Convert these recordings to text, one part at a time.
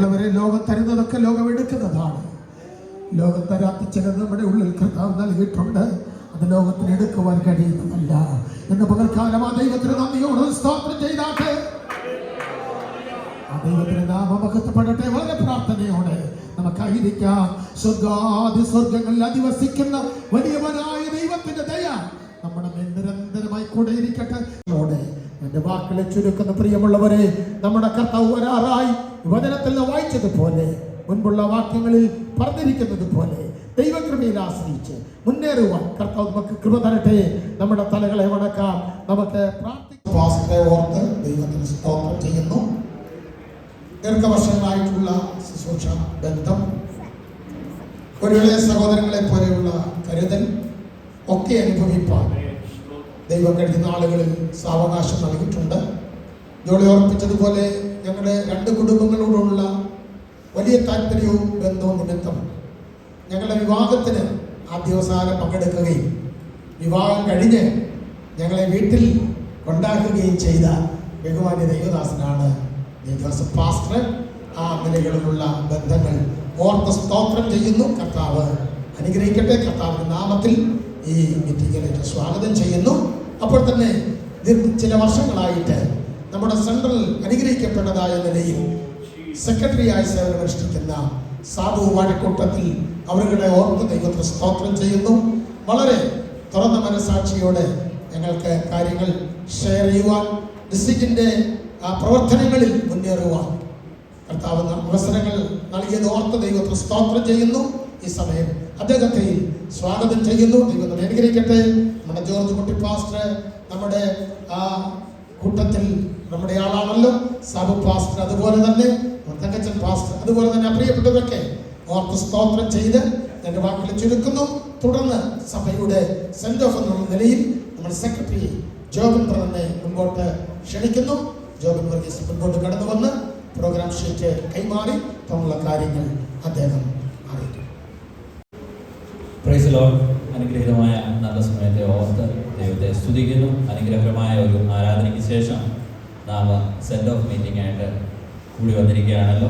പ്രിയമുള്ളവരെ, ലോകം തരുന്നതൊക്കെ ലോകം എടുക്കുന്നതാണ്. ലോകം തരാത്ത ചിലത് നമ്മുടെ ഉള്ളിൽ കർത്താവ് നൽകിയിട്ടുണ്ട്. അത് ലോകത്തിന് എടുക്കുവാൻ കഴിയുന്നതല്ല. എന്ന് പകൽക്കാലം ആ ദൈവത്തിന് നന്ദിയോട് സ്തോത്രം ചെയ്താട്ടെ. ആ ദൈവത്തിന് നാമമഹത്വപ്പെടട്ടെ. വളരെ പ്രാർത്ഥനയോടെ നമുക്കായിരിക്കാം. സ്വർഗാദി സ്വർഗങ്ങളിൽ അധിവസിക്കുന്ന വലിയവനായ ദൈവത്തിന്റെ ദയ നമ്മുടെ മേൽ നിരന്തരമായി കൂടെ ഇരിക്കട്ടെ. എന്റെ വാക്കുകളെ ചുരുക്കുന്ന പ്രിയമുള്ളവരെ, നമ്മുടെ കർത്താവ് വരാറായി. വചനത്തിൽ വായിച്ചതുപോലെ, മുൻപുള്ള വാക്യങ്ങളിൽ പറഞ്ഞിരിക്കുന്നത് പോലെ ദൈവകൃപയിൽ ആശ്രയിച്ച് മുന്നേറുവാൻ കർത്താവ് നമുക്ക് കൃപ തരട്ടെ. നമ്മുടെ തലകളെ വണക്കാം. നമുക്ക് ഓർത്ത് ദൈവത്തിന് സ്തോത്രം ചെയ്യുന്നു. ദീർഘവർഷങ്ങളായിട്ടുള്ള ശുശ്രൂഷ ബന്ധം, ഒരു ഇളയ സഹോദരങ്ങളെ പോലെയുള്ള കരുതൽ ഒക്കെ അനുഭവിപ്പാൻ ദൈവം കഴിഞ്ഞ നാളുകളിൽ സാവകാശം നൽകിയിട്ടുണ്ട്. ജോളി ഓർപ്പിച്ചതുപോലെ ഞങ്ങളുടെ 2 കുടുംബങ്ങളോടുള്ള വലിയ താല്പര്യവും ബന്ധവും നിമിത്തം ഞങ്ങളുടെ വിവാഹത്തിന് ആദ്യവസാനം പങ്കെടുക്കുകയും വിവാഹം കഴിഞ്ഞ് ഞങ്ങളെ വീട്ടിൽ കൊണ്ടാക്കുകയും ചെയ്ത ബഹുമാന്യ ദൈവദാസനാണ് ജോസഫ് പാസ്റ്റർ. ആ നിലകളിലുള്ള ബന്ധങ്ങൾ ഓർത്ത് സ്തോത്രം ചെയ്യുന്നു. കർത്താവ് അനുഗ്രഹിക്കട്ടെ. കർത്താവിന്റെ നാമത്തിൽ ഈ മീറ്റിംഗിലേക്ക് സ്വാഗതം ചെയ്യുന്നു. അപ്പോൾ തന്നെ ചില വർഷങ്ങളായിട്ട് നമ്മുടെ സെൻട്രൽ അനുഗ്രഹിക്കപ്പെട്ടതായ നിലയിൽ സെക്രട്ടറിയായി സേവനമനുഷ്ഠിക്കുന്ന സാബു വാഴക്കൂട്ടത്തിൽ അവരുടെ ഓർത്ത് ദൈവത്തിന് സ്തോത്രം ചെയ്യുന്നു. വളരെ തുറന്ന മനസാക്ഷിയോടെ ഞങ്ങൾക്ക് കാര്യങ്ങൾ ഷെയർ ചെയ്യുവാൻ, ഡിസ്ട്രിക്റ്റിന്റെ പ്രവർത്തനങ്ങളിൽ മുന്നേറുവാൻ കർത്താവ് അവസരങ്ങൾ നൽകിയത് ഓർത്ത് ദൈവത്തിന് സ്തോത്രം ചെയ്യുന്നു. ഈ സമയം അദ്ദേഹത്തെ സ്വാഗതം ചെയ്യുന്നു. ദൈവത്തെ അനുഗ്രഹിക്കട്ടെ. നമ്മുടെ ജോർജ് കുട്ടി പാസ്റ്റർ നമ്മുടെ കൂട്ടത്തിൽ നമ്മുടെ ആളാണല്ലോ. സാബു പാസ്റ്റർ, അതുപോലെ തന്നെ തങ്കച്ചൻ പാസ്റ്റർ, അതുപോലെ തന്നെ പ്രിയപ്പെട്ടതൊക്കെ ഓർത്ത് സ്തോത്രം ചെയ്ത് എൻ്റെ വാക്കുകൾ ചുരുക്കുന്നു. തുടർന്ന് സഭയുടെ സെന്റ് ഓഫ് എന്നുള്ള നിലയിൽ നമ്മൾ സെക്രട്ടറി ജോബിൻ ബ്രദറിനെ മുൻപോട്ട് ക്ഷണിക്കുന്നു. ജോബിൻ വർഗീസ് മുൻപോട്ട് കടന്നു വന്ന് പ്രോഗ്രാം ഷീറ്റ് കൈമാറി തമ്മിലുള്ള കാര്യങ്ങൾ അദ്ദേഹം അറിയിക്കും. Praise the Lord. അനുഗ്രഹീതമായ നല്ല സമയത്തെ ഓർത്ത് ദൈവത്തെ സ്തുതിക്കുന്നു. അനുഗ്രഹകരമായ ഒരു ആരാധനയ്ക്ക് ശേഷം നാം സെൻഡ് ഓഫ് മീറ്റിംഗ് ആയിട്ട് കൂടി വന്നിരിക്കുകയാണല്ലോ.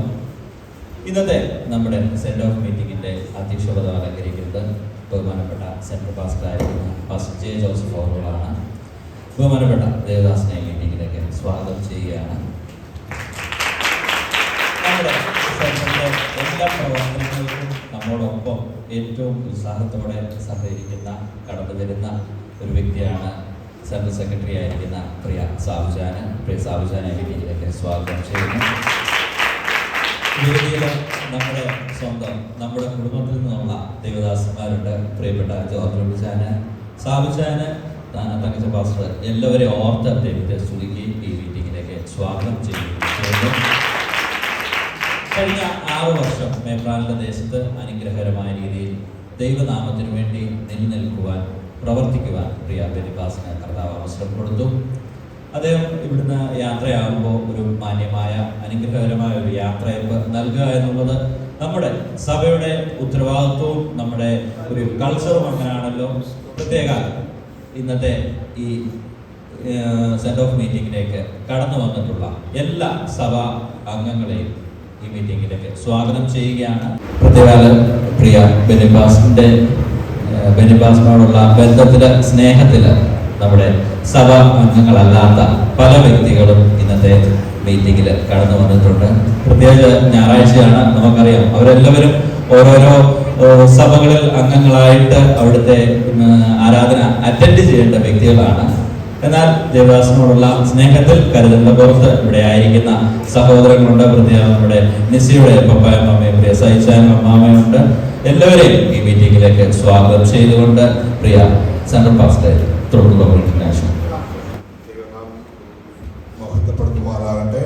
ഇന്നത്തെ നമ്മുടെ സെൻഡ് ഓഫ് മീറ്റിംഗിൻ്റെ അധ്യക്ഷപദം അലങ്കരിക്കുന്നത് ബഹുമാനപ്പെട്ട സെൻട്രൽ പാസ്റ്ററായിരിക്കുന്ന പാസ്റ്റർ ജെ ജോസഫ് അവറുകളാണ്. ബഹുമാനപ്പെട്ട ദേവദാസിനെ മീറ്റിംഗിലേക്ക് സ്വാഗതം ചെയ്യുകയാണ്. നമ്മുടെ സെൻട്രലിൻ്റെ എല്ലാ പ്രവർത്തനങ്ങൾക്കും നമ്മോടൊപ്പം ഏറ്റവും ഉത്സാഹത്തോടെ സഹകരിക്കുന്ന, കടന്നു വരുന്ന ഒരു വ്യക്തിയാണ് സെൻട്രൽ സെക്രട്ടറി ആയിരിക്കുന്ന പ്രിയ സാബുജാന്. പ്രിയ സാബുജാനെ മീറ്റിംഗിലേക്ക് സ്വാഗതം ചെയ്യുന്നു. വേദിയിൽ നമ്മുടെ സ്വന്തം, നമ്മുടെ കുടുംബത്തിൽ നിന്നുള്ള ദേവദാസന്മാരുണ്ട്. പ്രിയപ്പെട്ട ജോർജ് ജാന്, സാബുജാന്, തങ്കച്ച പാസ്റ്റർ, എല്ലാവരെയും ഓർത്ത് ദൈവത്തെ സ്തുതിക്കുകയും ഈ മീറ്റിംഗിലേക്ക് സ്വാഗതം ചെയ്യുന്നു. കഴിഞ്ഞ 6 വർഷം മേപ്രാലിന്റെ ദേശത്ത് അനുഗ്രഹകരമായ രീതിയിൽ ദൈവനാമത്തിനു വേണ്ടി നിലനിൽക്കുവാൻ, പ്രവർത്തിക്കുവാൻ പ്രിയ ബെനിപാസിന് കർത്താവ് അവസരം കൊടുത്തു. അദ്ദേഹം ഇവിടുന്ന് യാത്രയാകുമ്പോൾ ഒരു മാന്യമായ അനുഗ്രഹകരമായ ഒരു യാത്രയപ്പ് നൽകുക എന്നുള്ളത് നമ്മുടെ സഭയുടെ ഉത്തരവാദിത്വവും നമ്മുടെ ഒരു കൾച്ചറും അങ്ങനെയാണല്ലോ. പ്രത്യേക ഇന്നത്തെ ഈ സെൻഡ് ഓഫ് മീറ്റിംഗിലേക്ക് കടന്നു വന്നിട്ടുള്ള എല്ലാ സഭാ അംഗങ്ങളെയും ഈ മീറ്റിംഗിലേക്ക് സ്വാഗതം ചെയ്യുകയാണ്. പ്രത്യേക പ്രിയ ബെനിപാസിനോടുള്ള ബന്ധത്തില്, സ്നേഹത്തില് നമ്മുടെ സഭാ അംഗങ്ങളല്ലാത്ത പല വ്യക്തികളും ഇന്നത്തെ മീറ്റിംഗിൽ കടന്നു വന്നിട്ടുണ്ട്. പ്രത്യേകിച്ച് ഞായറാഴ്ചയാണ്, നമുക്കറിയാം. അവരെല്ലാവരും ഓരോരോ സഭകളിൽ അംഗങ്ങളായിട്ട് അവിടുത്തെ ആരാധന അറ്റൻഡ് ചെയ്യേണ്ട വ്യക്തികളാണ്. എന്നാൽ ദേവദാസിനോടുള്ള സ്നേഹത്തിൽ കരുതലിന്റെ പുറത്ത് ഇവിടെ ആയിരിക്കുന്ന സഹോദരങ്ങളുണ്ട്. പ്രത്യേകം നമ്മുടെ നിസിയുടെ പപ്പായും അമ്മയും പ്രിയ സഹിച്ചാനും അമ്മാമയുണ്ട്. എല്ലാവരെയും ഈ മീറ്റിംഗിലേക്ക് സ്വാഗതം ചെയ്തുകൊണ്ട് പ്രിയ സെൻട്രൽ പാസ്റ്റർ തുടർന്നുള്ള ഇന്റർനാഷണൽ മഹത്വപ്പെടുത്തുമാറാകട്ടെ.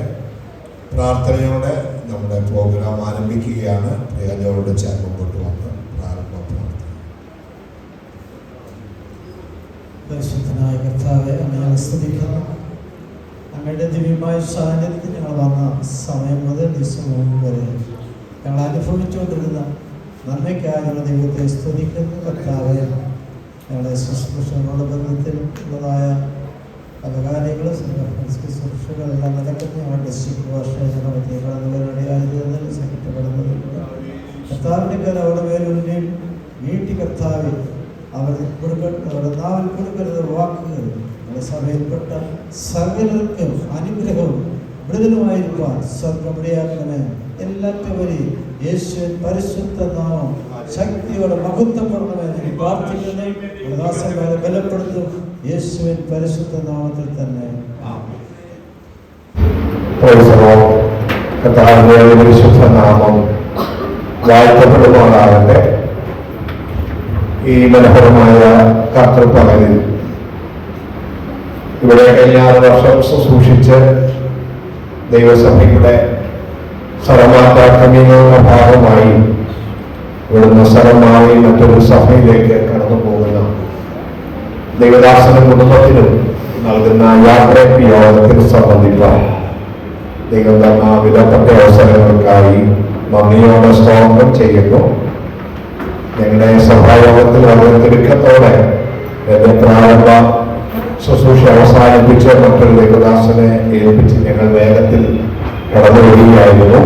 പ്രാർത്ഥനയോടെ നമ്മുടെ പ്രോഗ്രാം ആരംഭിക്കുകയാണ്. പ്രിയജോട് മുമ്പോട്ട് വന്ന് പ്രാരംഭം. പരിശുദ്ധനായ കർത്താവെ, ഞങ്ങളെ സ്തുതിക്കുന്നു. അങ്ങയുടെ ദിവ്യമായ സാന്നിധ്യത്തിൽ ഞങ്ങൾ വന്ന സമയം മുതൽ ദിവസം വരെ ഞങ്ങൾ അനുഭവിച്ചുകൊണ്ടിരുന്ന നന്മയ്ക്കായുള്ള ദൈവത്തെ സ്തുതിക്കുന്നു. കർത്താവെ, ഞങ്ങളുടെ ശുശ്രൂഷകളോട് ബന്ധത്തിൽ ഉള്ളതായ പല കാര്യങ്ങളും സുരക്ഷകളെല്ലാം നടക്കുന്ന ഞങ്ങളുടെ ഡിസ്ട്രിക്ട് ഭാഷയുടെ കടന്നുവരടിയായിരുന്നതിൽ സംഘടപ്പെടുന്നത് കർത്താവിൻ്റെ കാലം അവിടെ പേരുടെയും വീട്ടി കർത്താവിൽ അവരുടെ നാവിൽ കൊടുക്കരുത് വാക്കുകൾ നമ്മുടെ സഭയിൽപ്പെട്ട സകലർക്കും അനുഗ്രഹവും വിടുതലുമായിരിക്കാൻ സ്വർഗമിടയാക്കണമേ. എല്ലാറ്റവരെയും യേശുവിൻ പരിശുദ്ധ നാമം ശക്തിയോടെ മഹത്വപ്പെടണമെന്ന് പ്രാർത്ഥിക്കുന്നേ. ദാസന്മാരെ ബലപ്പെടുത്തും യേശുവിൻ പരിശുദ്ധ നാമത്തിൽ തന്നെ. കർത്താവിന്റെ പരിശുദ്ധ നാമം വാഴ്ത്തപ്പെടുമാറാകട്ടെ. ഈ മനോഹരമായ കർത്തൃപ്പകലിൽ ഇവിടെ കഴിഞ്ഞ 6 വർഷം ശുശ്രൂഷിച്ച് ദൈവസഭയുടെ സ്ഥലമാറ്റ ക്രമീകരണ ഭാഗമായി ഇവിടുന്ന് സ്ഥലമായി മറ്റൊരു സഭയിലേക്ക് കടന്നു പോകുന്ന ദൈവദാസനും കുടുംബത്തിനും നൽകുന്ന യാത്രയ്ക്ക് യോഗത്തിൽ സംബന്ധിക്കാൻ ദൈവം തന്ന വിലപ്പെട്ട അവസരങ്ങൾക്കായി നന്ദിയോടെ സ്തോത്രം ചെയ്യുന്നു. ഞങ്ങളുടെ സഭായോഗത്തിൽ വളരെ തിടുക്കത്തോടെ എന്റെ പ്രാരംഭ ശുശ്രൂഷ അവസാനിപ്പിച്ച് മറ്റൊരു ദൈവദാസനെ ഏൽപ്പിച്ച് ഞങ്ങൾ വേഗത്തിൽ കടന്നു വരികയായിരുന്നു.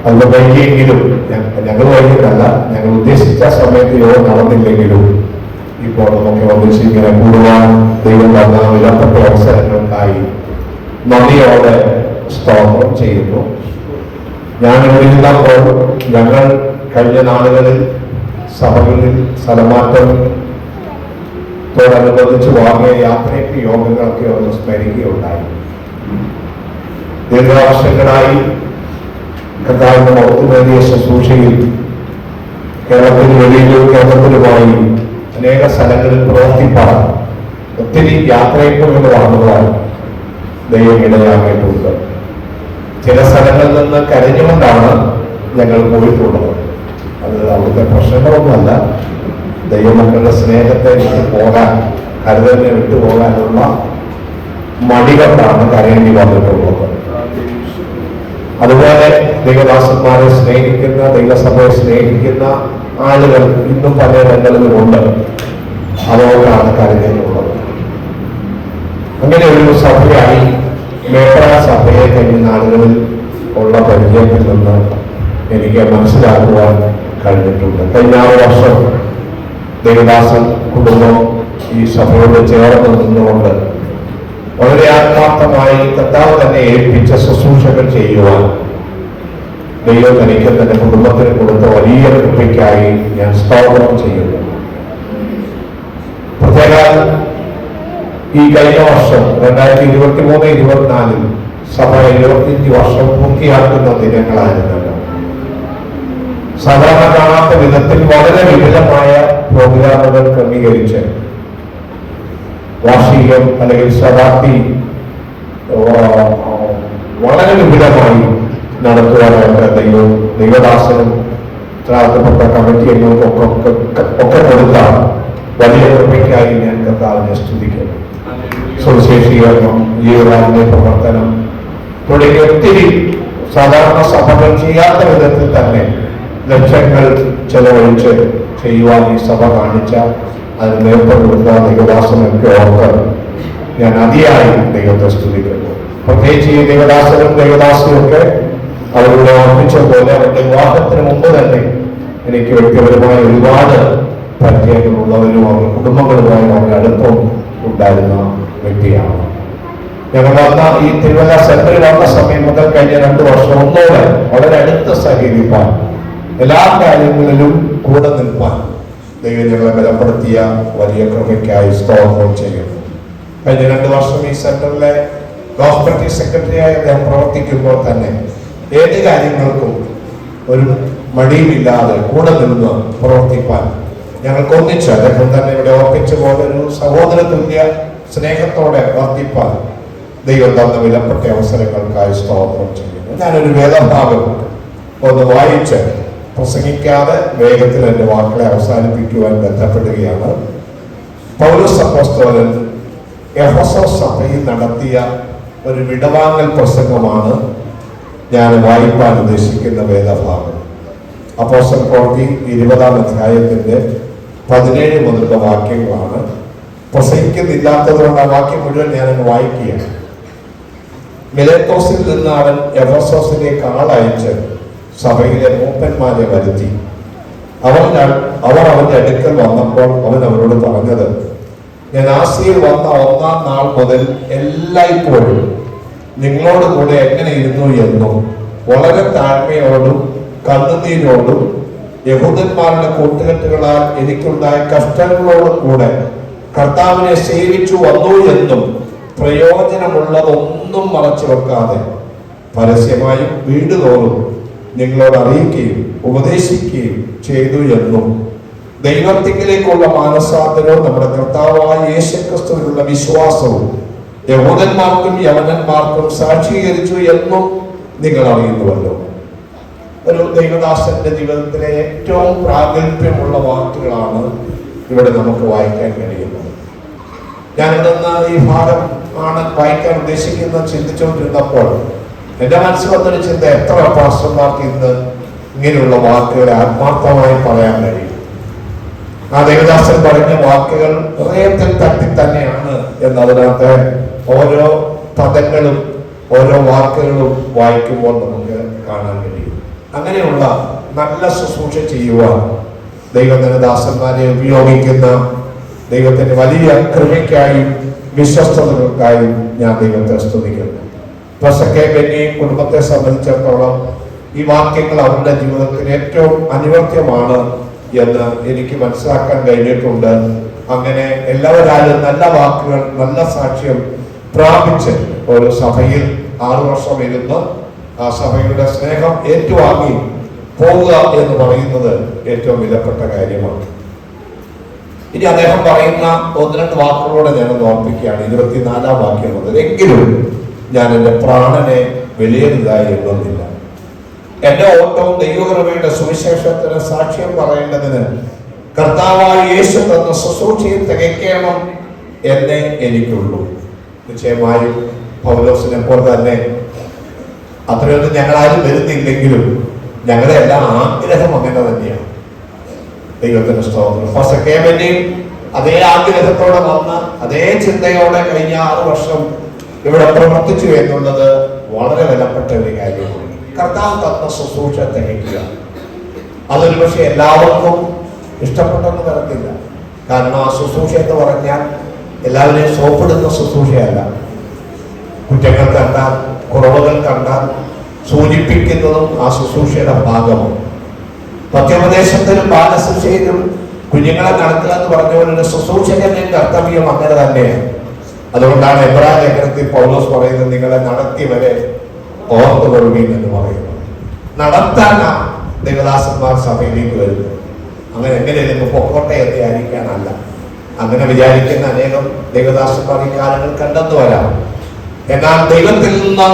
അത് വൈകിയെങ്കിലും ഞങ്ങൾ വൈകിട്ടല്ല, ഞങ്ങൾ ഉദ്ദേശിച്ച സമയത്ത് യോഗം നടന്നില്ലെങ്കിലും ഇപ്പോൾ നമുക്ക് ഒന്നിച്ച് ഇങ്ങനെ കൂടുവാൻ ദൈവം തന്ന വിലപ്പെട്ട അവസരങ്ങൾക്കായി നന്ദിയോടെ സ്തോത്രം ചെയ്യുന്നു. ഞാനിവിടെ ഇരുന്നപ്പോൾ ഞങ്ങൾ കഴിഞ്ഞ നാളുകളിൽ സഭകളിൽ സ്ഥലമാറ്റത്തോടനുബന്ധിച്ച് വാങ്ങിയ യാത്രയ്ക്ക് യോഗങ്ങളൊക്കെ ഒന്ന് സ്മരിക്കുകയുണ്ടായി. ദീർഘവർഷങ്ങളായി കർത്താവിന്റെ മൗത്യമേറിയ ശുശ്രൂഷയിൽ കേരളത്തിന് വെളിയിലും കേരളത്തിലുമായി അനേക സ്ഥലങ്ങളിൽ പ്രവർത്തിപ്പാൻ ഒത്തിരി യാത്രയെക്കുറിച്ച് വാങ്ങുവാൻ ദൈവം ഇടയാക്കിയിട്ടുണ്ട്. ചില സ്ഥലങ്ങളിൽ നിന്ന് കരഞ്ഞുകൊണ്ടാണ് ഞങ്ങൾ പോയിട്ടുള്ളത്. അത് അവിടുത്തെ പ്രശ്നങ്ങളൊന്നുമല്ല, ദൈവമക്കളുടെ സ്നേഹത്തെ വിട്ടുപോകാൻ, കരുതലിനെ വിട്ടുപോകാനുള്ള മടി കൊണ്ടാണ് കരയേണ്ടി വന്നിട്ടുള്ളത്. അതുപോലെ ദൈവദാസന്മാരെ സ്നേഹിക്കുന്ന, ദൈവസഭയെ സ്നേഹിക്കുന്ന ആളുകൾ ഇന്നും പലയിടങ്ങളിലുമുണ്ട്. അതുകൊണ്ടാണ് കരഞ്ഞിട്ടുള്ളത്. അങ്ങനെ ഒരു സഭയായി മേപ്പറ സഭയെ കഴിഞ്ഞ നാളുകളിൽ ഉള്ള പരിചയത്തിൽ നിന്ന് എനിക്ക് മനസ്സിലാക്കുവാൻ കഴിഞ്ഞിട്ടുണ്ട്. കഴിഞ്ഞ 6 വർഷം ദേവദാസൻ കുടുംബം ഈ സഭയോട് ചേർന്ന് നിന്നുകൊണ്ട് വളരെ ആത്മാർത്ഥമായി കർത്താവ് തന്നെ ഏൽപ്പിച്ച ശുശ്രൂഷകൾ ചെയ്യുവാൻ ദൈവം എനിക്ക് തന്റെ കുടുംബത്തിന് കൊടുത്ത വലിയ കൃപയ്ക്കായി ഞാൻ സ്തോത്രം ചെയ്യുന്നു. പ്രത്യേക ഈ കഴിഞ്ഞ വർഷം 2023-24 സഭ 25 വർഷം പൂർത്തിയാക്കുന്ന ദിനങ്ങളായിരുന്നല്ലോ. സാധാരണ കാണാത്ത വിധത്തിൽ വളരെ വിപുലമായ പ്രോഗ്രാമുകൾ ക്രമീകരിച്ച് വാർഷികം അല്ലെങ്കിൽ ശതാബ്ദി വളരെ വിപുലമായി നടത്തുവാനായിട്ട് ദൈവദാസനും ഉത്തരവാദിത്തപ്പെട്ട കമ്മിറ്റി അംഗങ്ങൾക്കൊക്കെ കൊടുത്ത വലിയ കൃപയ്ക്കായി ഞാൻ കർത്താവിനെ സ്തുതിക്കുന്നു. സുവിശേഷീകരണം, ജീവകാരുണ്യ പ്രവർത്തനം തുടങ്ങിയ ഒത്തിരി സാധാരണ സഭകൾ ചെയ്യാത്ത വിധത്തിൽ തന്നെ ലക്ഷങ്ങൾ ചെലവഴിച്ച് ചെയ്യുവാൻ ഈ സഭ കാണിച്ച അതിന് നേതൃത്വം കൊടുത്ത ദൈവദാസനൊക്കെ ഓർത്ത് ഞാൻ അതിയായി ദൈവത്തെ സ്തുതിക്കുന്നു. പ്രത്യേകിച്ച് ഈ ദൈവദാസനും ദൈവദാസനും ഒക്കെ അവരുടെ ഓർമ്മിച്ച പോലെ അവരുടെ വിവാഹത്തിന് മുമ്പ് തന്നെ എനിക്ക് വ്യക്തിപരമായ ഒരുപാട് പരിചയങ്ങളുള്ളവരും അവരുടെ കുടുംബങ്ങളുമായി വളരെ അടുപ്പം ഉണ്ടായിരുന്ന വ്യക്തിയാണ്. ഞങ്ങൾ വന്ന ഈ തിരുവല്ല സെന്ററിൽ വന്ന സമയം മുതൽ കഴിഞ്ഞ 2 വർഷം ഒന്നോടെ വളരെ അടുത്ത് സഹകരിപ്പാൻ, എല്ലാ കാര്യങ്ങളിലും കൂടെ നിൽപ്പാൻ ദൈവം ഞങ്ങളെ ബലപ്പെടുത്തിയ വലിയ കൃപയ്ക്കായി സ്തോത്രം ചെയ്യുന്നു. കഴിഞ്ഞ 2 വർഷം ഈ സെന്ററിലെ ഗോസ്പെറ്റി സെക്രട്ടറിയായി അദ്ദേഹം പ്രവർത്തിക്കുമ്പോൾ തന്നെ ഏത് കാര്യങ്ങൾക്കും ഒരു മടിയുമില്ലാതെ കൂടെ നിന്ന് പ്രവർത്തിപ്പാൻ ഞങ്ങൾക്ക് ഒന്നിച്ച് അദ്ദേഹം തന്നെ ഇവിടെ ഓർപ്പിച്ച പോലെ ഒരു സഹോദര തുല്യ സ്നേഹത്തോടെ വർദ്ധിപ്പാൻ ദൈവം തന്ന വിലപ്പെട്ട അവസരങ്ങൾക്കായി സ്തോത്രം ചെയ്യുന്നു. ഞാനൊരു വേദഭാഗം ഒന്ന് വായിച്ച് പ്രസംഗിക്കാതെ വേഗത്തിൽ എൻ്റെ വാക്കുകളെ അവസാനിപ്പിക്കുവാൻ ബന്ധപ്പെടുകയാണ്. പൗലോസ് അപ്പോസ്തലൻ എഫെസോസ് സഭയിൽ നടത്തിയ ഒരു വിടവാങ്ങൽ പ്രസംഗമാണ് ഞാൻ വായിപ്പാൻ ഉദ്ദേശിക്കുന്ന വേദഭാഗം. അപ്പോസ്തല പ്രവൃത്തി 20-ാം അധ്യായത്തിന്റെ 17 മുതലുള്ള വാക്യങ്ങളാണ്. പ്രസംഗിക്കുന്നില്ലാത്തത് കൊണ്ട് ആ വാക്യം മുഴുവൻ ഞാനങ്ങ് വായിക്കുകയാണ്. മിലേത്തോസിൽ നിന്ന് അവൻ എഫെസോസിലേക്ക് ആളയച്ച് സഭയിലെ മൂപ്പന്മാരെ വരുത്തി. അവർ അവന്റെ അടുക്കൽ വന്നപ്പോൾ അവൻ അവരോട് പറഞ്ഞത്, ഞാൻ ആസിയയിൽ വന്ന 1-ാം നാൾ മുതൽ എല്ലായ്പ്പോഴും നിങ്ങളോട് കൂടെ എങ്ങനെ ഇരുന്നു എന്നും വളരെ താഴ്മയോടും കണ്ണുനീരോടും യഹൂദന്മാരുടെ കൂട്ടുകെട്ടുകളാൽ എനിക്കുണ്ടായ കഷ്ടങ്ങളോടും കൂടെ കർത്താവിനെ സേവിച്ചു വന്നു എന്നും പ്രയോജനമുള്ളതൊന്നും മറച്ചു വെക്കാതെ പരസ്യമായും വീടുതോറും നിങ്ങളോട് അറിയിക്കുകയും ഉപദേശിക്കുകയും ചെയ്തു എന്നും ദൈവത്തിങ്കിലേക്കുള്ള മാനസാന്തരവും നമ്മുടെ കർത്താവായ യേശുക്രിസ്തുവിനുള്ള വിശ്വാസവും യഹൂദന്മാർക്കും യവനന്മാർക്കും സാക്ഷീകരിച്ചു എന്നും നിങ്ങൾ അറിയുന്നുവല്ലോ. ഒരു ദൈവദാസന്റെ ജീവിതത്തിലെ ഏറ്റവും പ്രാഗൽഭ്യമുള്ള വാക്കുകളാണ് ഇവിടെ നമുക്ക് വായിക്കാൻ കഴിയുന്നത്. ഞാനിന്ന് ഈ ഭാഗം ആണ് വായിക്കാൻ ഉദ്ദേശിക്കുന്നത് ചിന്തിച്ചുകൊണ്ടിരുന്നപ്പോൾ എന്റെ മനസ്സിൽ വന്നൊരു ചിന്ത, എത്ര പാസ്റ്റർമാർക്ക് ഇന്ന് ഇങ്ങനെയുള്ള വാക്കുകളെ ആത്മാർത്ഥമായി പറയാൻ കഴിയും? ആ ദേവദാസൻ പറഞ്ഞ വാക്കുകൾ ഹൃദയത്തിൽ തട്ടി തന്നെയാണ് എന്നതിനകത്ത് ഓരോ പദങ്ങളും ഓരോ വാക്കുകളും വായിക്കുമ്പോൾ നമുക്ക് കാണാൻ കഴിയും. അങ്ങനെയുള്ള നല്ല ശുശ്രൂഷ ചെയ്യുവാൻ ദൈവത്തിന്റെ ദാസന്മാരെ ഉപയോഗിക്കുന്ന ദൈവത്തിന്റെ വലിയ കൃപയ്ക്കായും വിശ്വസ്തതകൾക്കായും ഞാൻ ദൈവത്തെ സ്തുതിക്കുന്നു. കുടുംബത്തെ സംബന്ധിച്ചിടത്തോളം ഈ വാക്യങ്ങൾ അവരുടെ ജീവിതത്തിൽ ഏറ്റവും അനിവാര്യമാണ് എന്ന് എനിക്ക് മനസ്സിലാക്കാൻ കഴിഞ്ഞിട്ടുണ്ട്. അങ്ങനെ എല്ലാവരാലും നല്ല വാക്കുകൾ, നല്ല സാക്ഷ്യം പ്രാപിച്ച് ഒരു സഭയിൽ 6 വർഷം ഇരുന്ന് ആ സഭയുടെ സ്നേഹം ഏറ്റുവാങ്ങി പോവുക എന്ന് പറയുന്നത് ഏറ്റവും വിലപ്പെട്ട കാര്യമാണ്. ഇനി അദ്ദേഹം പറയുന്ന 1-2 വാക്കുകളോടെ ഞാനൊന്ന് ഓർപ്പിക്കുകയാണ്. 24-ാം വാക്യം മുതൽ, എങ്കിലും ഞാൻ എൻ്റെ പ്രാണനെ വിലയിരുതായി എണ്ണുന്നില്ല. എന്റെ ഓട്ടവും ദൈവകൃപയുടെ സുവിശേഷത്തിന് സാക്ഷ്യം പറയേണ്ടതിന് കർത്താവായ യേശു തന്ന ശുശ്രൂഷയിൽ തികയ്ക്കണം എന്നേ എനിക്കുള്ളൂ. നിശ്ചയമായും പൗലോസിനെ പോലെ തന്നെ അത്രയൊന്നും ഞങ്ങളാരും വരുന്നില്ലെങ്കിലും ഞങ്ങളുടെ എല്ലാ ആഗ്രഹം അങ്ങനെ തന്നെയാണ്. ദൈവത്തിന് സ്തോത്രം. അതേ ആഗ്രഹത്തോടെ വന്ന് അതേ ചിന്തയോടെ കഴിഞ്ഞ 6 വർഷം ഇവിടെ പ്രവർത്തിച്ചു എന്നുള്ളത് വളരെ വിലപ്പെട്ട ഒരു കാര്യമാണ്. കർത്താവ് തന്ന ശുശ്രൂഷ തികയ്ക്കുക, അതൊരു പക്ഷെ എല്ലാവർക്കും ഇഷ്ടപ്പെട്ടെന്ന് വരത്തില്ല. കാരണം ആ ശുശ്രൂഷ എന്ന് പറഞ്ഞാൽ എല്ലാവരെയും സോപ്പിടുന്ന ശുശ്രൂഷയല്ല. കുറ്റങ്ങൾ കണ്ടാൽ, കുറവുകൾ കണ്ടാൽ സൂചിപ്പിക്കുന്നതും ആ ശുശ്രൂഷയുടെ ഭാഗമാണ്. പത്യോപദേശത്തിനും ബാലശിക്ഷയിലും കുഞ്ഞുങ്ങളെ നടത്തുക എന്ന് പറഞ്ഞ പോലെ ശുശ്രൂഷകന്റെ കർത്തവ്യം അങ്ങനെ തന്നെയാണ്. അതുകൊണ്ടാണ് എബ്രായ ലേഖനത്തിൽ പൗലോസ് പറയുന്നത്, നിങ്ങളെ നടത്തിയവരെ ഓർത്തുകൊള്ളുകയും എന്ന് പറയുന്നു. നടത്താനാ ദേവദാസന്മാർ സഭയിലേക്ക് വരുന്നത്. അങ്ങനെ എങ്ങനെയും പൊക്കോട്ടെ എന്ന് വിചാരിക്കാനല്ല. അങ്ങനെ വിചാരിക്കുന്ന അനേകം ദേവദാസന്മാർ ഈ കാലങ്ങൾ കണ്ടെന്നു വരാം. എന്നാൽ ദൈവത്തിൽ നിന്ന്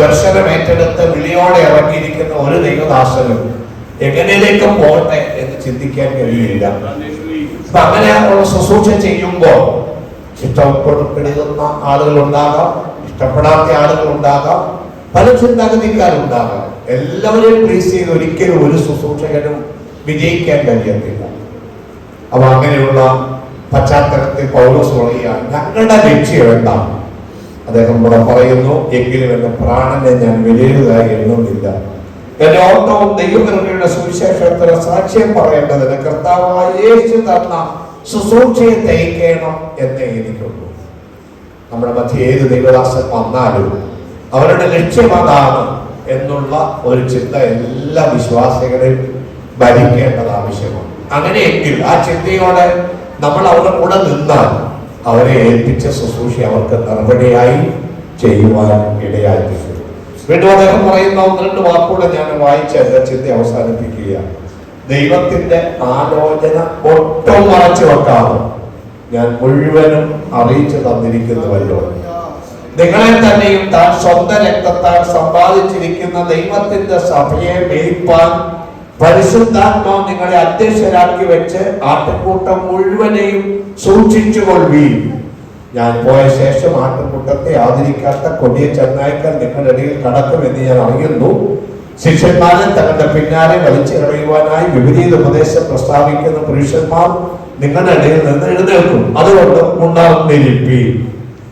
ദർശനം ഏറ്റെടുത്ത് വിളിയോടെ ഇറങ്ങിയിരിക്കുന്ന ഒരു ദൈവദാസനും എങ്ങനെയൊക്കെ പോകട്ടെ എന്ന് ചിന്തിക്കാൻ കഴിയില്ല. അപ്പൊ അങ്ങനെയുള്ള ശുശ്രൂഷ ചെയ്യുമ്പോൾ ഇഷ്ടപ്പെടുന്ന ആളുകൾ ഉണ്ടാകാം, ഇഷ്ടപ്പെടാത്ത ആളുകൾ ഉണ്ടാകാം, പല ചിന്താഗതിക്കാരുണ്ടാകാം. എല്ലാവരെയും പ്ലീസ് ചെയ്ത് ഒരിക്കലും ഒരു ശുശ്രൂഷകനും വിജയിക്കാൻ കഴിയത്തില്ല. അപ്പൊ അങ്ങനെയുള്ള പശ്ചാത്തലത്തിൽ പൗലോസ് പറയുകയാണ്, ഞങ്ങളുടെ ലക്ഷ്യം എന്താണ്? അദ്ദേഹം ഇവിടെ പറയുന്നു, എങ്കിലും എന്റെ പ്രാണനെ ഞാൻ വിലയിരുതായി എണ്ണുന്നില്ല. എന്റെ ഓട്ടവും ദൈവകൃപയുടെ സുവിശേഷത്തിന് സാക്ഷ്യം പറയേണ്ടതിന് കർത്താവായ യേശു തന്ന ശുശ്രൂഷയെ തയ്ക്കണം എന്നേ എനിക്കുള്ളൂ. നമ്മുടെ മധ്യ ഏത് ദൈവദാസൻ വന്നാലും അവരുടെ ലക്ഷ്യം അതാണ് എന്നുള്ള ഒരു ചിന്ത എല്ലാ വിശ്വാസികളെയും ഭരിക്കേണ്ടത് ആവശ്യമാണ്. അങ്ങനെയെങ്കിൽ ആ ചിന്തയോടെ നമ്മൾ അവരുടെ കൂടെ നിന്നാൽ അവരെ ഏൽപ്പിച്ച ശുശ്രൂഷ അവർക്ക് നടപടിയായി ചെയ്യുവാൻ ഇടയായി തീരും. വീണ്ടും അദ്ദേഹം പറയുന്ന 1-2 വാക്കുകൂടെ ഞാൻ വായിച്ച് എന്റെ ചിന്ത അവസാനിപ്പിക്കുകയാണ്. ദൈവത്തിന്റെ ആലോചന ഒട്ടും മറച്ചു വെക്കാതെ ഞാൻ മുഴുവനും അറിയിച്ചു തന്നിരിക്കുന്നുവല്ലോ. നിങ്ങളെ തന്നെയും താൻ സ്വന്തം രക്തത്താൽ സമ്പാദിച്ചിരിക്കുന്ന ദൈവത്തിന്റെ സഭയെ മേയ്പാൻ പരിശുദ്ധാത്മാവ് നിങ്ങളെ അധ്യക്ഷരാക്കി വെച്ച് ആട്ടുകൂട്ടം മുഴുവനെയും സൂക്ഷിച്ചുകൊള്ളുവീൻ. ഞാൻ പോയ ശേഷം ആട്ടുകൂട്ടത്തെ ആദരിക്കാത്ത കൊടിയ ചെന്നായ്ക്കൾ നിങ്ങളുടെ ഇടയിൽ കടക്കുമെന്ന് ഞാൻ അറിയുന്നു. ശിഷ്യന്മാരെ തങ്ങളുടെ പിന്നാലെ വലിച്ചെറിയുവാനായി വിപരീത ഉപദേശം പ്രസ്താവിക്കുന്ന പുരുഷന്മാർ നിങ്ങളുടെ ഇടയിൽ നിന്ന് എഴുന്നേൽക്കും. അതുകൊണ്ട് ഉണർന്നിരിപ്പീൻ.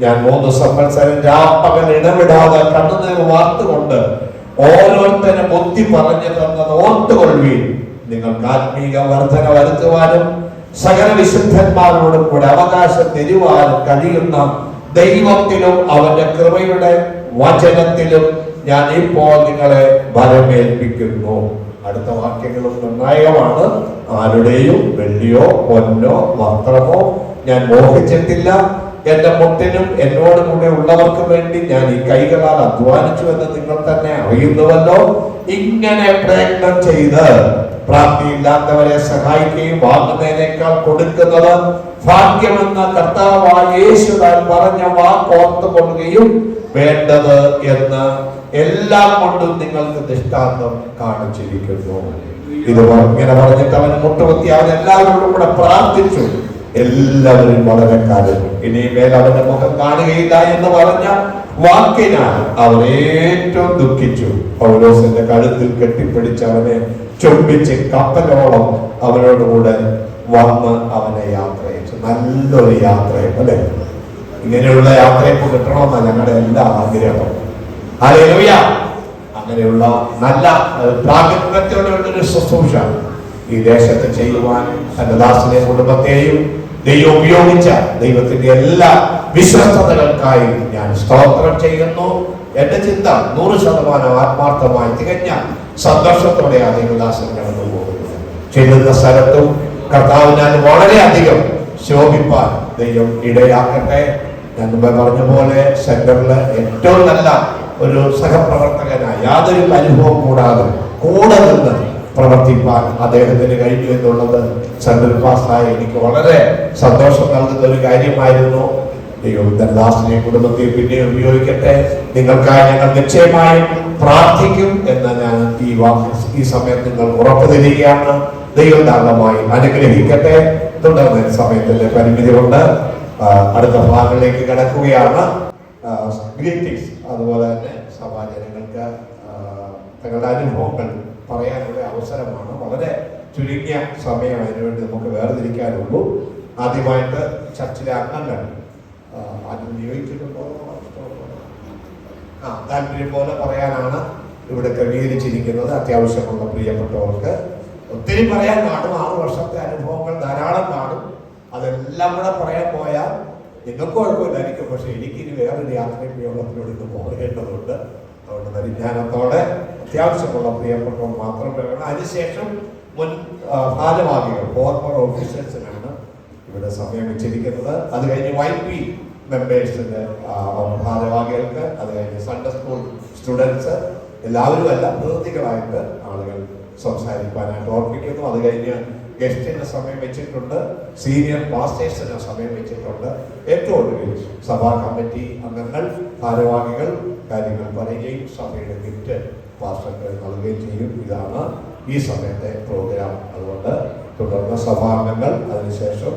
ഞാൻ 3 സംവത്സരം രാപ്പകൽ ഇടവിടാതെ കണ്ണുനീർ വാർത്തുകൊണ്ട് ഓരോരുത്തരും ബുദ്ധി പറഞ്ഞു തന്നത് ഓർത്തുകൊള്ളുവീൻ. നിങ്ങൾക്ക് ആത്മീക വർധന വരുത്തുവാനും സകല വിശുദ്ധന്മാരോടും കൂടെ അവകാശം തരുവാനും കഴിയുന്ന ദൈവത്തിലും അവന്റെ കൃപയുടെ വചനത്തിലും ഞാൻ ഇപ്പോൾ നിങ്ങളെ ഭരമേൽപ്പിക്കുന്നു. അടുത്ത വാക്യങ്ങളും നിർണായകമാണ്. ആരുടെയും വെള്ളിയോ പൊന്നോ വസ്ത്രമോ ഞാൻ മോഹിച്ചിട്ടില്ല. എന്റെ മുട്ടിനും എന്നോട് കൂടെ ഉള്ളവർക്ക് വേണ്ടി ഞാൻ ഈ കൈകളാൽ അധ്വാനിച്ചു എന്ന് നിങ്ങൾ തന്നെ അറിയുന്നുവല്ലോ. ഇങ്ങനെ പ്രയത്നം ചെയ്ത് പ്രാപ്തിയില്ലാത്തവരെ സഹായിക്കുകയും വാങ്ങുന്നതിനേക്കാൾ കൊടുക്കുന്നത് ഭാഗ്യമെന്ന കർത്താവായ യേശു താൻ പറഞ്ഞ വാക്കോർത്തു കൊള്ളുകയും വേണ്ടത് എന്ന് എല്ലാം കൊണ്ടും നിങ്ങൾക്ക് ദൃഷ്ടാന്തം കാണിച്ചിരിക്കുന്നു. ഇത് ഇങ്ങനെ പറഞ്ഞിട്ട് അവൻ മുട്ടുകുത്തി അവൻ എല്ലാവരോടും കൂടെ പ്രാർത്ഥിച്ചു. എല്ലാവരും വളരെ കരഞ്ഞു. ഇനിമേൽ അവന്റെ മുഖം കാണുകയില്ല എന്ന് പറഞ്ഞ വാക്കിനാൽ അവർ ഏറ്റവും ദുഃഖിച്ചു. പൗലോസിന്റെ കഴുത്തിൽ കെട്ടിപ്പിടിച്ച് അവനെ ചുംബിച്ച് കപ്പലോളം അവനോടുകൂടെ വന്ന് അവനെ യാത്ര അയച്ചു. നല്ലൊരു യാത്രയും അല്ലെ, ഇങ്ങനെയുള്ള യാത്രയൊക്കെ കിട്ടണമെന്നാണ് ഞങ്ങളുടെ എല്ലാ ആഗ്രഹവും. ഹല്ലേലൂയ. അങ്ങനെയുള്ള നല്ല പ്രാഗൽഭ്യത്തോടുള്ളൊരു ശുശ്രൂഷ ഈ ദേശത്ത് ചെയ്യുവാൻ തന്റെ ദാസനെ കുടുംബത്തെയും ദൈവം ഉപയോഗിച്ച ദൈവത്തിന്റെ എല്ലാ വിശ്വസ്തതകൾക്കായി ഞാൻ സ്തോത്രം ചെയ്യുന്നു. എന്റെ ചിന്ത 100% ആത്മാർത്ഥമായി തികഞ്ഞ സന്തോഷത്തോടെ ആ ദൈവദാസൻ കടന്നു പോകുന്നത്. ചെല്ലുന്ന സ്ഥലത്തും കർത്താവിനാൽ വളരെയധികം ശോഭിപ്പാൻ ദൈവം ഇടയാക്കട്ടെ. ഞാൻ മുമ്പ് പറഞ്ഞ പോലെ സെന്ററില് ഏറ്റവും നല്ല ഒരു സഹപ്രവർത്തകനായി യാതൊരു അനുഭവം കൂടാതെ കൂടെ നിന്ന് പ്രവർത്തിപ്പാൻ അദ്ദേഹത്തിന് കഴിഞ്ഞു എന്നുള്ളത് സെൻട്രൽ പാസ്സായി എനിക്ക് വളരെ സന്തോഷം നൽകുന്ന ഒരു കാര്യമായിരുന്നു. ദൈവം ദാസനെ കുടുംബത്തെ പിന്നെ ഉപയോഗിക്കട്ടെ. നിങ്ങൾക്കായി ഞങ്ങൾ നിശ്ചയമായും പ്രാർത്ഥിക്കും എന്ന് ഞാൻ ഈ സമയത്ത് നിങ്ങൾ ഉറപ്പു തരികയാണ്. ദൈവം ധാരാളമായി അനുഗ്രഹിക്കട്ടെ. തുടർന്ന് സമയത്തിന്റെ പരിമിതി കൊണ്ട് അടുത്ത ഭാഗങ്ങളിലേക്ക് കടക്കുകയാണ്. ഗ്രീറ്റിംഗ്സ്, അതുപോലെ തന്നെ സഭാജനങ്ങൾക്ക് തങ്ങളുടെ അനുഭവങ്ങൾ പറയാനുള്ള അവസരമാണ്. വളരെ ചുരുങ്ങിയ സമയം അതിനുവേണ്ടി നമുക്ക് വേർതിരിക്കാനുള്ളൂ. ആദ്യമായിട്ട് ചർച്ചിലെ അംഗങ്ങൾ ആദ്യം നിയോഗിച്ചിട്ടുണ്ടോ താല്പര്യം പോലെ പറയാനാണ് ഇവിടെ ക്രമീകരിച്ചിരിക്കുന്നത്. അത്യാവശ്യമുള്ള പ്രിയപ്പെട്ടവർക്ക് ഒത്തിരി പറയാൻ കാണും. 6 വർഷത്തെ അനുഭവങ്ങൾ ധാരാളം കാണും. അതെല്ലാം കൂടെ പറയാൻ പോയാൽ നിങ്ങൾക്ക് കുഴപ്പമില്ലായിരിക്കും. പക്ഷെ എനിക്കിനി വേറൊരു യാത്രയോളത്തിലൂടെ ഇന്ന് പോകേണ്ടതുണ്ട്. അതുകൊണ്ട് പരിജ്ഞാനത്തോടെ അത്യാവശ്യമുള്ള പ്രിയപ്പെട്ടവർ മാത്രം വരണം. അതിനുശേഷം മുൻ ഭാരവാഹികൾ ഫോർമർ ഓഫീസേഴ്സിനാണ് ഇവിടെ സമയം വെച്ചിരിക്കുന്നത്. അത് കഴിഞ്ഞ് YP മെമ്പേഴ്സിന്റെ ഭാരവാഹികൾക്ക്, അത് കഴിഞ്ഞ് സൺഡേ സ്കൂൾ സ്റ്റുഡൻസ് എല്ലാവരും അല്ല പ്രതിനിധികളായിട്ട് ആളുകൾ സംസാരിക്കാനായിട്ട് ഓർപ്പിക്കുന്നു. അത് കഴിഞ്ഞ് ഗസ്റ്റിന് സമയം വെച്ചിട്ടുണ്ട്. സീനിയർ പാസ്റ്റേഴ്സിന് സമയം വെച്ചിട്ടുണ്ട്. ഏറ്റവും ഒടുവിൽ സഭാ കമ്മിറ്റി അംഗങ്ങൾ ഭാരവാഹികൾ കാര്യങ്ങൾ പറയുകയും സഭയുടെ ഗിഫ്റ്റ് പാസ്റ്റർക്ക് നൽകുകയും ചെയ്യും. ഇതാണ് ഈ സമയത്തെ പ്രോഗ്രാം. അതുകൊണ്ട് തുടർന്ന് സഭാംഗങ്ങൾ, അതിനുശേഷം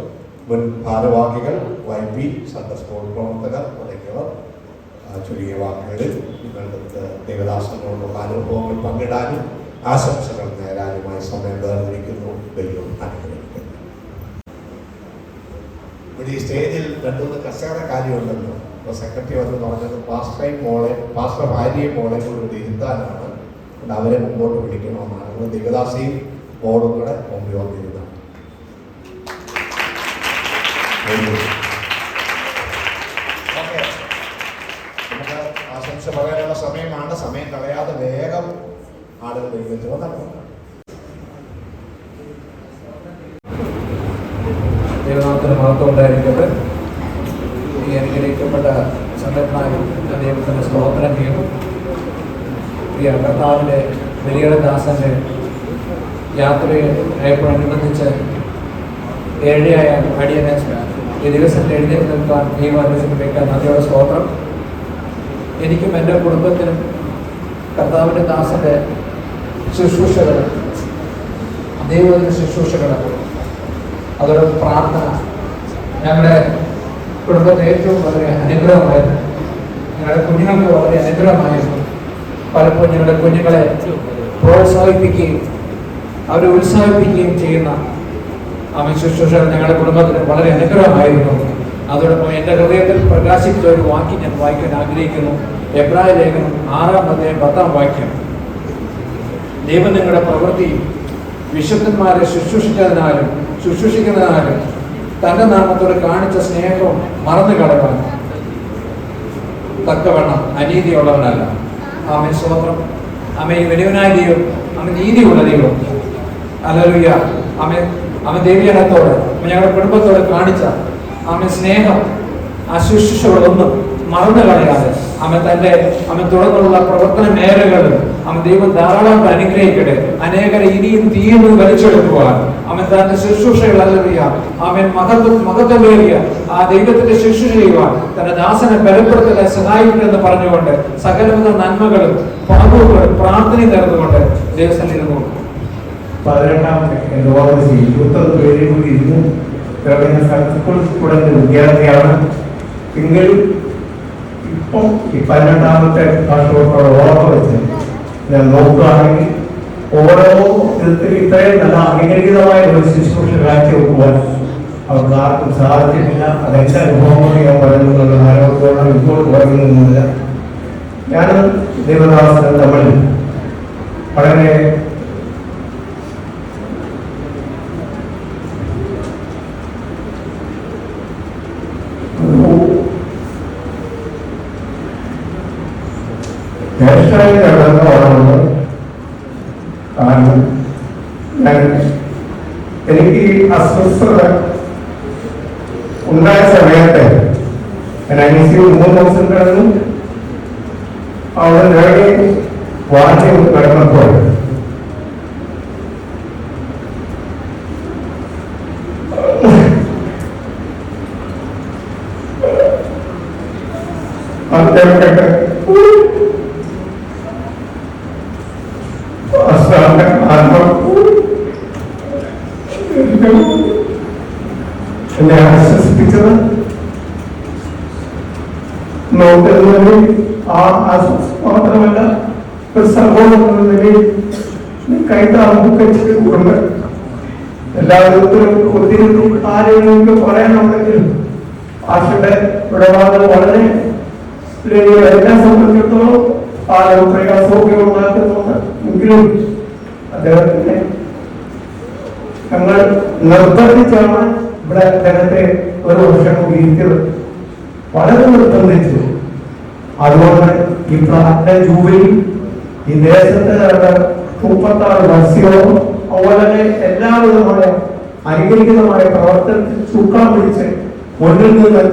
മുൻ ഭാരവാഹികൾ, YP, സൺഡേ സ്കൂൾ പ്രവർത്തകർ തുടങ്ങിയവർ ചുരുങ്ങിയ വാക്കുകളിൽ നിങ്ങളുടെ ദേവദാസനോടുള്ള അനുഭവങ്ങൾ പങ്കിടാനും ആശംസകൾ നേരാനുമായി സമയം വേർതിരിക്കുന്നു. ദൈവം അനുഗ്രഹിക്കുന്നു. ഇവിടെ ഈ സ്റ്റേജിൽ 2-3 കസേര കാര്യമുണ്ടല്ലോ. ഇപ്പോൾ സെക്രട്ടറി വന്ന് പറഞ്ഞത് പാസ്റ്റർ ഭാര്യയും മോളെ കൂടി ഇവിടെ ഇരുത്താനാണ്. അവരെ മുമ്പോട്ട് പിടിക്കണമെന്നാണ്. ദേവദാസിയും മോളും കൂടെ മുമ്പിൽ വന്നിരുന്നത്. നമുക്ക് ആശംസ പറയാനുള്ള സമയമാണ്. സമയം കളയാതെ വേഗം ആളുകൾ ദൈവത്തിൽ വന്നിട്ടുണ്ട്. ദൈവനാമത്തിന് മഹത്വം ഉണ്ടായിരിക്കട്ടെ. ഈ അനുഗ്രഹിക്കപ്പെട്ട സംഘടനയും ദൈവത്തിന് സ്തോത്രം ചെയ്യുന്നു. പ്രിയ കർത്താവിൻ്റെ വലിയ ദാസന്റെ യാത്രയോടനുബന്ധിച്ച് ഏഴയായ അടിയനെ ഈ ദിവസത്തിൽ എഴുന്നേറ്റ് നിൽക്കാൻ ദൈവാനുസരിക്കാൻ നന്ദിയോടെ സ്തോത്രം. എനിക്കും എൻ്റെ കുടുംബത്തിനും കർത്താവിൻ്റെ ദാസന്റെ ശുശ്രൂഷകൾ, ദൈവത്തിൻ്റെ ശുശ്രൂഷകൾ, അതോടൊപ്പം പ്രാർത്ഥന ഞങ്ങളുടെ കുടുംബത്തെ ഏറ്റവും വളരെ അനുഗ്രഹമായിരുന്നു. ഞങ്ങളുടെ കുഞ്ഞുങ്ങൾക്ക് വളരെ അനുഗ്രഹമായിരുന്നു. പലപ്പോഴും ഞങ്ങളുടെ കുഞ്ഞുങ്ങളെ പ്രോത്സാഹിപ്പിക്കുകയും അവരെ ഉത്സാഹിപ്പിക്കുകയും ചെയ്യുന്ന ആമേൻ ശുശ്രൂഷ ഞങ്ങളുടെ കുടുംബത്തിന് വളരെ അനുഗ്രഹമായിരുന്നു. അതോടൊപ്പം എൻ്റെ ഹൃദയത്തിൽ പ്രകാശിച്ച ഒരു വാക്യം ഞാൻ വായിക്കാൻ ആഗ്രഹിക്കുന്നു. എബ്രായ ലേഖനം 6:10 ദൈവം നിങ്ങളുടെ പ്രവൃത്തി വിശുദ്ധന്മാരെ ശുശ്രൂഷിക്കുന്നതിനാലും തന്റെ നാമത്തോട് കാണിച്ച സ്നേഹവും മറന്നു കളയാൻ തക്കവണ്ണം അനീതിയുള്ളവനല്ല. ആമേൻ സ്തോത്രം. ആമേൻ വലിയവനായ ദൈവം, ആമേൻ നീതിയുള്ള ദൈവം. ഹല്ലേലൂയ. ആമേൻ ദൈവജനത്തോട് ഞങ്ങളുടെ കുടുംബത്തോട് കാണിച്ച ആമേൻ സ്നേഹം, ആ ശുശ്രൂഷകളൊന്നും മറന്നു കളയാതെ അവൻ തുടർന്നുള്ള പ്രവർത്തന മേഖലകളിൽ ദൈവം ധാരാളം അനുഗ്രഹിക്കട്ടെ. അനേകരെ ഇനിയും തീർന്ന് വലിച്ചെടുക്കുവാൻ തന്റെ ശുശ്രൂഷകൾ അറിയാം. മഹത്വമേറിയ ആ ദൈവത്തിന്റെ ശുശ്രൂഷ ചെയ്യുവാൻ തന്റെ ദാസനെ ബലപ്പെടുത്തലെ സഹായിക്കണമെന്ന് പറഞ്ഞുകൊണ്ട് സകലവിധ നന്മകളും പാപങ്ങളും പ്രാർത്ഥനയും നേർന്നുകൊണ്ട് ദൈവസന്നിധിയിൽ പോകും. 18 വിദ്യാർത്ഥിയാണ്. എങ്കിലും ഇപ്പം ഈ 12ാമത്തെ ഭാഷയോടുള്ള ഓർമ്മ വെച്ച് ഞാൻ നോക്കുകയാണെങ്കിൽ ഓരോ വിധത്തിൽ ഇത്രയും നല്ല അനുഗ്രഹീതമായ ഒരു ശുശ്രൂഷ കാഴ്ചവെക്കുവാൻ അവർക്ക് ആർക്കും സാധിച്ചിട്ടില്ല. അതെന്റെ അനുഭവങ്ങൾ ഞാൻ പറയുന്നുണ്ട്, ആരോഗ്യത്തോടെ ഇങ്ങോട്ട് പറയുന്നൊന്നുമില്ല. ഞാൻ ദേവദാസൻ നമ്മൾ വളരെ ദേശമായി നടന്ന ഓർമ്മ. കാരണം എനിക്ക് അസ്വസ്ഥത ഉണ്ടായ സമയത്ത് ഞാൻ ICU 3 ദിവസം കിടന്നു. അവിടെ നേടി വാർഡ് കിടന്നപ്പോൾ അദ്ദേഹത്തെ എന്നെ ആശ്വസിപ്പിച്ചത് നോക്കുന്നതിൽ ആ മാത്രമല്ല ഒരു സഹോദരൻ നിലയിൽ കൈതാമൊക്കെ ചെയ്തുകൊണ്ട് എല്ലാവരും ഒത്തിരി ആരെങ്കിലും പറയാനുണ്ടെങ്കിലും ആശയുടെ ഇടപാട് വളരെ എന്നെ സംബന്ധിച്ചിടത്തോളം ആരും പ്രയാസമൊക്കെ ഉണ്ടാക്കുന്നുണ്ട്. എങ്കിലും അദ്ദേഹത്തിന്റെ ഞങ്ങൾ നിർബന്ധിച്ചാണ് ഇവിടെ അദ്ദേഹത്തെ ഒരു വർഷം ഇരിക്കുന്നത്. വളരെ നിർബന്ധിച്ചു. അതുകൊണ്ട് ഈ പ്രാർത്ഥന ജൂബിലി ഈ ദേശത്ത് 36 വർഷവും അതുപോലെ തന്നെ എല്ലാവിധമായ അനുഗ്രഹീതമായ പ്രവർത്തനത്തിൽ ചുക്കാൻ പിടിച്ച് മുന്നിൽ നിന്ന്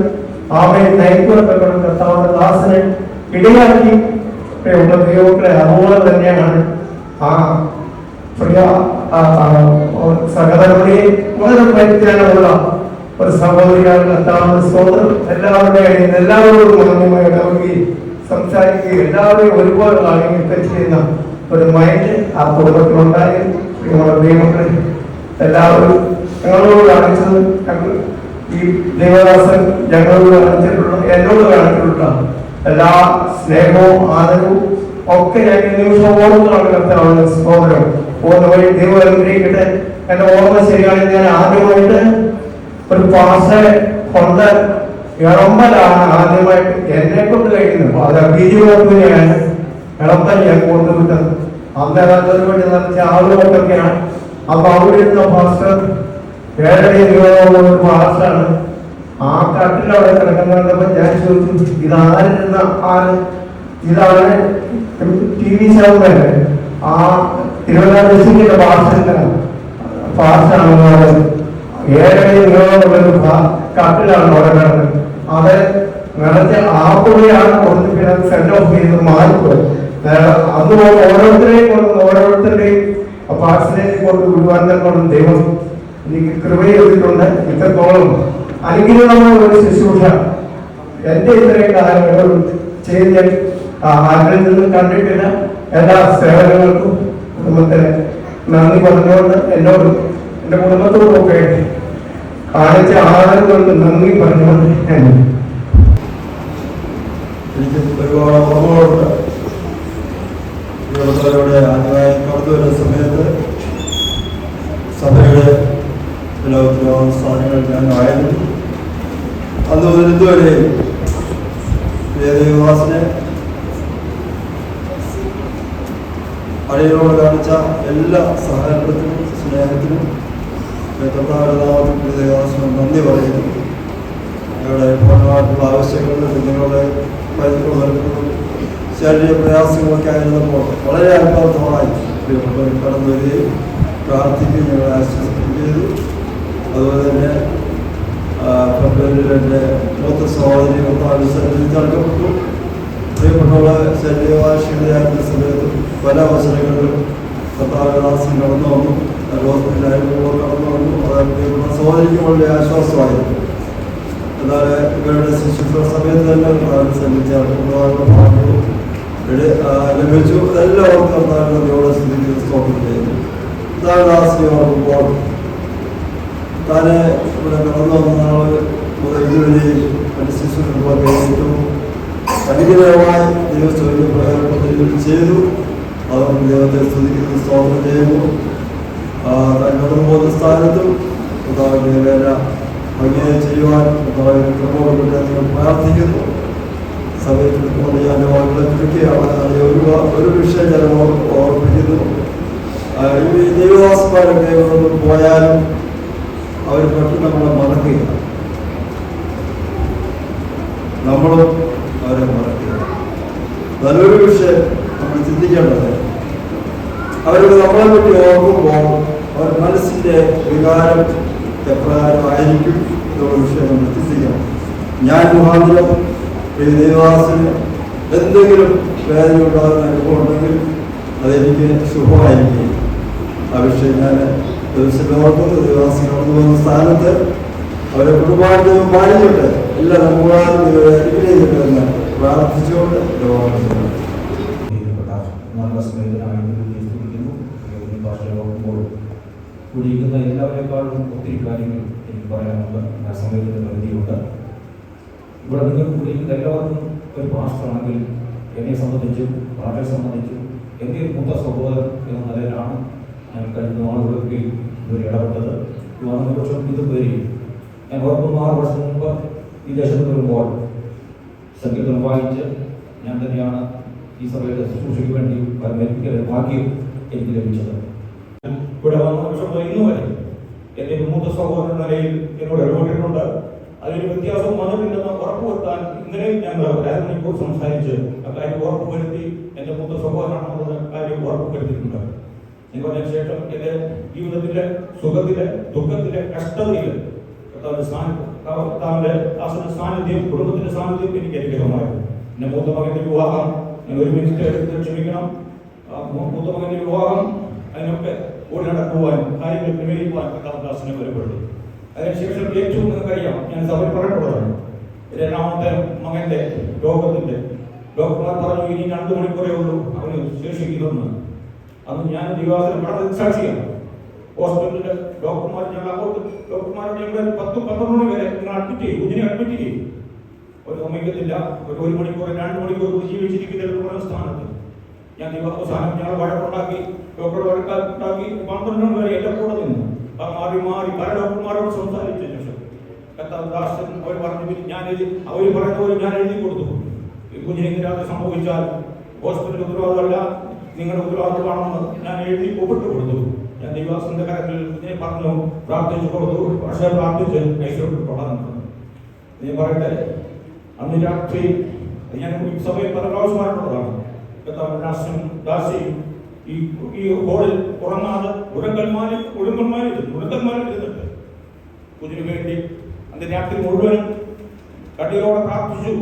ആമയെ നയിക്കപ്പെട്ട കർത്താവിന്റെ ദാസനെ ഇടയാക്കി ദൈവങ്ങളെ അതുപോലെ തന്നെയാണ് ആ പ്രിയ സഹോദരനെ വളരെ പരിജ്ഞാനമുള്ള ഒരു സഹോദരിയാണ് കർത്താവിന്റെ സ്തോത്രം. എല്ലാവരോടും മാന്യമായി ഇടപെടുകയും സംസാരിക്കുകയും എല്ലാവരെയും ഒരുപോലെ കാര്യങ്ങളൊക്കെ ചെയ്യുന്ന ഒരു മൈൻഡ് ആ കുടുംബത്തിലുണ്ടായി. ദൈവങ്ങളെ എല്ലാവരും ഞങ്ങളോട് കാണിച്ചത് ഈ ദേവദാസൻ ഞങ്ങളോട് കാണിച്ചിട്ടുള്ള എന്നോട് കാണിച്ചിട്ടുള്ള എല്ലാ സ്നേഹവും ആദരവും ഒക്കെ ഞാൻ ഈ നിമിഷമോടുകളാണ് കർത്താവിന്റെ സഹോദരം. പോകുന്ന വഴി ദൈവം അനുഗ്രഹിക്കട്ടെ. എന്റെ ഓർമ്മ ശരിയാണെങ്കിൽ ഞാൻ ആദ്യമായിട്ട് ഒരു പാസ് കൊണ്ട് ഇളമ്പലാണ് ആദ്യമായിട്ട് എന്നെ കൊണ്ട് കഴിക്കുന്നത്. അത് ബീജിയാണ് ഇളമ്പൽ ഞാൻ കൊണ്ടുവിട്ടത്. അന്നേരത്തൊരു വേണ്ടി നിറച്ച ആളുകൾക്കൊക്കെയാണ്. അപ്പൊ അവിടെ ഇരുന്ന പാസ്റ്റർ 7 പാസ്റ്റാണ്. ആ കട്ടിലവിടെ കിടക്കുന്നപ്പോൾ ഞാൻ ചോദിച്ചു, ഇതായിരുന്ന ആര്? ഇതാണ് TV ശാസ്ത്രജ്ഞൻ. ആ തിരുവനന്തപുരത്തിന്റെ പാസ്റ്റാണ് 7 കട്ടിലാണ് അവിടെ കിടന്നത്. അത് നിറച്ച ആപ്പുകയാണ് കൊണ്ട് പിന്നെ സെൻഡ് ഓഫ് ചെയ്ത് മാറിപ്പോയി. അന്ന് ഓരോരുത്തരെയും കൊണ്ട് ഓരോരുത്തരുടെയും പാർട്സിലേക്ക് കൊണ്ട് വിടുവാൻ കൊണ്ട് ദൈവം എനിക്ക് കൃപ ചെയ്തിട്ടുണ്ട്. ഇത്രത്തോളം അനുഗ്രഹമായ ഒരു ശുശ്രൂഷ എന്റെ ഇത്രയും കാലങ്ങൾ ചെയ്ത് ഞാൻ ആരിൽ നിന്നും കണ്ടിട്ടില്ല. എല്ലാ സേവനങ്ങൾക്കും കുടുംബത്തിന് നന്ദി പറഞ്ഞുകൊണ്ട് എന്നോടും എന്റെ കുടുംബത്തോടുമൊക്കെ കാണിച്ച ആദരവുകൾക്ക് നന്ദി പറഞ്ഞുകൊണ്ട് എനിക്ക് ഒരുപാട് ഓർമ്മകളുണ്ട്. ആദ്യമായി കടന്നു വരുന്ന സമയത്ത് സഭയുടെ ഞാനായിരുന്നു. അന്ന് മുതൽ ഇതുവരെ ദേവദാസിനെ അടിയനോട് കാണിച്ച എല്ലാ സഹകരണത്തിനും സ്നേഹത്തിനും കർത്താവിന്റെ ദേവദാസിനും നന്ദി പറയുന്നു. ഞങ്ങളുടെ പൂർണ്ണമായിട്ടുള്ള ആവശ്യങ്ങളിൽ നിങ്ങളുടെ പലപ്പോഴും ശാരീരിക പ്രയാസങ്ങളൊക്കെ ആയിരുന്നപ്പോൾ വളരെ ആത്മാർത്ഥമായി കടന്നു വരികയും പ്രാർത്ഥിക്കുകയും ഞങ്ങളെ ആശ്വസിക്കുകയും ചെയ്തു. അതുപോലെ തന്നെ ഫെബ്രുവരിയിലെ മൂത്ത സഹോദരി തിരഞ്ഞെടുക്കപ്പെട്ടു. പ്രിയപ്പെട്ടവ ശരീരവാർഷികതയായിരുന്ന സമയത്തും പല അവസരങ്ങളിലും കർത്താവിദാസൻ കടന്നു വന്നു, ഹോസ്പിറ്റലായിട്ടുള്ളവർ കടന്നു വന്നു. അത് പ്രിയപ്പെട്ട സഹോദരിക്ക് വളരെ ആശ്വാസമായിരുന്നു. എന്നാൽ ഇവരുടെ ശുശ്രൂഷ സമയത്ത് തന്നെ കർത്താവിനെ സന്നിധിയായിട്ടുള്ള ലഭിച്ചു. എല്ലാവർക്കും കർത്താവിന്റെ നദിയോടെ സ്ഥിതിക്കുന്ന സ്തോത്രം ചെയ്യുന്നു. കർത്താവിദാസിനെ ഓർക്കുമ്പോൾ താനെ ഇവിടെ കടന്നു വന്ന നാൾ മുതൽ ഇതുവരെയും എൻ്റെ ശുശ്രൂഷകളൊക്കെ ഏറ്റവും അനുഗ്രഹമായി ദൈവസ്ഥലിൽ പ്രയോജനപ്പെടുത്തുകയും ചെയ്തു. അതുകൊണ്ട് ദൈവത്തെ സ്തുതിക്കുന്ന സ്തോത്രം ചെയ്യുന്നു. കടന്നു പോകുന്ന സ്ഥാനത്തും കർത്താവിൻ്റെ വേല ഭംഗിയായി ചെയ്യുവാൻ കർത്താവിനെ ക്രമോടുകൂടി നിങ്ങൾ പ്രാർത്ഥിക്കുന്നു. സമയത്ത് ഞാൻ വാക്കുകളെ ചുരുക്കിയാണ് ഒരു വിഷയം ഞാൻ ഓർമ്മിപ്പിക്കുന്നു. ഈ ദൈവദാസന്മാരൊക്കെ പോയാലും അവർ പെട്ടെന്ന് നമ്മളെ മറക്കുക, നമ്മളും അവരെ മറക്കുക. നല്ലൊരു വിഷയം നമ്മൾ ചിന്തിക്കേണ്ടത്, അവർക്ക് നമ്മളെ പറ്റി ഓർക്കുമ്പോൾ അവർ മനസ്സിൻ്റെ വികാരം എപ്രകാരമായിരിക്കും എന്നുള്ള വിഷയം നമ്മൾ ചിന്തിക്കണം. ഞാൻ മുഖാന്തരം ഈ ദൈവദാസന് എന്തെങ്കിലും വേദന ഉണ്ടാകുന്ന അനുഭവം ഉണ്ടെങ്കിൽ അതെനിക്ക് ശുഭമായിരിക്കും. ആ വിഷയം ഞാൻ ദിവസത്തോർക്കുന്നു. ദൈവദാസൻ കടന്നു പോകുന്ന സ്ഥാനത്ത് അവരെ കുടുംബമായിട്ട് പാലിച്ചിട്ട് എല്ലാം നമ്മളാലും അനുഗ്രഹിക്കട്ടെ എന്ന് പ്രാർത്ഥിച്ചുകൊണ്ട് കുടിക്കുന്ന എല്ലാവരെക്കാളും ഒത്തിരി കാര്യങ്ങൾ എനിക്ക് പറയാനുണ്ട്. ആ സമയത്തിന് പരിധിയുണ്ട്. ഇവിടെ നിങ്ങൾ കുടിക്കുന്ന എല്ലാവർക്കും ഒരു പാസ്റ്ററാണെങ്കിൽ എന്നെ സംബന്ധിച്ചും പാർട്ടിയെ സംബന്ധിച്ചും എൻ്റെ ഒരു മൂത്ത സഹോദരൻ എന്ന നിലയിലാണ് ഞാൻ കഴിഞ്ഞ നാളുകളൊക്കെ ഇവർ ഇടപെട്ടത്. വിവാഹ വർഷം ഇതുവരെ ഞാൻ ഓർക്കുന്ന 6 വർഷം മുമ്പ് ഈ ദേശത്ത് വരുമ്പോൾ സംഗീതം വായിച്ച് ഞാൻ തന്നെയാണ് ഈ സഭയുടെ ശുശ്രൂഷയ്ക്ക് വേണ്ടി പരമേൽപ്പിക്കൽ ഭാഗ്യം എനിക്ക് ലഭിച്ചത്. ഇവിടെ വന്ന വർഷം ഇന്ന് വരെ എൻ്റെ മൂത്ത സഹോദരൻ നിലയിൽ എന്നോട് ഇടപെട്ടിട്ടുണ്ട്. അതിലൊരു വ്യത്യാസം വന്നിട്ടില്ലെന്ന് ഉറപ്പുവരുത്താൻ ഇന്നലെയും ഞങ്ങൾ 1 മണിക്കൂർ സംസാരിച്ച് അക്കാര്യം ഉറപ്പുവരുത്തി എൻ്റെ മൂത്ത സഹോദരനാണെന്നുള്ള കാര്യം ഉറപ്പുവരുത്തിയിട്ടുണ്ട്. അതിന് ശേഷം എൻ്റെ ജീവിതത്തിലെ സുഖത്തിലെ ദുഃഖത്തിലെ കഷ്ടതയില് കർത്താവിന്റെ സാന്നിധ്യം, കുടുംബത്തിന്റെ സാന്നിധ്യം എനിക്ക് അനുഗ്രഹമായിരുന്നു. എൻ്റെ മൂത്ത മകന്റെ വിവാഹം ഞാൻ 1 മിനിറ്റ് എടുത്ത് ക്ഷമിക്കണം. മൂത്ത മകന്റെ വിവാഹം അതിനൊക്കെ കൂടി നടക്കുവാൻ കാര്യങ്ങൾ ക്രമീകരിക്കുവാൻ കർത്താവിനെ വരപ്പെടുത്തി. അതിനുശേഷം ഏറ്റവും നിങ്ങൾക്കറിയാം, ഞാൻ സഭയിൽ പറഞ്ഞിട്ടുള്ളതാണ്, 2ാമത്തെ മകന്റെ രോഗത്തിന്റെ ഡോക്ടർമാർ പറഞ്ഞു ഇനി 2 മണിക്കൂറേ ഉള്ളൂ അവന് ശേഷിക്കുന്നതെന്ന്. അന്ന് ഞാൻ ദിവാസനം വളരെ സാക്ഷിയാണ്. ഹോസ്പിറ്റലിലെ ഡോക്ടർമാർ ഞങ്ങൾ അങ്ങോട്ട് ഡോക്ടർമാരോട് ഞങ്ങൾ 10-12 മണി വരെ നിങ്ങൾ അഡ്മിറ്റ് ചെയ്യും, കുഞ്ഞിനെ അഡ്മിറ്റ് ചെയ്യും. ഒരു സമ്മതിക്കത്തില്ല. 1 മണിക്കൂർ 2 മണിക്കൂർ ജീവിച്ചിരിക്കുന്ന പറഞ്ഞ സ്ഥാനത്ത് ഞാൻ അവസാനം ഞങ്ങൾ വഴക്കുണ്ടാക്കി, ഡോക്ടർ വഴക്കുണ്ടാക്കി 12 വരെ എൻ്റെ കൂടെ നിന്നു. മാറി മാറി പല ഡോക്ടർമാരോട് സംസാരിച്ച ശേഷം ദാസൻ അവർ പറഞ്ഞു അവർ പറയുന്ന പോലെ ഞാൻ എഴുതി കൊടുത്തു. കുഞ്ഞിനെ ഇങ്ങനെ സംഭവിച്ചാൽ ഹോസ്പിറ്റൽ ഉത്തരവാദിത്തമല്ല, നിങ്ങളുടെ ഉത്തരവാദിത്തമാണെന്ന് ഞാൻ എഴുതി ഒപ്പിട്ട് കൊടുത്തു. ഞാൻ ദൈവാസന്റെ കാര്യത്തിൽ കുഞ്ഞിനെ പറഞ്ഞു, പ്രാർത്ഥിച്ചു കൊടുത്തു. പക്ഷേ പ്രാർത്ഥിച്ച് ഐശ്വര്യപ്പെട്ടു. ഞാൻ പറയട്ടെ, അന്ന് രാത്രി ഞാൻ സഭയിൽ പല പ്രാവശ്യമായിട്ടുള്ളതാണ്. ദാസിയും ഈ ഹോളിൽ ഉറങ്ങാതെ മുഴങ്കന്മാരിൽ ഇരുന്നിട്ട് കുഞ്ഞിന് വേണ്ടി അന്ന് രാത്രി മുഴുവനും കടിയോടെ പ്രാർത്ഥിച്ചു.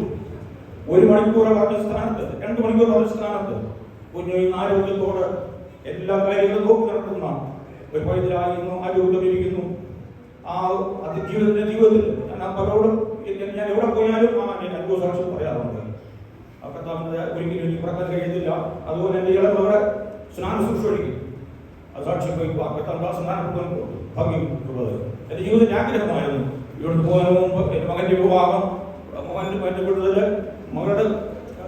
1 മണിക്കൂർ പറഞ്ഞ സ്ഥാനത്ത് 2 മണിക്കൂർ പറഞ്ഞ സ്ഥാനത്ത് കുഞ്ഞു ആരോഗ്യത്തോട് എല്ലാ കാര്യങ്ങളും നോക്കി നടത്തുന്ന ഒരു പൈതലായി ആരോഗ്യമിരിക്കുന്നു. ആ ജീവിതത്തിൽ ഞാൻ പലരോടും ഞാൻ എവിടെ പോയാലും ഞാൻ അനുഭവ സാക്ഷ്യം പറയാറുണ്ട്. കർത്താവിന്റെ ഒരിക്കലും എനിക്ക് പറയാൻ കഴിയുന്നില്ല. അതുപോലെ എൻ്റെ ഇളവരെ സ്നാന ശുശ്രൂഷിക്കും സാക്ഷ്യം സ്നാനം ഭാഗ്യമുള്ളത് എൻ്റെ ജീവിതത്തിന്റെ ആഗ്രഹമായിരുന്നു. ഇവിടെ പോകുന്നതിന് മുമ്പ് എൻ്റെ മകന്റെ വിവാഹം, മകന്റെ വിടുതല്, മകളുടെ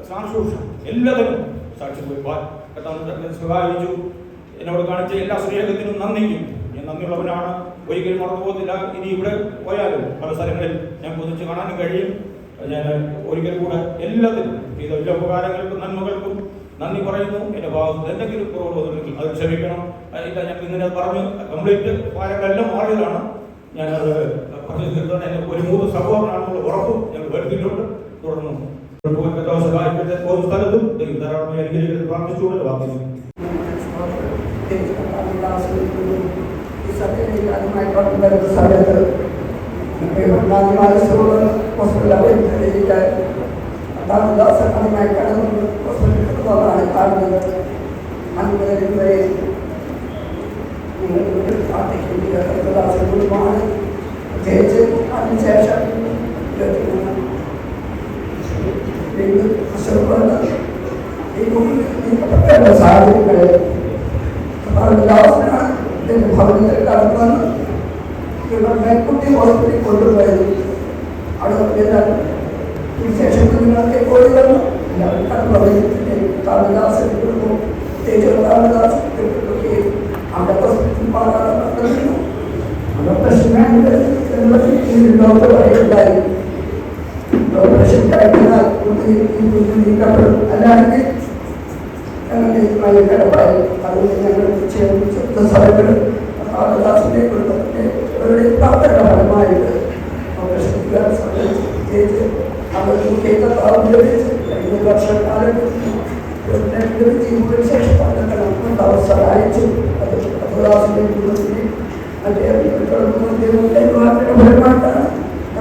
സ്നാന ശുശ്രൂഷ എല്ലാത്തിനും സാക്ഷ്യം പോയി കർത്താവിനെ സഹായിച്ചു. എന്നോട് കാണിച്ച എല്ലാ സ്നേഹത്തിനും നന്ദിക്കും ഞാൻ നന്ദിയുള്ളവനാണ്, ഒരിക്കലും മറന്നു പോകുന്നില്ല. ഇനി ഇവിടെ പോയാലും പല സ്ഥലങ്ങളിൽ ഞാൻ ഒന്നിച്ച് കാണാനും കഴിയും. ഞാൻ ഒരിക്കൽ കൂടെ എല്ലാത്തിനും ചെയ്ത എല്ലാ ഉപകാരങ്ങൾക്കും നന്മകൾക്കും നന്ദി പറയുന്നു. എൻ്റെ ഭാഗത്ത് എന്തെങ്കിലും കുറവ് വന്നിട്ടുണ്ടെങ്കിൽ അത് ക്ഷമിക്കണം. ഇല്ല, ഞാൻ ഇങ്ങനെ പറഞ്ഞു കംപ്ലീറ്റ് കാര്യങ്ങളെല്ലാം മാറിയതാണ്. ഞാനത് പറഞ്ഞു തീർത്താണ്. എൻ്റെ ഒരു 3 സഹോദരനാണെന്നുള്ള ഉറപ്പും ഞങ്ങൾ വരുത്തിയിട്ടുണ്ട്. തുടർന്നും പോകുന്ന സ്ഥലത്തും ധാരാളമായി അനുഗ്രഹിക്കുന്നത് പ്രാർത്ഥിച്ചുകൊണ്ട് വാങ്ങിച്ചു. പ്രത്യേകിച്ച് അതിനുശേഷം വീണ്ടും സാഹചര്യങ്ങളിൽ ഭവനത്തിൽ കടന്നു വന്ന് മേൽക്കുട്ടി ഹോസ്പിറ്റലിൽ കൊണ്ടുപോയത്. അവിടെ വിശേഷം കുഞ്ഞുങ്ങളൊക്കെ ഓടി വന്നു. എല്ലാവരും കാളിദാസൻ കുടുംബം പ്രത്യേകിച്ച് കാളിദാസൻ അവിടെ ഹോസ്പിറ്റലിൽ പാടാറുണ്ടായിരുന്നു. ഡോക്ടർ പറയുണ്ടായി ഓപ്പറേഷൻ കഴിഞ്ഞാൽ നീക്കപ്പെടും, അല്ലെങ്കിൽ ഞങ്ങളുടെ കിടപ്പായി. അതുകൊണ്ട് ഞങ്ങൾ ചേർന്ന് സ്ഥലങ്ങൾ കാളിദാസിന്റെ കുടുംബത്തിന്റെ അവരുടെ പ്രാർത്ഥന ഫലമായിട്ട് ഓപ്പറേഷൻ പ്രത്യേകിച്ച് അവർ കഴിഞ്ഞ വർഷക്കാലം ശേഷം അവർ സഹായിച്ചു. അത് കാളിദാസിന്റെ കുടുംബത്തിന് ഫലമായിട്ടാണ്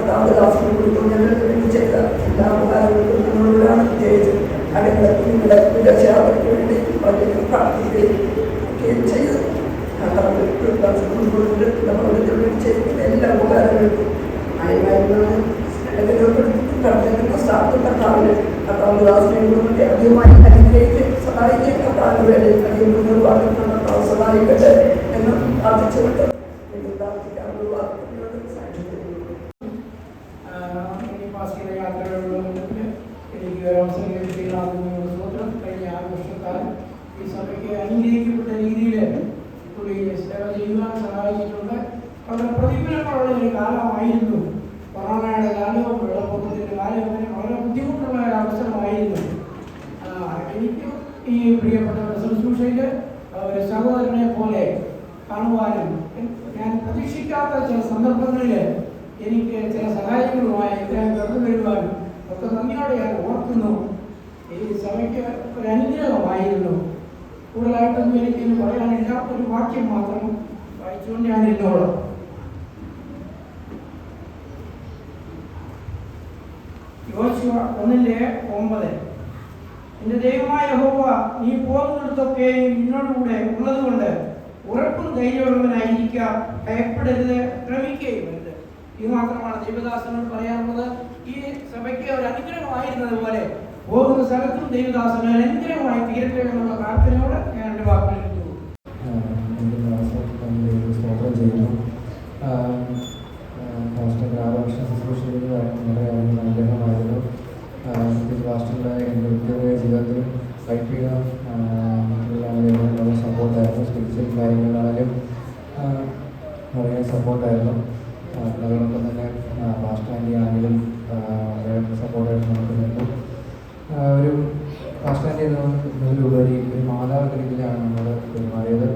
കാളിദാസിനെ കുറിച്ച് ഞങ്ങൾക്ക് വേണ്ടി ചെയ്ത എല്ലാ ഉപകാരങ്ങൾക്കും നമ്മളോടാണ് പ്രത്യേകിച്ച് അടങ്ങളെ വിദേശാവർക്ക് വേണ്ടി പലരും പ്രാർത്ഥിക്കുകയും ചെയ്തത്. ഭവനത്തിൽ വേണ്ടി ചെയ്യുന്ന എല്ലാ ഉപകാരങ്ങൾക്കും കാളിദാസിനെ കുറിച്ച് അധികമായി അനുഗ്രഹിക്കുകയും സഹായിക്കുകയും കർത്താവിന് വേണ്ടി അധികം സഹായിക്കട്ടെ എന്ന് പ്രാർത്ഥിച്ചുകൊണ്ട് കഴിഞ്ഞ 6 വർഷക്കാലം ഈ സഭയ്ക്ക് അനുഗ്രഹിക്കപ്പെട്ട രീതിയിൽ സേവ ചെയ്യുവാൻ സഹായിച്ചിട്ടുണ്ട്. വളരെ പ്രതികൂലമുള്ള ഒരു കാലമായിരുന്നു കൊറോണയുടെ കാലവും വെള്ളപ്പൊക്കത്തിൻ്റെ കാലവും. അങ്ങനെ വളരെ ബുദ്ധിമുട്ടുള്ള ഒരു അവസരമായിരുന്നു. എനിക്കും ഈ പ്രിയപ്പെട്ട ശുശ്രൂഷയിൽ ഒരു സഹോദരനെ പോലെ കാണുവാനും ഞാൻ പ്രതീക്ഷിക്കാത്ത ചില സന്ദർഭങ്ങളിൽ എനിക്ക് ചില സഹായങ്ങളുമായി ഇദ്ദേഹം കടന്നു വരുവാനും ഒക്കെ നന്ദിയോടെ ഞാൻ ഓർക്കുന്നു. ഈ സഭയ്ക്ക് ഒരു അനുഗ്രഹമായിരുന്നു. കൂടുതലായിട്ടൊന്നും എനിക്കിന്ന് പറയാനില്ല. ഒരു വാക്യം മാത്രം വായിച്ചുകൊണ്ട് ഞാൻ എന്നോട് യോശുവ 1:9 എൻ്റെ ദൈവമായ യഹോവ നീ പോകുന്നിടത്തൊക്കെയും നിന്നോടുകൂടെ ഉള്ളതുകൊണ്ട് ഉറപ്പും ധൈര്യമുള്ളവനായിരിക്കുക, ഭയപ്പെടരുത്, ഭ്രമിക്കുകയുമരുത്. ഇത് മാത്രമാണ് ദൈവദാസനോട് പറയാനുള്ളത്. ഈ സഭയ്ക്ക് ഒരു അനുഗ്രഹമായിരുന്നത് പോലെ പോകുന്ന സ്ഥലത്തും ദൈവദാസന് അനുഗ്രഹമായി തീരട്ടെ എന്നുള്ള പ്രാർത്ഥനയോടെ ഞാൻ എൻ്റെ വാക്കുകൾ സ്തോത്രം ചെയ്യുന്നു. പാസ്റ്റർ ആഘോഷ ശുശ്രൂഷയിൽ വളരെ അനുഗ്രഹമായിരുന്നു. പാസ്റ്ററിൻ്റെ എൻ്റെ വ്യക്തിപരമായ ജീവിതത്തിലും വൈദ്യുത വളരെ സപ്പോർട്ടായിരുന്നു. സ്പിരിച്വൽ കാര്യങ്ങളിലാണെങ്കിലും വളരെ സപ്പോർട്ടായിരുന്നു. അതോടൊപ്പം തന്നെ പാസ്റ്റർ ആൻറ്റി ആണെങ്കിലും സപ്പോർട്ടായിട്ട് നമുക്ക് നിന്നു. ഒരു പാസ്റ്റർ ആൻറ്റി എന്നതിലുപരി ഒരു മാതാവ് രീതിയിലാണ് നമ്മൾ പെരുമാറിയത്.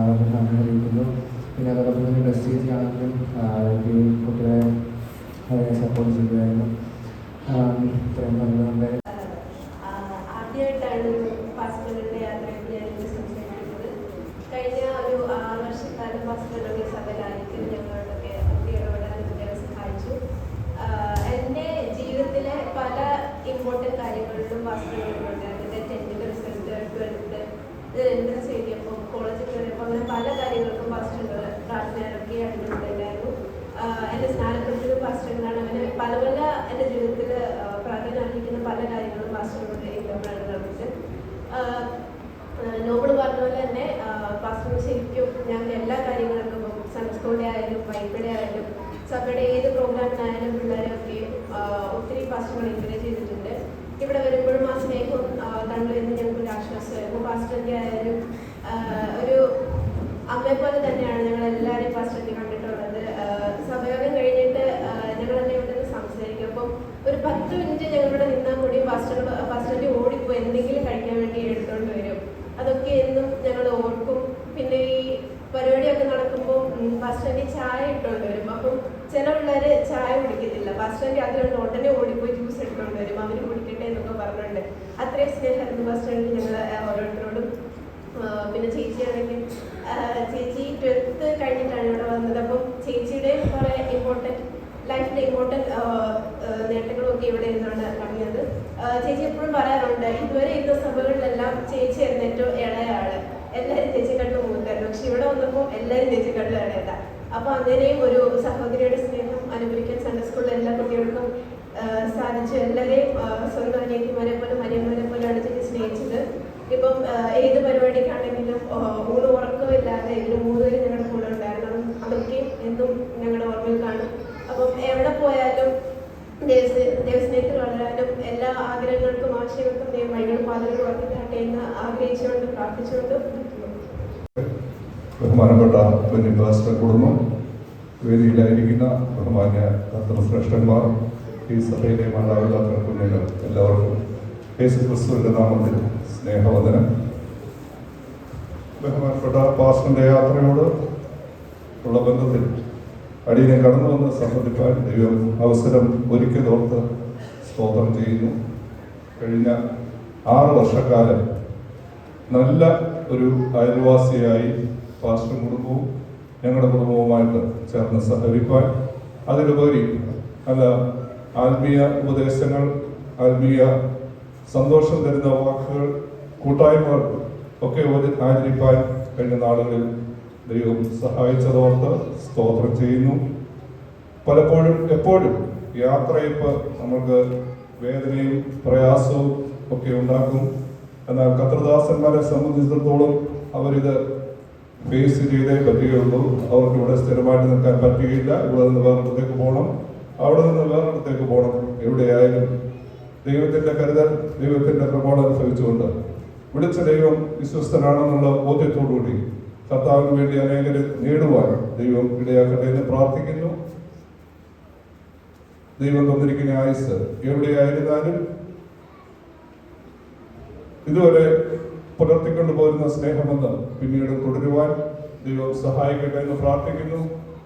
അതിൽ നന്ദിയിരിക്കുന്നു. പിന്നെ അതോടൊപ്പം തന്നെ ഡെസ്റ്റേജ് ആണെങ്കിലും കുട്ടികളെ വളരെ സപ്പോർട്ട് ചെയ്യുമായിരുന്നു. ഇത്രയും നമ്മുടെ ആദ്യമായിട്ടാണ് പാസ്റ്ററുടെ യാത്രയ്ക്ക് ഞാൻ സംസാരിക്കുന്നത്. കഴിഞ്ഞ ഒരു 6 വർഷക്കാലം പാസ്റ്ററുടെ സഭയിലായിരിക്കും ഞങ്ങളോടൊക്കെ ഇടപെടാൻ കുട്ടികളെ സഹായിച്ചു. എൻ്റെ ജീവിതത്തിലെ പല ഇമ്പോർട്ടൻ്റ് കാര്യങ്ങളിലും പാസ്റ്ററുകളുണ്ട്. അതിൻ്റെ 10th റിസൾട്ട്, 12th എൻട്രൻസ് എഴുതിയപ്പോൾ, കോളേജിൽ കയറിയപ്പോൾ, അങ്ങനെ പല കാര്യങ്ങൾക്കും പാസ്റ്ററുകൾ പ്രാർത്ഥനയൊക്കെ അടുത്തുണ്ടായിരുന്നു. എൻ്റെ സ്നാനപ്പെടുത്തലും പാസ്റ്ററുകളാണ്. അങ്ങനെ പല പല എൻ്റെ ജീവിതത്തിൽ പ്രാധാന്യം അർഹിക്കുന്ന പല കാര്യങ്ങളും പാസ്റ്ററുകളുടെ ഇടപെടലുകളുണ്ട്. നോബിൾ പറഞ്ഞ പോലെ തന്നെ പാസ്റ്റർ ശരിക്കും ഞങ്ങൾ എല്ലാ കാര്യങ്ങൾക്കും സൺഡേ സ്കൂളിൻ്റെ ആയാലും ബൈബിളിൻ്റെ ആയാലും സഭയുടെ ഏത് പ്രോഗ്രാമിനായാലും പിള്ളേരെയൊക്കെ ഒത്തിരി പാസ്റ്ററുകൾ എൻകറേജ് ചെയ്തിട്ടുണ്ട്. ഇവിടെ വരുമ്പോഴും ആ സ്നേഹം കണ്ടുവരുന്ന ഞങ്ങൾക്കൊരു ആശ്വാസമായിരുന്നു. പാസ്റ്ററിൻ്റെ ആയാലും ഒരു പാസ്റ്ററിനെ കണ്ടിട്ടുള്ളത്. സഭയോഗം കഴിഞ്ഞിട്ട് ഞങ്ങളെല്ലാം ഇവിടെ നിന്ന് സംസാരിക്കും. അപ്പം ഒരു 10 മിനിറ്റ് ഞങ്ങളിവിടെ നിന്നാൽ കൂടി പാസ്റ്ററിന്റെ ഓടിപ്പോയി എന്തെങ്കിലും കഴിക്കാൻ വേണ്ടി എടുത്തുകൊണ്ട് വരും. അതൊക്കെ എന്നും ഞങ്ങൾ ഓർക്കും. പിന്നെ ഈ പരിപാടിയൊക്കെ നടക്കുമ്പോൾ പാസ്റ്ററിന്റെ ചായ ഇട്ടുകൊണ്ട് വരും. അപ്പം ചില പിള്ളേർ ചായ കുടിക്കത്തില്ല. പാസ്റ്ററിന്റെ അതുകൊണ്ട് ഉടനെ ഓടിപ്പോയി ജ്യൂസ് എടുത്തുകൊണ്ട് വരും, അവർ കുടിക്കട്ടെ എന്നൊക്കെ പറഞ്ഞുകൊണ്ട്. അത്രയും സ്നേഹമായിരുന്നു പാസ്റ്ററിന്റെ ഞങ്ങൾ ഓരോരുത്തരോടും. പിന്നെ ചേച്ചിയാണെങ്കിൽ ചേച്ചി 12th കഴിഞ്ഞിട്ടാണ് ഇവിടെ വന്നത്. അപ്പം ചേച്ചിയുടെ കുറേ ലൈഫിലെ ഇമ്പോർട്ടൻറ്റ് നേട്ടങ്ങളൊക്കെ ഇവിടെ ഇരുന്നാണ് കാണുന്നത്. ചേച്ചി എപ്പോഴും പറയാറുണ്ട്, ഇതുവരെ ഇരുന്ന സഭകളിലെല്ലാം ചേച്ചിയായിരുന്നു ഏറ്റവും ഇളയ ആള്, എല്ലാവരും ചേച്ചിക്കാട്ടിലും മൂത്തായിരുന്നു. പക്ഷെ ഇവിടെ വന്നപ്പോൾ എല്ലാവരും ചേച്ചിക്കാട്ടിലും ഇളയതാ. അപ്പോൾ അങ്ങനെയും ഒരു സഹോദരിയുടെ സ്നേഹം അനുഭവിക്കാൻ സൺഡേ സ്കൂളിലെ എല്ലാ കുട്ടികൾക്കും സാധിച്ചു. എല്ലാവരെയും സ്വന്തം അനിയത്തിമാരെ പോലെ മരിയന്മാരെ പോലെയാണ് ചേച്ചി സ്നേഹിച്ചത്. ഇപ്പം ഏത് പരിപാടിക്കാണെങ്കിലും ഊണ് ഉറക്കമില്ലാതെ ഇതിന് 3 പേര് ഞങ്ങളുടെ കൂടെ ഉണ്ടായിരുന്നു. അതൊക്കെയും എന്നും ഞങ്ങളുടെ ഓർമ്മയിൽ കാണും. അപ്പം എവിടെ പോയാലും ദൈവസ്നേഹത്തിൽ വളരാനും എല്ലാ ആഗ്രഹങ്ങൾക്കും ആശയങ്ങൾക്കും വഴികളും പാതകളും വർദ്ധിക്കട്ടെ എന്ന് ആഗ്രഹിച്ചുകൊണ്ട് പ്രാർത്ഥിച്ചുകൊണ്ട് ബഹുമാനപ്പെട്ട പാസ്റ്റർ കുടുംബം, വേദിയിലായിരിക്കുന്ന ബഹുമാന്യ ശ്രേഷ്ഠന്മാർ, ഈ സഭയിലെ മാതാപിതാക്കൾക്ക് മുന്നിൽ എല്ലാവർക്കും യേശുക്രിസ്തുവിന്റെ നാമത്തിൽ സ്നേഹവന്ദനം. ബഹുമാനപ്പെട്ട പാസ്റ്ററിന്റെ യാത്രയോട് ഉള്ള ബന്ധത്തിൽ അടിയനെ കടന്നു വന്ന് സംബന്ധിക്കാൻ ദൈവം അവസരം ഒരുക്കിയതോർത്ത് സ്തോത്രം ചെയ്യുന്നു. കഴിഞ്ഞ 6 വർഷക്കാലം നല്ല ഒരു അയൽവാസിയായി പാസ്റ്റർ കുടുംബവും ഞങ്ങളുടെ കുടുംബവുമായിട്ട് ചേർന്ന് സഹകരിക്കാൻ, അതിലുപരി നല്ല ആത്മീയ ഉപദേശങ്ങൾ, ആത്മീയ സന്തോഷം തരുന്ന വാക്കുകൾ, കൂട്ടായ്മകൾ ഒക്കെ ആചരിക്കാൻ കഴിഞ്ഞ നാളുകളിൽ ദൈവം സഹായിച്ചതോർത്ത് സ്തോത്രം ചെയ്യുന്നു. പലപ്പോഴും എപ്പോഴും യാത്രയപ്പ് നമ്മൾക്ക് വേദനയും പ്രയാസവും ഒക്കെ ഉണ്ടാക്കും. എന്നാൽ കർത്തൃദാസന്മാരെ സംബന്ധിച്ചിടത്തോളം അവരിത് ഫേസ് ചെയ്തേ പറ്റുകയുള്ളൂ. അവർക്ക് ഇവിടെ സ്ഥിരമായിട്ട് നിൽക്കാൻ പറ്റുകയില്ല. ഇവിടെ നിന്ന് വേറൊരിടത്തേക്ക് പോകണം, അവിടെ നിന്ന് വേറൊരിടത്തേക്ക് പോകണം. എവിടെയായാലും ദൈവത്തിന്റെ കരുതൽ, ദൈവത്തിന്റെ പ്രബോധനം അനുഭവിച്ചുകൊണ്ട് വിളിച്ച ദൈവം വിശ്വസ്തനാണെന്നുള്ള ബോധ്യത്തോടുകൂടി കർത്താവിന് വേണ്ടി അനേകരെ നേടുവാൻ ദൈവം ഇടയാക്കട്ടെ എന്ന് പ്രാർത്ഥിക്കുന്നു. ദൈവം തന്നിരിക്കുന്ന ആയുസ് എവിടെയായിരുന്നാലും ഇതുവരെ പുലർത്തിക്കൊണ്ടു പോരുന്ന സ്നേഹബന്ധം പിന്നീട് തുടരുവാൻ ദൈവം സഹായിക്കട്ടെ എന്ന് പ്രാർത്ഥിക്കുന്നു.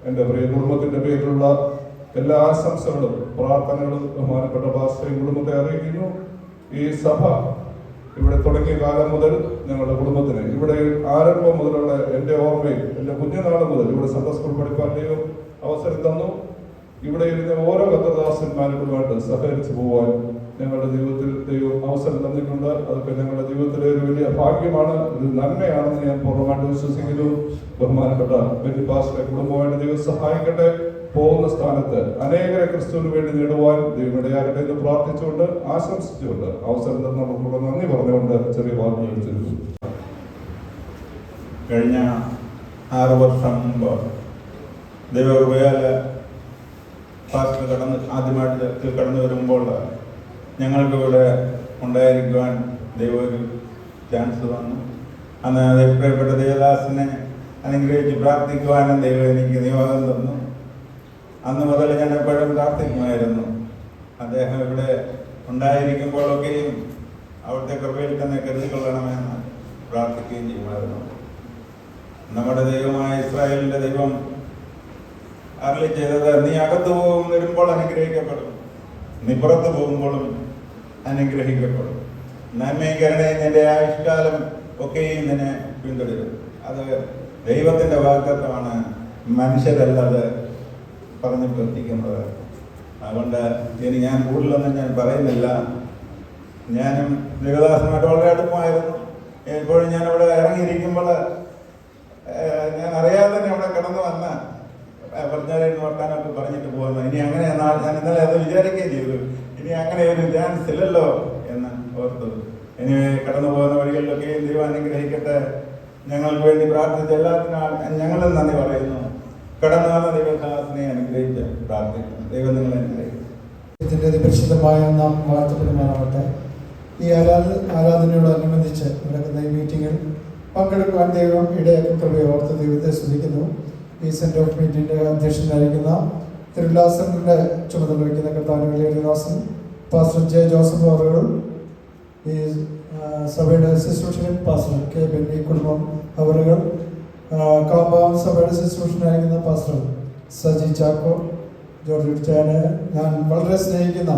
എൻ്റെ പ്രിയ കുടുംബത്തിന്റെ പേരിലുള്ള എല്ലാ ആശംസകളും പ്രാർത്ഥനകളും ബഹുമാനപ്പെട്ട പാസ്റ്ററേയും കുടുംബത്തെ അറിയിക്കുന്നു. ഈ സഭ ഇവിടെ തുടങ്ങിയ കാലം മുതൽ ഞങ്ങളുടെ കുടുംബത്തിന് ഇവിടെ ആരംഭം മുതലുള്ള എൻ്റെ ഓർമ്മയിൽ, എൻ്റെ കുഞ്ഞുനാൾ മുതൽ ഇവിടെ സൺഡേ സ്കൂൾ പഠിപ്പാൻ ദൈവം അവസരം തന്നു. ഇവിടെ ഇരുന്ന ഓരോ കർത്തൃദാസന്മാരുമായിട്ട് സഹകരിച്ചു പോകാൻ ഞങ്ങളുടെ ജീവിതത്തിൽ ദൈവം അവസരം തന്നിട്ടുണ്ട്. അതൊക്കെ ഞങ്ങളുടെ ജീവിതത്തിലെ ഒരു വലിയ ഭാഗ്യമാണ്, ഒരു നന്മയാണെന്ന് ഞാൻ പൂർണ്ണമായിട്ട് വിശ്വസിക്കുന്നു. ബഹുമാനപ്പെട്ട ബെന്നി പാസ്റ്ററെ കുടുംബമായിട്ട് ദൈവം സഹായിക്കട്ടെ. പോകുന്ന സ്ഥാനത്ത് അനേകരെ ക്രിസ്തുവിന് വേണ്ടി നേടുവാൻ ദൈവം ഇടയാകട്ടെ എന്ന് പ്രാർത്ഥിച്ചുകൊണ്ട് ആശംസിച്ചുകൊണ്ട് അവസരം തന്ന നമുക്കുള്ള നന്ദി പറഞ്ഞുകൊണ്ട് ചെറിയ വാർത്തകൾ വെച്ചിരുന്നു. കഴിഞ്ഞ 6 വർഷം മുമ്പ് ദൈവകൃപയാൽ പാസ്റ്റർ ആദ്യമായിട്ട് കടന്നു വരുമ്പോൾ ഞങ്ങൾക്ക് ഇവിടെ ഉണ്ടായിരിക്കുവാൻ ദൈവം ഒരു ചാൻസ് തന്നു. അന്ന് പ്രിയപ്പെട്ട ദേവദാസിനെ അനുഗ്രഹിച്ച് പ്രാർത്ഥിക്കുവാനും ദൈവം എനിക്ക് നിയോഗം തന്നു. അന്ന് മുതൽ ഞാൻ എപ്പോഴും പ്രാർത്ഥിക്കുമായിരുന്നു. അദ്ദേഹം ഇവിടെ ഉണ്ടായിരിക്കുമ്പോഴൊക്കെയും അവിടുത്തെ കൃപയിൽ തന്നെ കരുതിക്കൊള്ളണമെന്ന് പ്രാർത്ഥിക്കുകയും ചെയ്യുമായിരുന്നു. നമ്മുടെ ദൈവമായ ഇസ്രായേലിന്റെ ദൈവം അരുളി ചെയ്തത്, നീ അകത്ത് വരുമ്പോൾ അനുഗ്രഹിക്കപ്പെടും, നീ പുറത്തു പോകുമ്പോഴും അനുഗ്രഹിക്കപ്പെടും. നന്മയും കരുണയും നിന്റെ ആയുഷ്കാലം ഒക്കെയും നിന്നെ പിന്തുടരും. അത് ദൈവത്തിന്റെ വാഗ്ദത്തമാണ്, മനുഷ്യരല്ലത് പറഞ്ഞു പ്രവർത്തിക്കുന്നത്. അതുകൊണ്ട് ഇനി ഞാൻ കൂടുതലൊന്നും ഞാൻ പറയുന്നില്ല. ഞാനും ദേവദാസനുമായിട്ട് വളരെ അടുപ്പമായിരുന്നു. എപ്പോഴും ഞാൻ ഇവിടെ ഇറങ്ങിയിരിക്കുമ്പോൾ ഞാൻ അറിയാതെ തന്നെ അവിടെ കിടന്നു വന്ന് പറഞ്ഞാലും വർത്താനൊക്കെ പറഞ്ഞിട്ട് പോകുന്നു. ഇനി അങ്ങനെ ഞാൻ ഇന്നലെ അത് വിചാരിക്കുകയും ചെയ്തു, ഇനി അങ്ങനെ ഒരു ചാൻസ് ഇല്ലല്ലോ എന്ന് ഓർത്തു. ഇനി കടന്നു പോകുന്ന വഴികളിലൊക്കെ ദൈവം അനുഗ്രഹിക്കട്ടെ. ഞങ്ങൾക്ക് വേണ്ടി പ്രാർത്ഥിച്ച എല്ലാത്തിനും ഞങ്ങളും നന്ദി പറയുന്നു. കടന്നു വന്ന ദൈവദാസനെ അനുഗ്രഹിച്ച് പ്രാർത്ഥിക്കുന്നു. ദൈവം നിങ്ങളെ അനുഗ്രഹിക്കും. ഇതിൻ്റെ പരിശുദ്ധമായ നാം വാഴ്ത്തപ്പെടുമാറാവട്ടെ. ഈ ആരാധനയോടനുബന്ധിച്ച് നടക്കുന്ന ഈ മീറ്റിങ്ങിൽ പങ്കെടുക്കുവാൻ ദൈവം ഇടയാക്കി കൃപയെ ഓർത്ത് ദൈവത്തെ സ്തുതിക്കുന്നു. ഈ സെൻറ്റർ ഓഫ് മീറ്റിൻ്റെ അധ്യക്ഷനായിരിക്കുന്ന തിരുവിലാസൻ്റെ ചുമതല വയ്ക്കുന്ന കർത്താവിൻ്റെ വലിയ ദാസൻ പാസ്റ്റർ ജെ ജോസഫ് അവറുകൾ, ഈ സഭയുടെ ശുശ്രൂഷകൻ പാസ്റ്റർ കെ ബെന്നി കുടുംബം അവറുകൾ, കാമ്പാം സഭയുടെ ശുശ്രൂഷനായിരിക്കുന്ന പാസ്റ്റർ സജി ചാക്കോ, ജോർജ് ചാന്, ഞാൻ വളരെ സ്നേഹിക്കുന്ന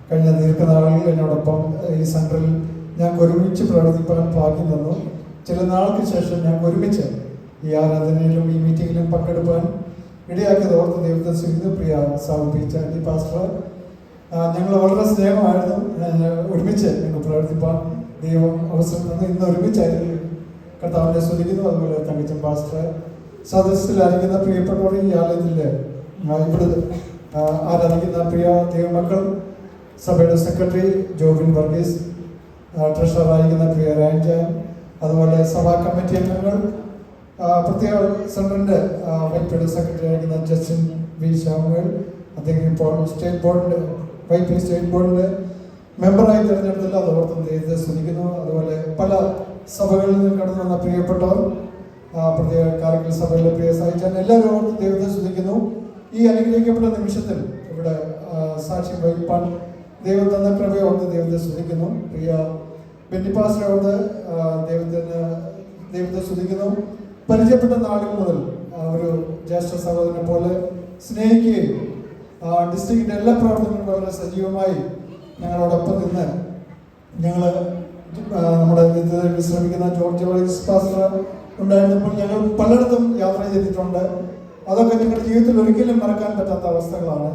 കഴിഞ്ഞ ദീർഘനാളുകളിൽ എന്നോടൊപ്പം ഈ സെൻറ്ററിൽ ഞങ്ങൾക്ക് ഒരുമിച്ച് പ്രവർത്തിപ്പാൻ ഭാഗ്യം തന്നു. ചില നാൾക്ക് ശേഷം ഞങ്ങൾക്ക് ഒരുമിച്ച് ഈ ആരാധനയിലും ഈ മീറ്റിങ്ങിലും പങ്കെടുപ്പാൻ ഇടയാക്കിയത് ഓർത്ത് ദൈവത്തെ സ്തുതിക്കുന്നു. പ്രിയ സാവിപ്പിച്ച ആൻറ്റി പാസ്റ്റർ, ഞങ്ങൾ വളരെ സ്നേഹമായിരുന്നു. ഒരുമിച്ച് ഞങ്ങൾ പ്രവർത്തിപ്പാൻ ദൈവം അവസരം തന്നു. ഇന്ന് ഒരുമിച്ചായിരുന്നു കർത്താവിനെ സ്തുതിക്കുന്നു. അതുപോലെ തങ്കച്ചൻ പാസ്റ്റർ, സദസ്സിലായിരിക്കുന്ന പ്രിയപ്പെട്ടവർ, ഈ ആലയത്തിൽ ഇവിടെ ആരാധിക്കുന്ന പ്രിയ ദൈവമക്കൾ, സഭയുടെ സെക്രട്ടറി ജോബിൻ വർഗീസ്, ട്രഷററായിരിക്കുന്ന പ്രിയ രാജ, അതുപോലെ സഭാ കമ്മിറ്റി അംഗങ്ങൾ, പ്രത്യേക സെൻറ്ററിൻ്റെ വൈപ്പിയുടെ സെക്രട്ടറി ആയിരിക്കുന്ന ജസ്റ്റിൻ വി ശാമുവൽ, അദ്ദേഹം ഇപ്പോൾ സ്റ്റേറ്റ് ബോർഡിൻ്റെ വൈപ്പി സ്റ്റേറ്റ് ബോർഡിൻ്റെ മെമ്പറായി തിരഞ്ഞെടുത്തില്ല, അതോടൊപ്പം ദൈവത്തെ സ്തുതിക്കുന്നു. അതുപോലെ പല സഭകളിൽ നിന്ന് കടന്നു വന്ന പ്രിയപ്പെട്ടവർ, പ്രത്യേക കാരക്കൽ സഭയിലെ പ്രിയ സഹിച്ചാൻ, എല്ലാവരും ഓർത്ത് ദൈവത്തെ സ്തുതിക്കുന്നു. ഈ അനുഗ്രഹിക്കപ്പെട്ട നിമിഷത്തിൽ ഇവിടെ സാക്ഷ്യം വഹിപ്പാൻ ദൈവം തന്ന കൃപയെ ഓർത്ത് ദൈവത്തെ സ്തുതിക്കുന്നു. പ്രിയ ബെന്നിപ്പാസ്റ്ററെ ഓർത്ത് ദൈവത്തെ സ്തുതിക്കുന്നു. പരിചയപ്പെട്ട നാളുകൾ മുതൽ ഒരു ജ്യേഷ്ഠ സഹോദരനെ പോലെ സ്നേഹിക്കുകയും ഡിസ്ട്രിക്റ്റിൻ്റെ എല്ലാ പ്രവർത്തനങ്ങളും വളരെ സജീവമായി ഞങ്ങളോടൊപ്പം നിന്ന് ഞങ്ങൾ നമ്മുടെ വിശ്രമിക്കുന്ന ജോർജ് വൈസ് പാസ്റ്റർ ഉണ്ടായിരുന്നപ്പോൾ ഞങ്ങൾ പലയിടത്തും യാത്ര ചെയ്തിട്ടുണ്ട്. അതൊക്കെ ഞങ്ങളുടെ ജീവിതത്തിൽ ഒരിക്കലും മറക്കാൻ പറ്റാത്ത അവസ്ഥകളാണ്.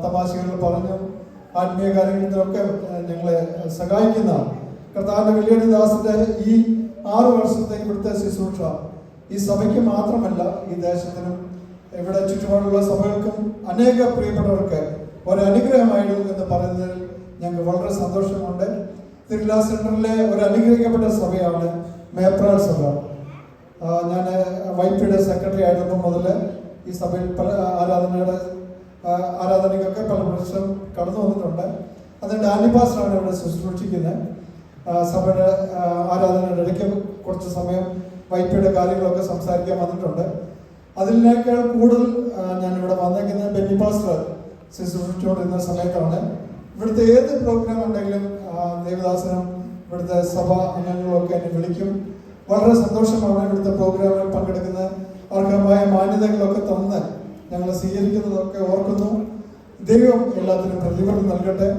തമാശകൾ പറഞ്ഞും ആത്മീയ കാര്യങ്ങളിലൊക്കെ ഞങ്ങളെ സഹായിക്കുന്ന കർത്താവിൻ്റെ വലിയ ദാസന്റെ ഈ 6 വർഷത്തെ ഇവിടുത്തെ ശുശ്രൂഷ ഈ സഭയ്ക്ക് മാത്രമല്ല, ഈ ദേശത്തിനും ഇവിടെ ചുറ്റുപാടുള്ള സഭകൾക്കും അനേക പ്രിയപ്പെട്ടവർക്ക് ഒരനുഗ്രഹമായിരുന്നു എന്ന് പറയുന്നതിൽ ഞങ്ങൾക്ക് വളരെ സന്തോഷമുണ്ട്. തിരുവിലാ സെൻറ്ററിലെ ഒരു അനുഗ്രഹിക്കപ്പെട്ട സഭയാണ് മേപ്രാൽ സഭ. ഞാൻ വൈപ്പിയുടെ സെക്രട്ടറി ആയിരുന്നപ്പോൾ മുതൽ ഈ സഭയിൽ പല ആരാധനയ്ക്കൊക്കെ പല പ്രശ്നം കടന്നു വന്നിട്ടുണ്ട്. അതുകൊണ്ട് ആൻറ്റി പാസ്റ്ററാണ് ഇവിടെ ശുശ്രൂഷിക്കുന്നത്. സഭയുടെ ആരാധനയുടെ ഇടയ്ക്ക് കുറച്ച് സമയം വൈപ്പിയുടെ കാര്യങ്ങളൊക്കെ സംസാരിക്കാൻ വന്നിട്ടുണ്ട്. അതിനേക്കാൾ കൂടുതൽ ഞാനിവിടെ വന്നേക്കുന്നത് ബെന്നി പാസ്റ്റർ ശുശ്രൂഷിച്ചുകൊണ്ടിരുന്ന സമയത്താണ്. ഇവിടുത്തെ ഏത് പ്രോഗ്രാം ഉണ്ടെങ്കിലും ദേവദാസനും ഇവിടുത്തെ സഭ അംഗങ്ങളൊക്കെ എന്നെ വിളിക്കും. വളരെ സന്തോഷമാണ് ഇവിടുത്തെ പ്രോഗ്രാമിൽ പങ്കെടുക്കുന്ന അർഹമായ മാന്യതകളൊക്കെ തന്ന് ഞങ്ങൾ സ്വീകരിക്കുന്നതൊക്കെ ഓർക്കുന്നു. ദൈവം എല്ലാത്തിനും പ്രതിഫലം നൽകട്ടെ.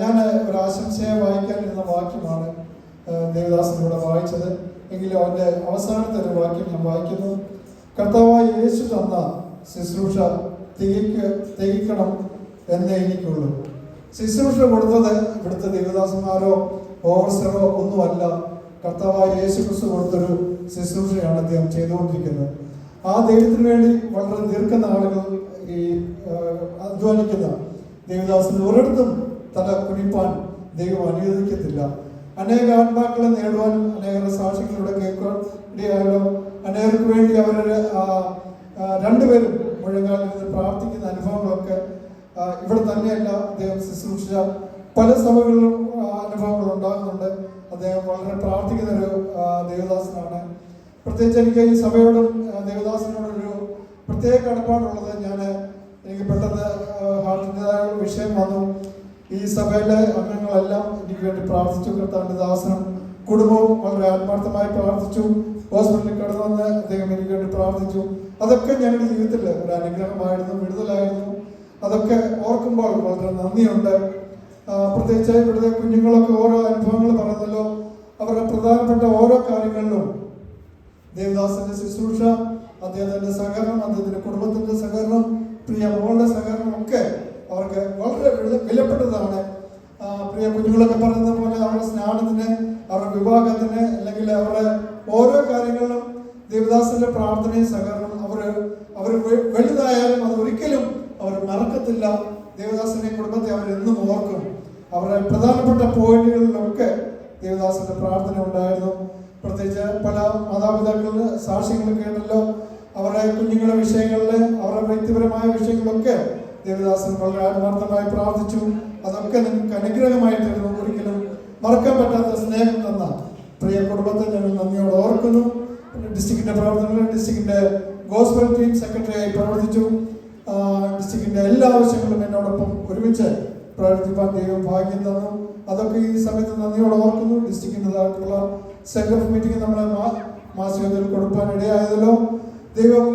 ഞാൻ ഒരു ആശംസയെ വായിക്കാനിരുന്ന വാക്യമാണ് ദേവദാസനിലൂടെ വായിച്ചത്. എങ്കിലും അവൻ്റെ അവസാനത്തെ ഒരു വാക്യം ഞാൻ വായിക്കുന്നു. കർത്താവായ യേശു തന്ന ശുശ്രൂഷ തികയ്ക്കണം എന്നേ എനിക്കുള്ളൂ. ശുശ്രൂഷ കൊടുത്തത് ഇവിടുത്തെ ദേവദാസന്മാരോ ഓവർസറോ ഒന്നുമല്ല. കർത്താവായ യേശു ക്രിസ്തു കൊടുത്തൊരു ശുശ്രൂഷയാണ് അദ്ദേഹം ചെയ്തുകൊണ്ടിരിക്കുന്നത്. ആ ദൈവത്തിന് വേണ്ടി വളരെ ദീർഘനാളുകൾ ഈ അധ്വാനിക്കുന്ന ദേവദാസന് ഒരിടത്തും തല കുനിപ്പാൻ ദൈവം അനുവദിക്കത്തില്ല. അനേക ആത്മാക്കളെ നേടുവാൻ അനേക സാക്ഷികളിലൂടെ കേൾക്കുവാൻ ഇടയായാലും അനേകർക്ക് വേണ്ടി അവരുടെ രണ്ടുപേരും മുഴങ്ങാൽ നിന്ന് പ്രാർത്ഥിക്കുന്ന അനുഭവങ്ങളൊക്കെ ഇവിടെ തന്നെയല്ല, അദ്ദേഹം ശുശ്രൂഷിച്ച പല സഭകളിലും അനുഭവങ്ങൾ ഉണ്ടാകുന്നുണ്ട്. അദ്ദേഹം വളരെ പ്രാർത്ഥിക്കുന്നൊരു ദേവദാസനാണ്. പ്രത്യേകിച്ച് എനിക്ക് ഈ സഭയോടും ദേവദാസനോടൊരു പ്രത്യേക കടപ്പാടുള്ളത്, എനിക്ക് പെട്ടെന്ന് ഹാർട്ടിൻ്റെതായ വിഷയം വന്നു. ഈ സഭയിലെ അംഗങ്ങളെല്ലാം എനിക്ക് വേണ്ടി പ്രാർത്ഥിച്ചു. കർത്താവിൻ്റെ ദാസനും കുടുംബവും വളരെ ആത്മാർത്ഥമായി പ്രാർത്ഥിച്ചു. ഹോസ്പിറ്റലിൽ കടന്നു വന്ന് അദ്ദേഹം എനിക്ക് വേണ്ടി പ്രാർത്ഥിച്ചു. അതൊക്കെ ഞങ്ങളുടെ ജീവിതത്തിൽ ഒരു അനുഗ്രഹമായിരുന്നു, വിടുതലായിരുന്നു. അതൊക്കെ ഓർക്കുമ്പോൾ വളരെ നന്ദിയുണ്ട്. പ്രത്യേകിച്ച് ഇവിടുത്തെ കുഞ്ഞുങ്ങളൊക്കെ ഓരോ അനുഭവങ്ങൾ പറയുന്നല്ലോ, അവരുടെ പ്രധാനപ്പെട്ട ഓരോ കാര്യങ്ങളിലും ദേവദാസന്റെ ശുശ്രൂഷ, അദ്ദേഹത്തിന്റെ സഹകരണം, അദ്ദേഹത്തിന്റെ കുടുംബത്തിന്റെ സഹകരണം, പ്രിയ മോളുടെ സഹകരണം ഒക്കെ അവർക്ക് വളരെ വിലപ്പെട്ടതാണ്. പ്രിയ കുഞ്ഞുങ്ങളൊക്കെ പറയുന്ന പോലെ അവരുടെ സ്നാനത്തിന്, അവരുടെ വിവാഹത്തിന്, അല്ലെങ്കിൽ അവരുടെ ഓരോ കാര്യങ്ങളിലും ദേവദാസന്റെ പ്രാർത്ഥനയും സഹകരണം അവർ വലുതായാലും അത് ഒരിക്കലും അവർ മറക്കത്തില്ല. ദേവദാസന്റെ കുടുംബത്തെ അവരെന്നും ഓർക്കും. അവരുടെ പ്രധാനപ്പെട്ട പോയിന്റുകളിലൊക്കെ ദേവദാസന്റെ പ്രാർത്ഥന ഉണ്ടായിരുന്നു. പ്രത്യേകിച്ച് പല മാതാപിതാക്കളുടെ സാക്ഷ്യങ്ങൾ കേട്ടല്ലോ. അവരുടെ കുഞ്ഞുങ്ങളുടെ വിഷയങ്ങളിൽ, അവരുടെ വ്യക്തിപരമായ വിഷയങ്ങളൊക്കെ ദേവദാസൻ വളരെ ആത്മാർത്ഥമായി പ്രാർത്ഥിച്ചു. അതൊക്കെ നിങ്ങൾക്ക് അനുഗ്രഹമായിട്ടിരുന്നു. ഒരിക്കലും മറക്കാൻ പറ്റാത്ത സ്നേഹം തന്ന പ്രിയ കുടുംബത്തെ ഞങ്ങൾ നന്ദിയോടെ ഓർക്കുന്നു. ഡിസ്ട്രിക്റ്റിന്റെ പ്രവർത്തനങ്ങൾ, ഡിസ്ട്രിക്റ്റിന്റെ ഗോസ്ബൽ ടീം സെക്രട്ടറിയായി പ്രവർത്തിച്ചു. ഡിസ്ട്രിക്റ്റിൻ്റെ എല്ലാ ആവശ്യങ്ങളും എന്നോടൊപ്പം ഒരുമിച്ച് പ്രവർത്തിപ്പാൻ ദൈവം ഭാഗ്യം തന്നു. അതൊക്കെ ഈ സമയത്ത് നന്ദിയോടെ ഓർക്കുന്നു. ഡിസ്ട്രിക്റ്റിൻ്റെതായിട്ടുള്ള സെൻഡ് ഓഫ് മീറ്റിംഗ് നമ്മളെ മാസികത്തിൽ കൊടുക്കാൻ ഇടയായതല്ലോ. ദൈവം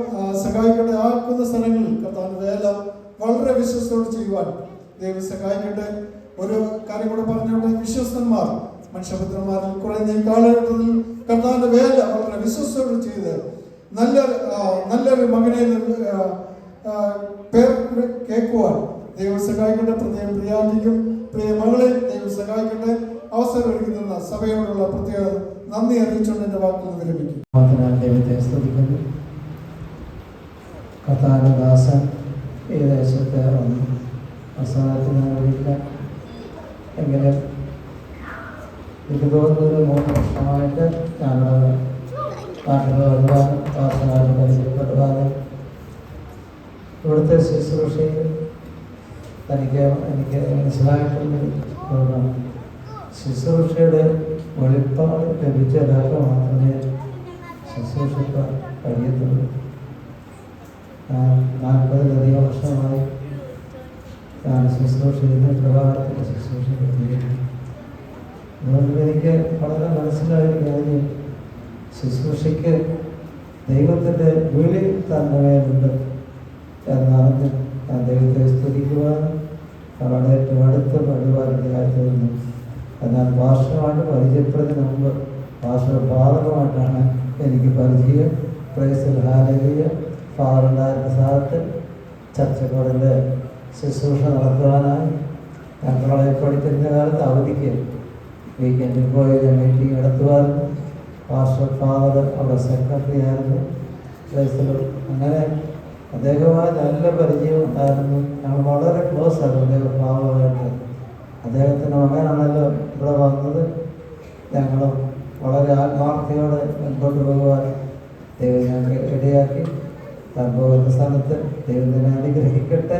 സഹായിക്കട്ടെ. ആക്കുന്ന സ്ഥലങ്ങളിൽ കർത്താവിൻ്റെ വേല വളരെ വിശ്വസ്തയോടെ ചെയ്യുവാൻ ദൈവം സഹായിക്കട്ടെ. ഒരു കാര്യം കൂടെ പറഞ്ഞോട്ടെ, വിശ്വസ്തന്മാർ മനുഷ്യപുത്രന്മാരിൽ കുറയുന്ന ഈ കാലഘട്ടത്തിൽ കർത്താവിൻ്റെ വേല വളരെ വിശ്വസ്തയോടെ ചെയ്ത് നല്ലൊരു മകനെ പേർ കേൾക്കുവാൻ ദൈവം സഹായിക്കട്ടെ. പ്രത്യേകം പ്രിയാന്റിക്കും പ്രിയ മകളെ ദൈവം സഹായിക്കട്ടെ. അവസരം ഒരുക്കുന്ന സഭയോടുള്ള പ്രത്യേക നന്ദി അറിയിച്ചുകൊണ്ട് എൻ്റെ വാക്കുകൾ വിരമിക്കും. ദൈവത്തെ സ്തുതിക്കുന്നു. കർത്താവിദാസൻ ഈ ദേശത്ത് വന്നു അവസാനത്തിനില്ല. എങ്കിലും എനിക്ക് തോന്നുന്നത് 3 വർഷമായിട്ട് ഞങ്ങൾ നാട്ടിൽ വരുവാനും ദാസനായിട്ട് പരിചയപ്പെടുവാനും ഇവിടുത്തെ ശുശ്രൂഷയിൽ എനിക്ക് മനസ്സിലായിട്ടുള്ളൊരു തോന്നാണ്. ശുശ്രൂഷയുടെ വെളിപ്പാട് ലഭിച്ചതൊക്കെ മാത്രമേ ശുശ്രൂഷിക്കാൻ കഴിയത്തുള്ളൂ. 40-ലധികം വർഷമായി ഞാൻ ശുശ്രൂഷ ചെയ്യുന്ന പ്രഭാതത്തിൻ്റെ ശുശ്രൂഷ എത്തിയിരിക്കുന്നു. അതുകൊണ്ട് എനിക്ക് വളരെ മനസ്സിലായൊരു കാര്യം, ശുശ്രൂഷയ്ക്ക് ദൈവത്തിൻ്റെ വിളി തന്നെ മേലുണ്ട് എന്നാണ് ഞാൻ ദൈവത്തെ സ്തുതിക്കുവാനും അവരുടെ ഏറ്റവും അടുത്ത് പടിവാനിടയായി തീർന്നു. എന്നാൽ ഭാഷമായിട്ട് പരിചയപ്പെടുന്നതിന് മുമ്പ് ഭാഷപാതകമായിട്ടാണ് എനിക്ക് പരിചയം. പ്രൈസിൽ ഹാലലിയ ഫാദറുണ്ടായിരുന്ന സാധത്തിൽ ചർച്ചക്കോടിൻ്റെ ശുശ്രൂഷ നടത്തുവാനായി ഞങ്ങളെ പഠിക്കുന്ന കാലത്ത് അവധിക്ക് വീക്കെൻഡിൽ പോയി മീറ്റിംഗ് നടത്തുവായിരുന്നു. ഫാദർ അവിടെ സെക്രട്ടറി ആയിരുന്നു. പ്രൈസിൽ അങ്ങനെ അദ്ദേഹവുമായി നല്ല പരിചയം ഉണ്ടായിരുന്നു. ഞങ്ങൾ വളരെ ക്ലോസ് ആയിരുന്നു. അദ്ദേഹം പാവമായിട്ട് അദ്ദേഹത്തിൻ്റെ മകനാണല്ലോ ഇവിടെ വന്നത്. ഞങ്ങളും വളരെ ആത്മാർത്ഥയോടെ മുൻപോട്ട് പോകുവാൻ ദൈവം ഞങ്ങൾക്ക് ഇടയാക്കി. താൻ പോകുന്ന സ്ഥാനത്ത് ദൈവത്തിനെ അനുഗ്രഹിക്കട്ടെ.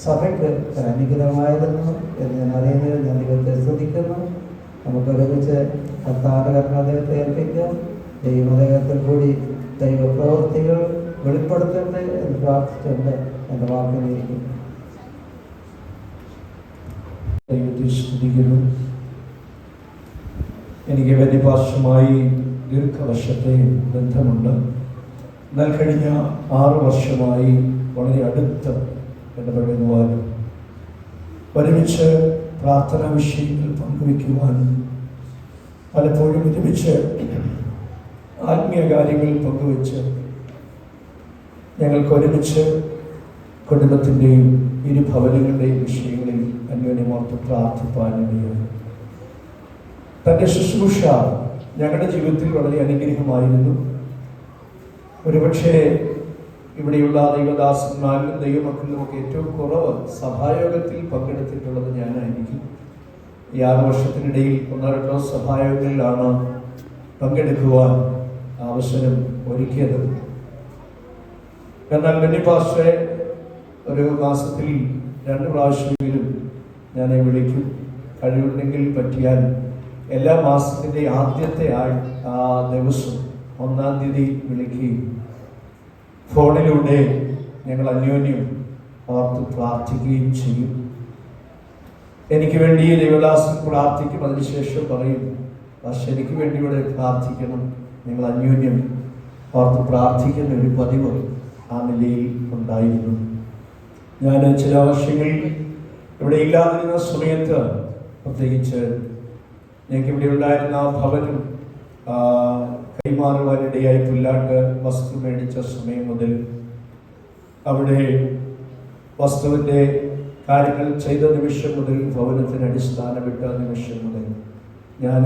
സഭയ്ക്ക് ഒരു അനുഗ്രഹമായിരുന്നു എന്ന് ഞാൻ അറിയുന്നതിൽ ഞാൻ ദൈവത്തെ സ്തുതിക്കുന്നു. നമുക്ക് ഒരുമിച്ച് കർത്താവിൻ്റെ അദ്ദേഹത്തെ ഏൽപ്പിക്കാം. ദൈവദേഹത്തിൽ കൂടി ദൈവപ്രവൃത്തികൾ വെളിപ്പെടുത്തട്ടെ എന്ന് പ്രാർത്ഥിച്ചുകൊണ്ട് എൻ്റെ വാക്കിലിരിക്കും. ദൈവത്തെ സ്തുതിക്കുന്നു. എനിക്ക് വ്യതിപാർശ്വമായി ദീർഘവർഷത്തെ ബന്ധമുണ്ട്. എന്നാൽ കഴിഞ്ഞ 6 വർഷമായി വളരെ അടുത്ത് ഇടപെടുവാനും ഒരുമിച്ച് പ്രാർത്ഥനാ വിഷയങ്ങൾ പങ്കുവയ്ക്കുവാനും പലപ്പോഴും ഒരുമിച്ച് ആത്മീയ കാര്യങ്ങൾ പങ്കുവെച്ച് ഞങ്ങൾക്ക് ഒരുമിച്ച് കുടുംബത്തിൻ്റെയും ഇരുഭവനങ്ങളുടെയും വിഷയങ്ങളിൽ അന്യോന്യമോർത്ത് പ്രാർത്ഥിപ്പാനിടയായി. തൻ്റെ ശുശ്രൂഷ ഞങ്ങളുടെ ജീവിതത്തിൽ വളരെ അനുഗ്രഹമായിരുന്നു. ഒരുപക്ഷെ ഇവിടെയുള്ള ദൈവദാസന്മാരിലും ദൈവമക്കളിലുമൊക്കെ ഏറ്റവും കുറവ് സഭായോഗത്തിൽ പങ്കെടുത്തിട്ടുള്ളത് ഞാനായിരിക്കും. ഈ 6 വർഷത്തിനിടയിൽ 1-2 സഭായോഗങ്ങളിലാണ് പങ്കെടുക്കുവാൻ അവസരം ഒരുക്കിയത്. എന്നാൽ ബെന്നിപ്പാസ്റ്ററെ ഒരു മാസത്തിൽ 2 പ്രാവശ്യമെങ്കിലും ഞാൻ വിളിക്കും. കഴിവുണ്ടെങ്കിൽ പറ്റിയാൽ എല്ലാ മാസത്തിൻ്റെ ആദ്യത്തെ ദിവസം 1-ാം തീയതി വിളിക്കുകയും ഫോണിലൂടെ ഞങ്ങൾ അന്യോന്യം ഓർത്ത് പ്രാർത്ഥിക്കുകയും ചെയ്യും. എനിക്ക് വേണ്ടി ദൈവദാസൻ പ്രാർത്ഥിക്കും. അതിനുശേഷം പറയും, പക്ഷെ എനിക്ക് വേണ്ടി ഇവിടെ പ്രാർത്ഥിക്കണം. ഞങ്ങൾ അന്യോന്യം ഓർത്ത് പ്രാർത്ഥിക്കുന്ന ഒരു പതിവ് ആ നിലയിൽ ഉണ്ടായിരുന്നു. ഞാൻ ചില വർഷങ്ങളിൽ ഇവിടെ ഇല്ലാതിരുന്ന സമയത്ത് പ്രത്യേകിച്ച് ഞങ്ങൾക്ക് ഇവിടെ ഉണ്ടായിരുന്ന ആ ഭവനം കൈമാറുവാനിടയായി പുല്ലാട്ട് വസ്തു മേടിച്ച സമയം മുതൽ അവിടെ വസ്തുവിൻ്റെ കാര്യങ്ങൾ ചെയ്ത നിമിഷം മുതൽ ഭവനത്തിന് അടിസ്ഥാനമിട്ട നിമിഷം മുതൽ ഞാൻ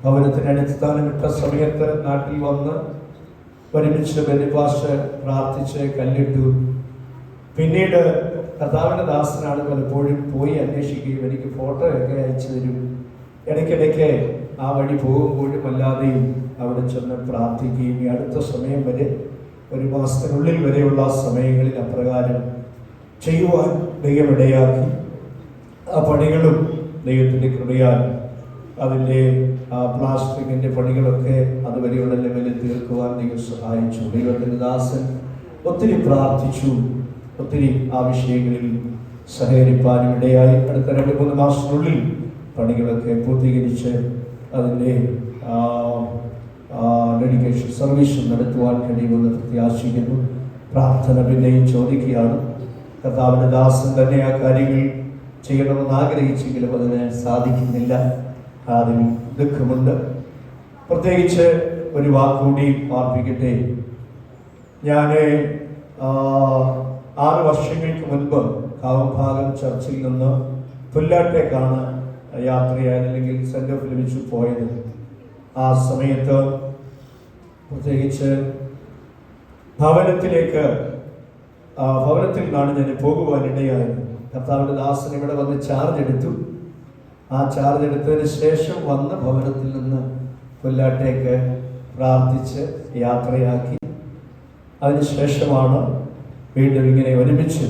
ഭവനത്തിന് അടിസ്ഥാനമിട്ട സമയത്ത് നാട്ടിൽ വന്ന് ഒരുമിച്ച് ബെന്നിപ്പാസ്റ്റർ പ്രാർത്ഥിച്ച് കല്ലിട്ടു. പിന്നീട് കർത്താവിൻ്റെ ദാസനാണ് പലപ്പോഴും പോയി അന്വേഷിക്കുകയും എനിക്ക് ഫോട്ടോയൊക്കെ അയച്ചു തരും. ഇടയ്ക്കിടയ്ക്ക് ആ വഴി പോകുമ്പോഴും അല്ലാതെയും അവിടെ ചെന്ന് പ്രാർത്ഥിക്കുകയും ഈ അടുത്ത സമയം വരെ 1 മാസത്തിനുള്ളിൽ വരെയുള്ള സമയങ്ങളിൽ അപ്രകാരം ചെയ്യുവാൻ ദൈവമിടയാക്കി. ആ പണികളും ദൈവത്തിൻ്റെ കൃപയാൽ അതിൻ്റെ പ്ലാസ്റ്ററിങ്ങിൻ്റെ പണികളൊക്കെ അതുവരെയുള്ള ലെവലിൽ തീർക്കുവാൻ ദൈവം സഹായിച്ചു. ദൈവത്തിൻ്റെ ദാസൻ ഒത്തിരി പ്രാർത്ഥിച്ചു, ഒത്തിരി ആ വിഷയങ്ങളിൽ സഹകരിപ്പാനും ഇടയായി. അടുത്ത 2-3 മാസത്തിനുള്ളിൽ പണികളൊക്കെ പൂർത്തീകരിച്ച് അതിൻ്റെ ഡെഡിക്കേഷൻ സർവീസ് നടത്തുവാൻ കഴിയുമെന്ന് പ്രത്യാശിക്കുന്നു. പ്രാർത്ഥന പിന്നെയും ചോദിക്കുകയാണ്. കർത്താവിൻ്റെ ദാസൻ തന്നെ ആ കാര്യങ്ങൾ ചെയ്യണമെന്ന് ആഗ്രഹിച്ചെങ്കിലും അതിന് സാധിക്കുന്നില്ല. അതിൽ ദുഃഖമുണ്ട്. പ്രത്യേകിച്ച് ഒരു വാക്കുകൂടി ഓർപ്പിക്കട്ടെ. ഞാൻ 6 വർഷങ്ങൾക്ക് മുൻപ് കാവഭാഗം ചർച്ചിൽ നിന്ന് പുല്ലാട്ടേക്കാണ് യാത്രയായത്, അല്ലെങ്കിൽ സെൻറ് ഓഫ് ലഭിച്ചു പോയത്. ആ സമയത്ത് പ്രത്യേകിച്ച് ഭവനത്തിൽ നിന്നാണ് ഞാൻ പോകുവാനിടയായത്. കർത്താവിൻ്റെ ദാസൻ ഇവിടെ വന്ന് ചാർജ് എടുത്തു. ആ ചാർജ് എടുത്തതിന് ശേഷം വന്ന് ഭവനത്തിൽ നിന്ന് പുല്ലാട്ടേക്ക് പ്രാർത്ഥിച്ച് യാത്രയാക്കി. അതിനുശേഷമാണ് വീണ്ടും ഇങ്ങനെ ഒരുമിച്ച്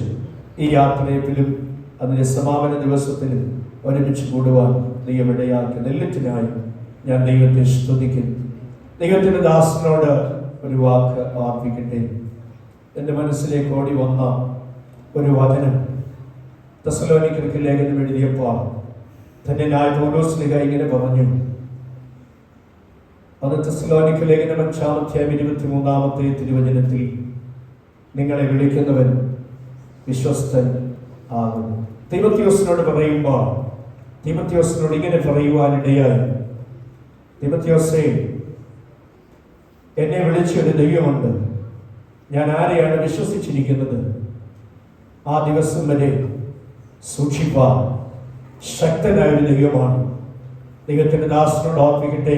ഈ യാത്രയിലും അതിൻ്റെ സമാപന ദിവസത്തിലും ഒരുമിച്ച് കൂടുവാൻ ദൈവമിടയാക്കി. നെല്ലറ്റിനായി ഞാൻ ദൈവത്തെ സ്തുതിക്കുന്നു. ദൈവത്തിൻ്റെ ദാസനോട് ഒരു വാക്ക് ഓർപ്പിക്കട്ടെ. എൻ്റെ മനസ്സിലേക്ക് ഓടി വന്ന ഒരു വചനം തെസ്സലോനിക്കർക്ക് ലേഖനം എഴുതിയപ്പോൾ ധന്യനായ പൗലോസ്ലീഹ ഇങ്ങനെ പറഞ്ഞു. അത് തെസ്സലോനിക്ക ലേഖനം 5-23 തിരുവചനത്തിൽ, നിങ്ങളെ വിളിക്കുന്നവൻ വിശ്വസ്തൻ ആകുന്നു. തീമോഥെയോസിനോട് പറയുമ്പോൾ തീമോഥെയോസിനോട് ഇങ്ങനെ പറയുവാനിടയായി, തീമോഥെയോസേ, എന്നെ വിളിച്ചൊരു ദൈവമുണ്ട്. ഞാൻ ആരെയാണ് വിശ്വസിച്ചിരിക്കുന്നത് ആ ദിവസം വരെ സൂക്ഷിപ്പാൻ ശക്തനായൊരു ദൈവമാണ്. ദൈവത്തിൻ്റെ ദാസനോട് ഓർപ്പിക്കട്ടെ,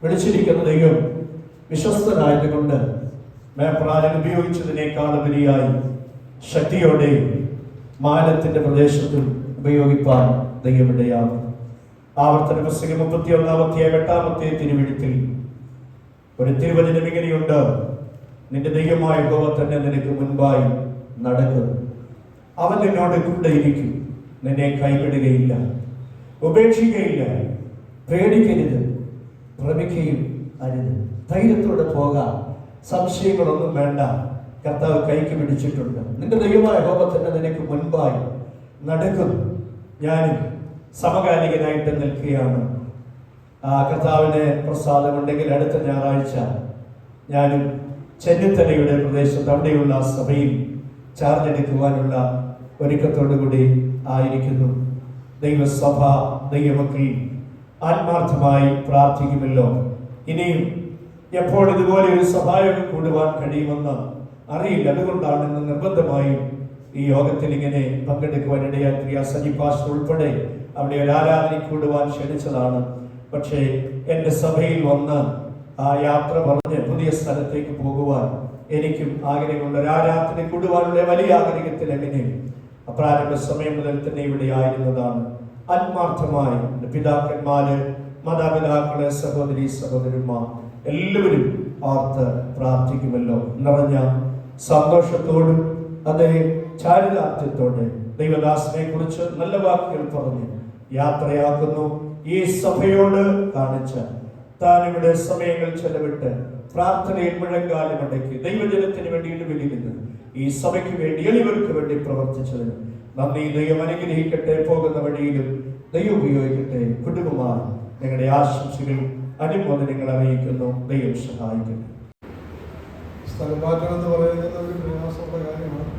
വിളിച്ചിരിക്കുന്ന ദൈവം വിശ്വസ്തനായതുകൊണ്ട് മേപ്രാലൻ ഉപയോഗിച്ചതിനേക്കാൾ ഉപരിയായി ശക്തിയോടെ മാനത്തിൻ്റെ പ്രദേശത്തും ഉപയോഗിപ്പാൻ ദൈവമിടയാണ്. ആവർത്തന പുസ്തകം 31-8 തിരുവെഴുത്തിൽ ഒരു തിരുവചനം ഇങ്ങനെയുണ്ട്: നിന്റെ ദൈവമായ യഹോവ തന്നെ നിനക്ക് മുൻപായി നടക്കും. അവൻ നിന്നോട് കൂടെ ഇരിക്കും, നിന്നെ കൈവിടുകയില്ല, ഉപേക്ഷിക്കുകയില്ല. പേടിക്കരുത്, ഭ്രമിക്കുകയും അരുത്. ധൈര്യത്തോടെ പോകാം, സംശയങ്ങളൊന്നും വേണ്ട. കർത്താവ് കൈക്ക് പിടിച്ചിട്ടുണ്ട്. നിന്റെ ദൈവമായ യഹോവ തന്നെ നിനക്ക് മുൻപായി നടക്കും. ഞാനും സമകാലികനായിട്ട് നിൽക്കുകയാണ്. കർത്താവിന് പ്രസാദമുണ്ടെങ്കിൽ അടുത്ത ഞായറാഴ്ച ഞാനും ചെന്നിത്തലയുടെ പ്രദേശത്ത് അവിടെയുള്ള സഭയിൽ ചാർജ് എടുക്കുവാനുള്ള ഒരുക്കത്തോടു കൂടി ആയിരിക്കുന്നു. ദൈവസഭ, ദൈവമക്കൾ ആത്മാർത്ഥമായി പ്രാർത്ഥിക്കുമല്ലോ. ഇനിയും എപ്പോൾ ഇതുപോലെ ഒരു സഭായോഗം കൂടുവാൻ കഴിയുമെന്ന് അറിയില്ല. അതുകൊണ്ടാണ് ഇന്ന് നിർബന്ധമായും ഈ യോഗത്തിൽ ഇങ്ങനെ പങ്കെടുക്കുവാൻ ഇടയാക്കിയ സജി പാസ്റ്റർ ഉൾപ്പെടെ അവിടെ ഒരു ആരാധന കൂടുവാൻ ക്ഷണിച്ചതാണ്. പക്ഷേ എൻ്റെ സഭയിൽ വന്ന് ആ യാത്ര പറഞ്ഞ് പുതിയ സ്ഥലത്തേക്ക് പോകുവാൻ എനിക്കും ആഗ്രഹമുണ്ട്. ഒരു ആരാധന കൂടുവാനുള്ള വലിയ ആഗ്രഹത്തിൽ എങ്ങനെയും പ്രാരംഭ സമയം മുതൽ തന്നെ ഇവിടെ ആയിരുന്നതാണ്. ആത്മാർത്ഥമായി പിതാക്കന്മാര്, മാതാപിതാക്കള്, സഹോദരി സഹോദരന്മാർ എല്ലാവരും ഓർത്ത് പ്രാർത്ഥിക്കുമല്ലോ. നിറഞ്ഞ സന്തോഷത്തോടും അതേ ചാരിതാർത്ഥ്യത്തോടെ ദൈവദാസനെ കുറിച്ച് നല്ല വാക്കുകൾ പറഞ്ഞ് യാത്രയാക്കുന്നു. ഈ സഭയോട് കാണിച്ച താൻ ഇവിടെ സമയങ്ങൾ ചെലവിട്ട് പ്രാർത്ഥനയിൽ മുഴങ്കാലം അടക്കി ദൈവജനത്തിന് വേണ്ടി ഇടപെടുന്നത് ഈ സഭയ്ക്ക് വേണ്ടി എളിവർക്ക് വേണ്ടി പ്രവർത്തിച്ചതിന് നന്ദി. ദൈവം അനുഗ്രഹിക്കട്ടെ. പോകുന്ന വഴിയിലും ദൈവം ഉപയോഗിക്കട്ടെ. കുടുംബമാണ് നിങ്ങളുടെ ആശംസകൾ, അനുമോദനങ്ങൾ അറിയിക്കുന്നു. ദൈവം സഹായിക്കട്ടെ. സ്ഥലമാറ്റം എന്ന് പറയുന്നത് ഒരു പ്രയാസമുള്ള കാര്യമാണ്.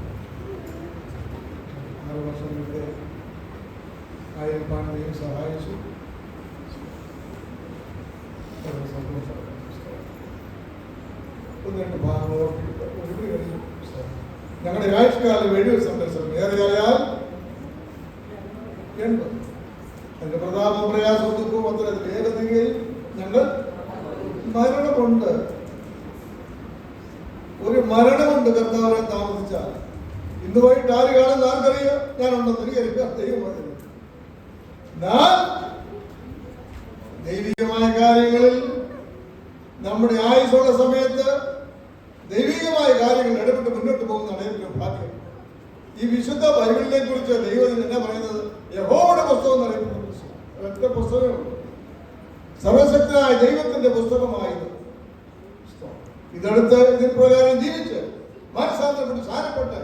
6 വർഷം ഇവിടെ ആയിരിക്കാൻ ദൈവം സഹായിച്ചു. സന്തോഷം. 1-2 ഭാഗങ്ങൾ ഞങ്ങളുടെ ആഴ്ചകാലം 70 സന്ദർശനം ഏറിയാൽ 80. എന്റെ പ്രതാപം പ്രയാസം ദുഃഖവും അത്ര വേഗതയിൽ ഞങ്ങൾ മരണമുണ്ട്. ഒരു മരണമുണ്ട് കർത്താവിനെ താമസിച്ചാൽ. ഇന്ന് വൈകിട്ട് ആര് കാണുന്ന ആർക്കറിയാം? ഞാനുണ്ടെന്ന് എനിക്കറിയാം. ദൈവം ദൈവികമായ കാര്യങ്ങളിൽ നമ്മുടെ ആയുസ്സുള്ള സമയത്ത് ദൈവികമായ കാര്യങ്ങൾ ഇടപെട്ട് മുന്നോട്ട് പോകുന്നതാണ് ഏറ്റവും ഭാഗ്യം. ഈ വിശുദ്ധ ബൈബിളിനെ കുറിച്ച് ദൈവം എന്നാ പറയുന്നത്? യഹോവയുടെ പുസ്തകം എന്നറിയപ്പെടുന്ന ഒറ്റ പുസ്തകമുണ്ട്. സർവശക്തനായ ദൈവത്തിന്റെ പുസ്തകമായത്. ഇതെടുത്ത് ഇതിൽ പ്രകാരം ജീവിച്ച് മാനസാന്തരപ്പെട്ട് സ്ഥാനപ്പെട്ട്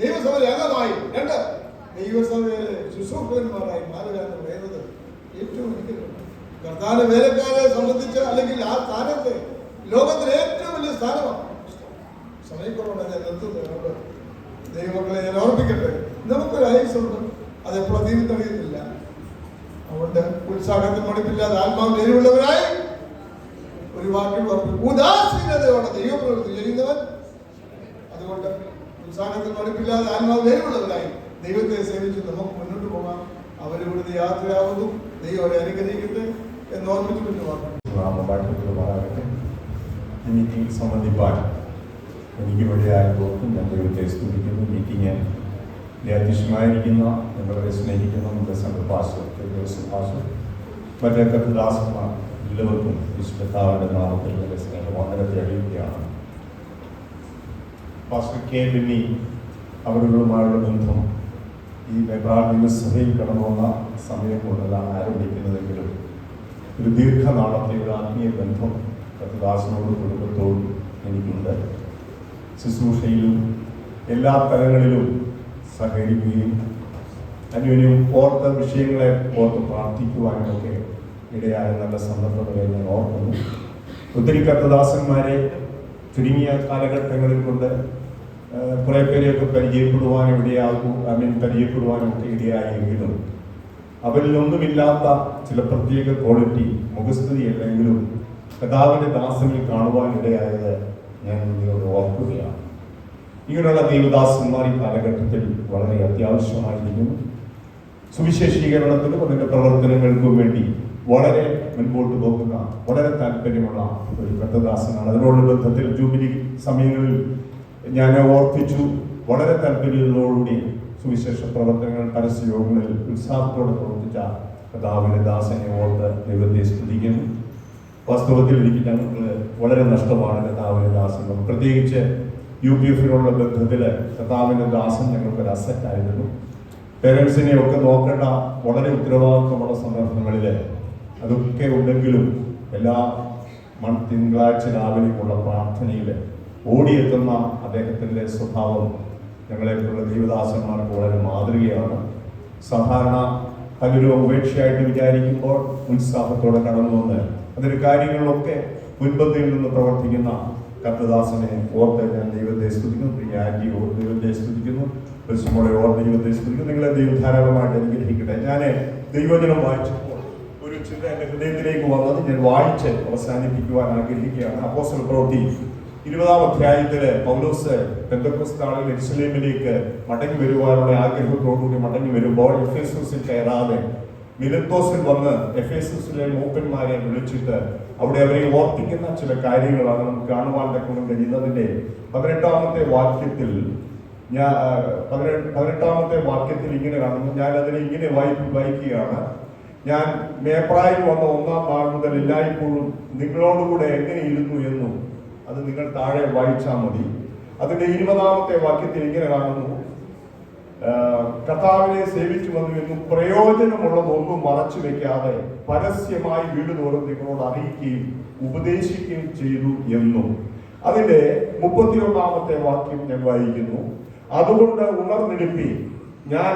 ദൈവസഭയിൽ അംഗമായി, 2 ദൈവസഭയിലെ ശുശ്രൂഷകന്മാരായി മാറുക എന്ന് പറയുന്നത് ഏറ്റവും കർത്താവിന്റെ വേലക്കാരെ സംബന്ധിച്ച് അല്ലെങ്കിൽ ആ സ്ഥാനത്ത് ലോകത്തിലെ ഏറ്റവും വലിയ സ്ഥാനമാണ്. സമയക്കുറവുണ്ട്, ഞാൻ നിർത്തുന്നത്. ദൈവമക്കളെ ഞാൻ ഓർപ്പിക്കട്ടെ, നമുക്കൊരു ആയുസുണ്ട്, അതെപ്പോഴും തീർത്തറിയുന്നില്ല. അതുകൊണ്ട് ഉത്സാഹത്തിൽ മടുപ്പില്ലാതെ ആത്മാവിൽ എരിവുള്ളവരായി ഒരു വാക്കിൽ ഉദാസീനതയോടെ ദൈവപ്രവൃത്തി ചെയ്യുന്നവൻ. അതുകൊണ്ട് ഉത്സാഹത്തിൽ മടുപ്പില്ലാതെ ആത്മാവിൽ എരിവുള്ളവരായി ദൈവത്തെ സേവിച്ച് നമുക്ക് മുന്നോട്ട് പോകാം. അവരിവിടുന്ന് യാത്രയാവുന്നു. ദൈവം അവരെ അനുഗ്രഹിക്കട്ടെ എന്ന് ഓർമ്മിച്ചു വാഴ്ത്തപ്പെടുമാറാകട്ടെ. മീറ്റിംഗ് സംബന്ധിപ്പാൻ എനിക്ക് വഴിയായതോർക്കും ഞാൻ ദൈവത്തെ സ്തുതിക്കുന്നു. മീറ്റിംഗ് അധ്യക്ഷമായിരിക്കുന്ന ഞങ്ങളെ സ്നേഹിക്കുന്ന നമ്മുടെ സംഘപാസ് മറ്റേ കർത്തദാസന്മാർ എല്ലാവർക്കും വിശുദ്ധത്താവിൻ്റെ നാമത്തിൽ എൻ്റെ സ്നേഹവന്ദനത്തെ അറിയിക്കുകയാണ്. പാസ്റ്റർ കെ ബിന്നി അവരുകളുമായുള്ള ബന്ധം ഈ നെബ്രാൾ ദൈവസഭയിൽ കടന്നു വന്ന സമയം കൊണ്ടല്ലാണ് ആരംഭിക്കുന്നതെങ്കിലും ഒരു ദീർഘനാളത്തെ ഒരു ആത്മീയ ബന്ധം കർത്തദാസനോടും കുടുംബത്തോടും എനിക്കുണ്ട്. ശുശ്രൂഷയിലും എല്ലാ തലങ്ങളിലും സഹകരിക്കുകയും അന്യോന്യം ഓർത്ത വിഷയങ്ങളെ ഓർത്ത് പ്രാർത്ഥിക്കുവാനുമൊക്കെ ഇടയായ നല്ല സന്ദർഭങ്ങളെ ഞാൻ ഓർക്കുന്നു. ഒത്തിരി കർത്തദാസന്മാരെ ചുരുങ്ങിയ കാലഘട്ടങ്ങളിൽ കൊണ്ട് കുറേ പേരെയൊക്കെ പരിചയപ്പെടുവാനും പരിചയപ്പെടുവാനും ഒക്കെ ഇടയായെങ്കിലും അവരിലൊന്നുമില്ലാത്ത ചില പ്രത്യേക ക്വാളിറ്റി, മുഖസ്തുതി അല്ലെങ്കിലും കർത്താവിൻ്റെ ദാസനിൽ കാണുവാൻ ഇടയായത് ഞാൻ നിങ്ങളോട് ഓർക്കുകയാണ്. ഇങ്ങനെയുള്ള ദൈവദാസന്മാർ ഈ കാലഘട്ടത്തിൽ വളരെ അത്യാവശ്യമായിരിക്കുന്നു. സുവിശേഷീകരണത്തിനും അതിൻ്റെ പ്രവർത്തനങ്ങൾക്കും വേണ്ടി വളരെ മുൻപോട്ട് പോകുന്ന വളരെ താല്പര്യമുള്ള ഒരു കർത്തദാസനാണ്. അതിനോട് ബന്ധത്തിൽ ജൂബിലി സമയങ്ങളിൽ ഞാൻ ഓർപ്പിച്ചു, വളരെ താല്പര്യത്തോടുകൂടി സുവിശേഷ പ്രവർത്തനങ്ങൾ പരസ്യയോഗങ്ങളിൽ ഉത്സാഹത്തോടെ പ്രവർത്തിച്ച കർത്താവിൻ്റെ ദാസനെ ഓർത്ത് ദൈവത്തെ സ്തുതിക്കുന്നു. വാസ്തവത്തിൽ എനിക്ക് ഞങ്ങൾക്ക് വളരെ നഷ്ടമാണ് കർത്താവിൻ്റെ ദാസൻ. പ്രത്യേകിച്ച് UPF-നോടുള്ള ബന്ധത്തിൽ കർത്താവിൻ്റെ ദാസൻ ഞങ്ങൾക്കൊരു അസറ്റായിരുന്നു. പേരൻസിനെ ഒക്കെ നോക്കേണ്ട വളരെ ഉത്തരവാദിത്വമുള്ള സന്ദർഭങ്ങളിൽ അതൊക്കെ ഉണ്ടെങ്കിലും എല്ലാ തിങ്കളാഴ്ച രാവിലെയുള്ള പ്രാർത്ഥനയിൽ ഓടിയെത്തുന്ന അദ്ദേഹത്തിൻ്റെ സ്വഭാവം ഞങ്ങളെപ്പോലുള്ള ദൈവദാസന്മാർക്ക് വളരെ മാതൃകയാണ്. സാധാരണ പലരും ഉപേക്ഷയായിട്ട് വിചാരിക്കുമ്പോൾ ഉത്സാഹത്തോടെ കടന്നു വന്ന് അതിന് കാര്യങ്ങളിലൊക്കെ മുൻപന്തിയിൽ നിന്ന് പ്രവർത്തിക്കുന്ന കർത്തദാസനെ ഓർത്ത് ഞാൻ ദൈവത്തെ സ്തുതിക്കുന്നു. പ്രിയ ആൻറ്റി ഓർത്ത് ദൈവത്തെ സ്തുതിക്കുന്നു. പരിശുദ്ധമോളെ ഓർത്ത് ദൈവത്തെ സ്തുതിക്കുന്നു. നിങ്ങളെ ദൈവം ധാരാളമായിട്ട് അനുഗ്രഹിക്കട്ടെ. ഞാൻ ദൈവജനം വായിച്ചപ്പോൾ ഒരു ചിന്ത എൻ്റെ ഹൃദയത്തിലേക്ക് വന്നത് ഞാൻ വായിച്ച് അവസാനിപ്പിക്കുവാൻ ആഗ്രഹിക്കുകയാണ്. അപ്പോസ്തല പ്രവൃത്തി 20-ാം അധ്യായത്തിൽ പൗലോസ് പെന്തക്കോസ്ത് നാളിൽ യെരുശലേമിലേക്ക് മടങ്ങി വരുവാനുള്ള ആഗ്രഹത്തോടുകൂടി മടങ്ങി വരുമ്പോൾ എഫേസോസിൽ കയറാതെ മിലത്തോസിൽ വന്ന് എഫേസസിലെ മൂപ്പന്മാരെ വിളിച്ചിട്ട് അവിടെ അവരെ ഓർപ്പിക്കുന്ന ചില കാര്യങ്ങളാണ് നമുക്ക് കാണുവാൻ തക്കണം കഴിയുന്നതിൻ്റെ 18-ാമത്തെ വാക്യത്തിൽ ഇങ്ങനെ കാണുന്നു. ഞാൻ അതിനെ ഇങ്ങനെ വായിക്കുകയാണ്. ഞാൻ മേപ്രായിൽ വന്ന 1-ാം നാൾ മുതൽ എല്ലായ്പ്പോഴും നിങ്ങളോടുകൂടെ എങ്ങനെ ഇരുന്നു എന്നും അത് നിങ്ങൾ താഴെ വായിച്ചാൽ മതി. അതിന്റെ 20-ാമത്തെ വാക്യത്തിൽ ഇങ്ങനെ കാണുന്നു. കർത്താവിനെ സേവിച്ചു വന്നു എന്നും പ്രയോജനമുള്ളതൊന്നും മറച്ചു വെക്കാതെ പരസ്യമായി വീട് തോറും നിങ്ങളോട് അറിയിക്കുകയും ഉപദേശിക്കുകയും ചെയ്തു എന്നും. അതിന്റെ 31-ാമത്തെ വാക്യം ഞാൻ വായിക്കുന്നു. അതുകൊണ്ട് ഉണർന്നിരുപ്പി, ഞാൻ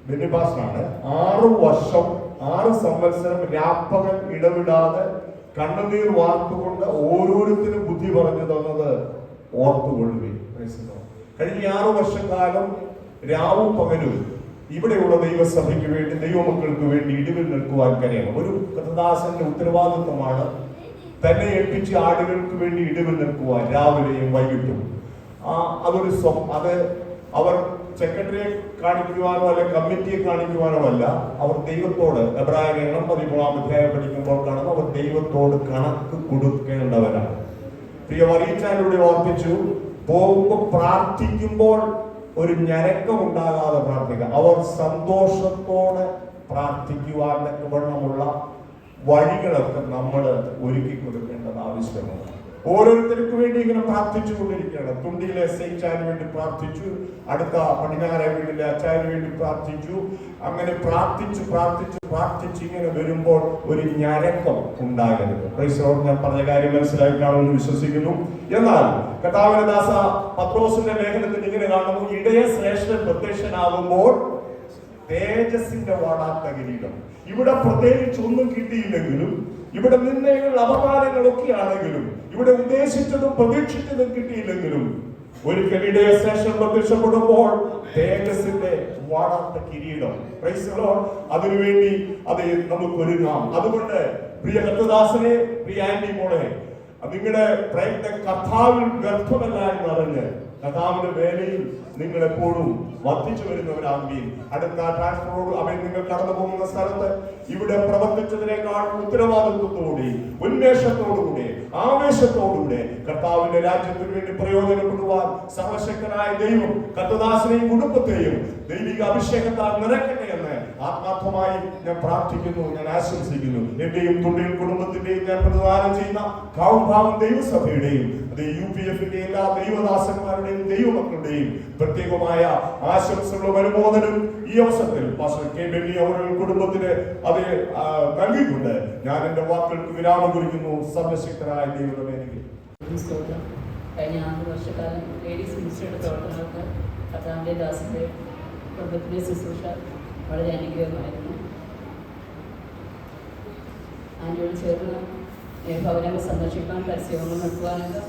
ബെന്നിബാസനാണ്, 6 വർഷം 6 സംവത്സരം രാപ്പകൽ ഇടവിടാതെ കണ്ണുനീർ വാർത്തുകൊണ്ട് ഓരോരുത്തരും ബുദ്ധി പറഞ്ഞു തന്നത് ഓർത്തുകൊള്ളുകയും. കഴിഞ്ഞ 6 വർഷക്കാലം രാവും പകലും ഇവിടെയുള്ള ദൈവസഭയ്ക്ക് വേണ്ടി, ദൈവമക്കൾക്ക് വേണ്ടി ഇടിവിൽ നിൽക്കുവാൻ കഴിയണം. ഒരു കർത്തദാസന്റെ ഉത്തരവാദിത്വമാണ് തന്നെ ഏൽപ്പിച്ച ആടുകൾക്ക് വേണ്ടി ഇടിവിൽ നിൽക്കുവാൻ രാവിലെയും വൈകിട്ടും. അത് അവർ സെക്രട്ടറിയെ കാണിക്കുവാനോ അല്ലെ കമ്മിറ്റിയെ കാണിക്കുവാനോ അല്ല. അവർ ദൈവത്തോട്, എബ്രായ ലേഖനം 13-ാം അധ്യായം പഠിക്കുമ്പോൾ കാണുന്നു, അവർ ദൈവത്തോട് കണക്ക് കൊടുക്കേണ്ടവരാണ്. പ്രിയ വറീച്ചാലൂടെ ഓർപ്പിച്ചു, പോകുമ്പോൾ പ്രാർത്ഥിക്കുമ്പോൾ ഒരു ഞരക്കമുണ്ടാകാതെ പ്രാർത്ഥിക്കുക. അവർ സന്തോഷത്തോടെ പ്രാർത്ഥിക്കുവാൻ വണ്ണമുള്ള വഴികളൊക്കെ നമ്മൾ ഒരുക്കി കൊടുക്കേണ്ടത് ആവശ്യമാണ്. ഓരോരുത്തർക്ക് വേണ്ടി ഇങ്ങനെ പ്രാർത്ഥിച്ചു കൊണ്ടിരിക്കുകയാണ്. തുണ്ടിയിലെ അച്ചാന് വേണ്ടി പ്രാർത്ഥിച്ചു, അടുത്ത പടിഞ്ഞാറെ വീട്ടിലെ അച്ചാന് വേണ്ടി പ്രാർത്ഥിച്ചു. അങ്ങനെ പ്രാർത്ഥിച്ച് ഇങ്ങനെ വരുമ്പോൾ ഒരു ഞരക്കം ഉണ്ടാകരുത്. ഞാൻ പറഞ്ഞ കാര്യം മനസ്സിലായി കാണുമെന്ന് വിശ്വസിക്കുന്നു. എന്നാൽ കർത്താവിന്റെ ദാസ പത്രോസിന്റെ ലേഖനത്തിൽ ഇങ്ങനെ കാണുന്നു, ഇടയ ശ്രേഷ്ഠൻ പ്രത്യക്ഷനാകുമ്പോൾ തേജസ്സിന്റെ വാടാത്ത കിരീടം. ഇവിടെ പ്രത്യേകിച്ച് ഒന്നും കിട്ടിയില്ലെങ്കിലും, ഇവിടെ നിന്ദകൾ അപമാനങ്ങളൊക്കെ ആണെങ്കിലും, ഇവിടെ ഉദ്ദേശിച്ചതും പ്രതീക്ഷിച്ചതും കിട്ടിയില്ലെങ്കിലും, ഒരിക്കൽ ഇടയ ശ്രേഷ്ഠൻ പ്രത്യക്ഷപ്പെടുമ്പോൾ തേജസ്സിന്റെ വാടാത്ത കിരീടം. അതിനുവേണ്ടി അത് നമുക്ക് ഒരുങ്ങാം. അതുകൊണ്ട് പ്രിയ കർത്തദാസനെ, പ്രിയ ആന്റി മോളെ, നിങ്ങളുടെ പ്രയത്നം കർത്താവിൽ വ്യർത്ഥമല്ല എന്നറിഞ്ഞ് കർത്താവിന്റെ വേലയിൽ നിങ്ങൾ എപ്പോഴും വർദ്ധിച്ചു വരുന്നവരാകുകയും അടുത്ത ട്രാൻസ്ഫറോട് നിങ്ങൾ കടന്നു പോകുന്ന സ്ഥലത്ത് ഇവിടെ പ്രവർത്തിച്ചതിനേക്കാൾ ഉത്തരവാദിത്വത്തോടെ, ഉന്മേഷത്തോടുകൂടെ, ആവേശത്തോടുകൂടെ കർത്താവിന്റെ രാജ്യത്തിന് വേണ്ടി പ്രയോജനപ്പെടുവാൻ സർവശക്തനായ ദൈവം കർത്തദാസനെയും കുടുംബത്തെയും ദൈവിക അഭിഷേകത്താൽ നിറയ്ക്കട്ടെ എന്ന് ആത്മാർത്ഥമായി ഞാൻ പ്രാർത്ഥിക്കുന്നു, ഞാൻ ആശംസിക്കുന്നു. എന്റെയും തുണ്ടിൽ കുടുംബത്തിന്റെയും ഞാൻ പ്രതിദാനം ചെയ്യുന്ന കാവുഭാവം ദൈവസഭയുടെയും UPF എല്ലാ ദൈവദാസന്മാരുടെയും ദൈവമക്കളുടെയും പ്രത്യേകമായ ആശംസകളും അനുമോദനം ഈ അവസരത്തിൽ പാസ്റ്റർ കെ ബെന്നി അവരുടെ കുടുംബത്തിന് അത് നൽകിക്കൊണ്ട് ഞാൻ എന്റെ വാക്കുകൾക്ക് വിരാമം കുറിക്കുന്നു. സർവശക്തനായ ദൈവമേ, കഴിഞ്ഞ 6 വർഷക്കാലം ലേഡീസ് മിനിസ്ട്രിയുടെ പ്രവർത്തനങ്ങൾക്ക് കർത്താവിന്റെ ദാസന്റെ കുടുംബത്തിലെ ശുശ്രൂഷ വളരെ അനുഗ്രഹമായിരുന്നു. ആന്റിയോട് ചേർന്ന് ഭവനങ്ങൾ സന്ദർശിക്കാൻ, പരസ്യങ്ങൾ നടത്തുവാനൊക്കെ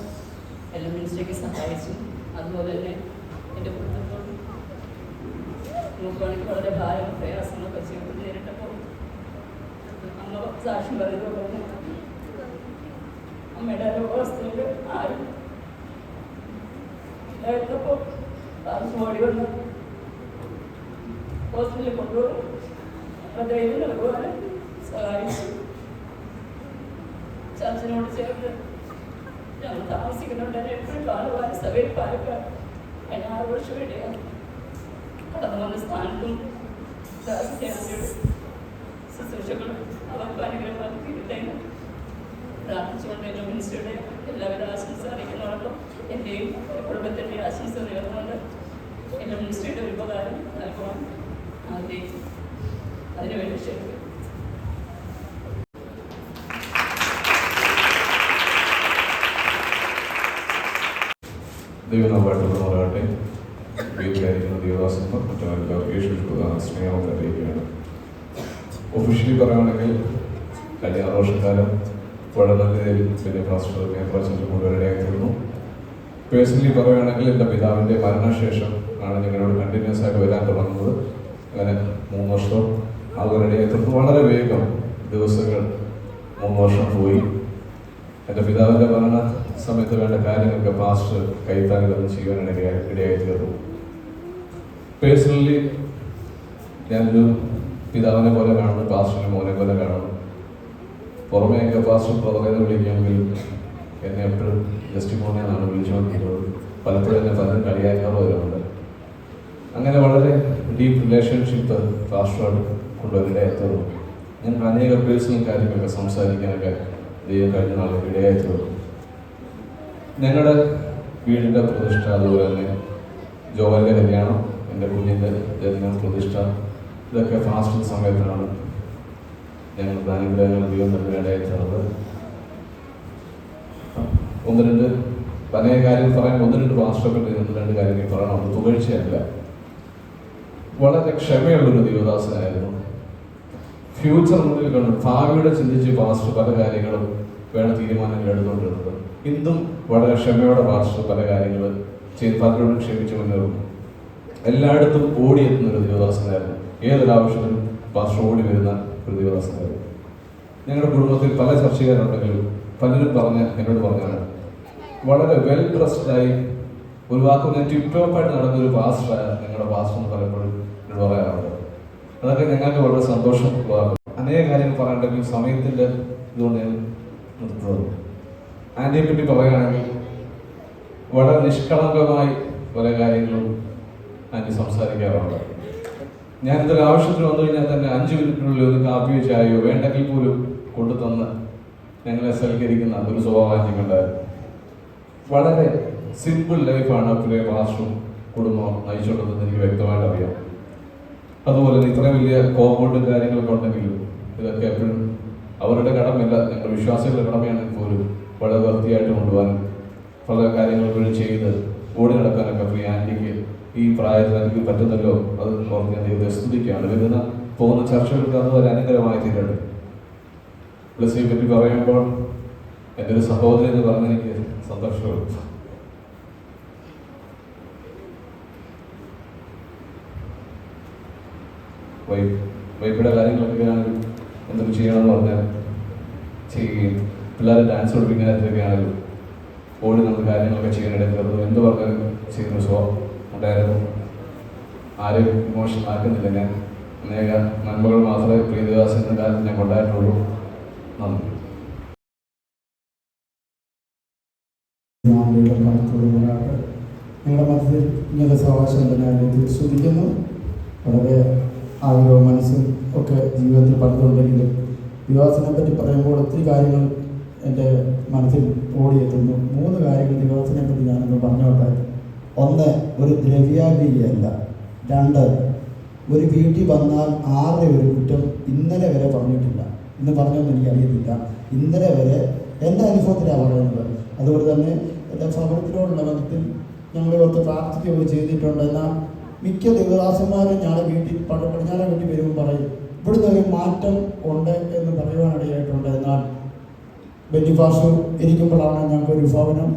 എല്ലാ മിനിസ്ട്രിക്ക് സഹായിച്ചു. അതുപോലെ തന്നെ എൻ്റെ കുടുംബത്തോട് നോക്കുകയാണെങ്കിൽ വളരെ ഭാരം പ്രയാസങ്ങളൊക്കെ ചെയ്ത് നേരിട്ടപ്പോൾ അമ്മ സാക്ഷ്യം പറയുന്നത് അമ്മയുടെ രോഗാവസ്ഥയിൽ ആരും ഇല്ലായിരുന്നപ്പോൾ ഓടി വന്ന് ഹോസ്പിറ്റലിൽ കൊണ്ടുപോകും ദൈവം നൽകുവാൻ സഹായിച്ചു. ചർച്ചിനോട് ചേർന്ന് ഞങ്ങൾ താമസിക്കുന്നുണ്ട്. എപ്പോഴും കാണുവാൻ സഭയിൽ പാലക്കാട് 6 വർഷം ഇടയാണ് കടന്നു വന്ന സ്ഥാനത്തും ശുശ്രൂഷകളും അവർക്ക് അനുഗ്രഹമാക്കിയിട്ടില്ലെന്ന് പ്രാർത്ഥിച്ചുകൊണ്ട് എൻ്റെ മിനിസ്റ്ററുടെ എല്ലാവിധ ആശംസ അറിയിക്കുന്നതോടൊപ്പം എൻ്റെയും കുടുംബത്തിൻ്റെ ആശംസ നേർന്നുകൊണ്ട് എൻ്റെ മിനിസ്റ്ററുടെ ഒരു ഉപകാരം നൽകുവാൻ ആഗ്രഹിച്ചു. അതിനുവേണ്ടി ക്ഷണിക്കും. ദൈവനാമമായിട്ടുള്ളവരാകട്ടെ, വീട്ടിലായിരിക്കുന്ന ദേവദാസന്മാർ മറ്റെല്ലാവർക്കും യേശുവിന്റെ സ്നേഹം അറിയിക്കുകയാണ്. ഒഫീഷ്യലി പറയുകയാണെങ്കിൽ കഴിഞ്ഞ 6 വർഷക്കാലം വളരെ നല്ല രീതിയിൽ വലിയ പാസ്റ്റർ മേൽപ്പാച്ചൻ്റെ കൂടെ ഇടയാക്കിയിരുന്നു. പേഴ്സണലി പറയുകയാണെങ്കിൽ എൻ്റെ പിതാവിൻ്റെ മരണശേഷം ആണ് ഞങ്ങളോട് കണ്ടിന്യൂസ് ആയിട്ട് വരാൻ തുടങ്ങുന്നത്. അങ്ങനെ 3 വർഷം ആളുകളിടയായിരുന്നു. വളരെ വേഗം ദിവസങ്ങൾ 3 വർഷം പോയി. എൻ്റെ പിതാവിൻ്റെ മരണ സമയത്ത് വേണ്ട കാര്യങ്ങളൊക്കെ പാസ്റ്റർ കൈത്താങ്ങി ചെയ്യാൻ ഇടയായി തീർന്നു. പേഴ്സണലി ഞാനൊരു പിതാവിനെ പോലെ കാണുന്നു, പാസ്റ്ററിനെ മോനെ പോലെ കാണുന്നു. പുറമേയൊക്കെ പാസ്റ്റർ പുറമേന്ന് വിളിക്കുമെങ്കിൽ എന്നെ എപ്പോഴും ജസ്റ്റ് മോനെന്നാണ് വിളിച്ചുകൊണ്ടിരുന്നത്. പലപ്പോഴും എന്നെ പലരും കളിയാക്കാറ് വരുന്നുണ്ട്. അങ്ങനെ വളരെ ഡീപ്പ് റിലേഷൻഷിപ്പ് പാസ്റ്ററോട് കൊണ്ടുവരിടയായി. ഞങ്ങൾക്ക് അനേക പേഴ്സണൽ കാര്യങ്ങളൊക്കെ സംസാരിക്കാനൊക്കെ ദൈവം കഴിഞ്ഞ നാളിൽ ഇടയായി തീർന്നു. ഞങ്ങളുടെ വീടിൻ്റെ പ്രതിഷ്ഠ, അതുപോലെ തന്നെ ജോലിൻ്റെ കല്യാണം, എൻ്റെ കുഞ്ഞിൻ്റെ ജന്മ പ്രതിഷ്ഠ, ഇതൊക്കെ ഫാസ്റ്റ് സമയത്താണ് ഞങ്ങൾ അനുഗ്രഹങ്ങൾ ദൈവം നൽകാനായി തീർന്നത്. 1-2 പല കാര്യം പറയാൻ 1-2 പാസ്റ്റർമാരുടെ 1-2 കാര്യങ്ങൾ പറയണം. അത് പുകഴ്ചയല്ല. വളരെ ക്ഷമയുള്ളൊരു ദൈവദാസനായിരുന്നു. ഫ്യൂച്ചർ മുന്നിൽ കണ്ടു ഭാവിയുടെ ചിന്തിച്ച് പാസ്റ്റർ പല കാര്യങ്ങളും വേണ്ട തീരുമാനങ്ങൾ എടുത്തുകൊണ്ടിരുന്നത്. ഇന്നും വളരെ ക്ഷമയോടെ പാസ്റ്റർ പല കാര്യങ്ങൾ ചെയ്ത് പലരോടും ക്ഷമിച്ചു മുന്നേറും. എല്ലായിടത്തും ഓടിയെത്തുന്ന ഒരു ദൈവദാസനായിരുന്നു. ഏതൊരാവശ്യത്തിനും പാസ്റ്റർ ഓടി വരുന്ന ഒരു ദൈവദാസനായിരുന്നു. ഞങ്ങളുടെ കുടുംബത്തിൽ പല ചർച്ചക്കാരുണ്ടെങ്കിലും പലരും എന്നോട് പറഞ്ഞാണ് വളരെ വെൽ ഡ്രസ്ഡായി ഒരു വാക്കും ഞാൻ ടിപ്ടോപ്പായിട്ട് നടന്നൊരു പാസ്റ്ററാണ് ഞങ്ങളുടെ പാസ്റ്റർ എന്ന് പലപ്പോഴും എന്നോട് പറയാറുണ്ട്. അതൊക്കെ ഞങ്ങൾക്ക് വളരെ സന്തോഷം ഉള്ളതാണ്. അനേക കാര്യങ്ങൾ പറയാനുണ്ടെങ്കിൽ സമയത്തിൻ്റെ ഇതുകൊണ്ട് ഞാൻ നിർത്തുന്നത്. ആൻറ്റിയെ പറ്റി പറയുകയാണെങ്കിൽ വളരെ നിഷ്കളങ്കമായി പല കാര്യങ്ങളും ആൻറ്റി സംസാരിക്കാറുണ്ട്. ഞാൻ ഇതൊരു ആവശ്യത്തിന് വന്നു കഴിഞ്ഞാൽ തന്നെ 5 മിനിറ്റിനുള്ളിൽ ഒരു കാപ്പിയോ ചായയോ വേണ്ടെങ്കിൽ പോലും കൊണ്ടുതന്ന് ഞങ്ങളെ സൽക്കരിക്കുന്ന ഒരു സ്വഭാവം ആൻറ്റിക്കുണ്ടായിരുന്നു. വളരെ സിമ്പിൾ ലൈഫാണ് പ്രിയ പാസ്റ്ററും കുടുംബം നയിച്ചുകൊണ്ടതെന്ന് എനിക്ക് വ്യക്തമായിട്ട് അറിയാം. അതുപോലെ തന്നെ ഇത്രയും വലിയ കോമ്പൗണ്ടും കാര്യങ്ങളൊക്കെ ഉണ്ടെങ്കിലും ഇതൊക്കെ എപ്പോഴും അവരുടെ കടമല്ല, ഞങ്ങളുടെ വിശ്വാസികളുടെ കടമയാണെങ്കിൽ പോലും വളരെ വൃത്തിയായിട്ട് കൊണ്ടുപോകാൻ പല കാര്യങ്ങളും ചെയ്ത് ഓടി നടക്കാനൊക്കെ ഫ്രീ ആൻറ്റിക്ക് ഈ പ്രായത്തിൽ എനിക്ക് പറ്റുന്നല്ലോ. അത് ഓർത്ത് ദൈവത്തെ സ്തുതിക്കുകയാണ്. വരുന്ന പോകുന്ന ചർച്ചകൾക്ക് അത് ഒരു അനുഗ്രഹമായി തീരട്ടെ. ബ്ലെസ്സിയെ പറ്റി പറയുമ്പോൾ എൻ്റെ ഒരു സഹോദരി എന്ന് പറഞ്ഞ് എനിക്ക് സന്തോഷമുണ്ട്. വൈപ്പിയുടെ കാര്യങ്ങളൊക്കെ ആണെങ്കിലും എന്തൊക്കെ ചെയ്യണമെന്ന് പറഞ്ഞാൽ ചെയ്യുകയും പിള്ളേരെ ഡാൻസ് പഠിപ്പിക്കാനൊക്കെ ആണെങ്കിലും ഓടി നമ്മൾ കാര്യങ്ങളൊക്കെ ചെയ്യാനിടയ്ക്ക് എന്ത് പറഞ്ഞാലും ചെയ്യുന്ന സ്വഭാവം ഉണ്ടായിരുന്നു. ആരെയും ഇമോഷണൽ ആക്കുന്നില്ല. ഞാൻ അനേക നന്മകൾ മാത്രമേ പ്രീതിദാസ് എന്ന കാലത്ത് ഞാൻ കൊണ്ടായിട്ടുള്ളൂ. നന്ദി. നിങ്ങളുടെ മനസ്സിൽ ഇങ്ങനത്തെ സാവകാശം തന്നെ ശ്രദ്ധിക്കുന്നു. വളരെ ആഗ്രഹവും മനസ്സും ഒക്കെ ജീവിതത്തിൽ പലതുണ്ടെങ്കിലും വിവാഹത്തിനെ പറ്റി പറയുമ്പോൾ ഒത്തിരി കാര്യങ്ങൾ എൻ്റെ മനസ്സിൽ ഓടിയെത്തുന്നു. 3 കാര്യങ്ങൾ വിവാഹത്തിനെ പറ്റി ഞാനൊന്ന് പറഞ്ഞോട്ടെ. 1, ഒരു ദ്രവ്യാഗ്രഹിയല്ല. 2, ഒരു വീട്ടിൽ വന്നാൽ ആരുടെ ഒരു കുറ്റം ഇന്നലെ വരെ പറഞ്ഞിട്ടില്ല. ഇന്ന് പറഞ്ഞൊന്നും എനിക്കറിയത്തില്ല. ഇന്നലെ വരെ എൻ്റെ അനുഭവത്തിലാണ് പറയുന്നത്. അതുപോലെ തന്നെ എൻ്റെ ഭവനത്തിനോടുള്ള ബന്ധത്തിൽ ഞങ്ങൾ ഓർത്ത് പ്രാർത്ഥിക്കുകയൊക്കെ ചെയ്തിട്ടുണ്ട്. എന്നാൽ മിക്ക ദേവദാസന്മാരും ഞങ്ങളുടെ വീട്ടിൽ പടിഞ്ഞാറ വീട്ടിൽ വരുമ്പോൾ പറയും ഇവിടുന്ന് ഒരു മാറ്റം ഉണ്ട് എന്ന് പറയുവാനിടയായിട്ടുണ്ട്. എന്നാൽ ബെന്നിഫാഷു ഇരിക്കുമ്പോഴാണ് ഞങ്ങൾക്കൊരു ഭവനം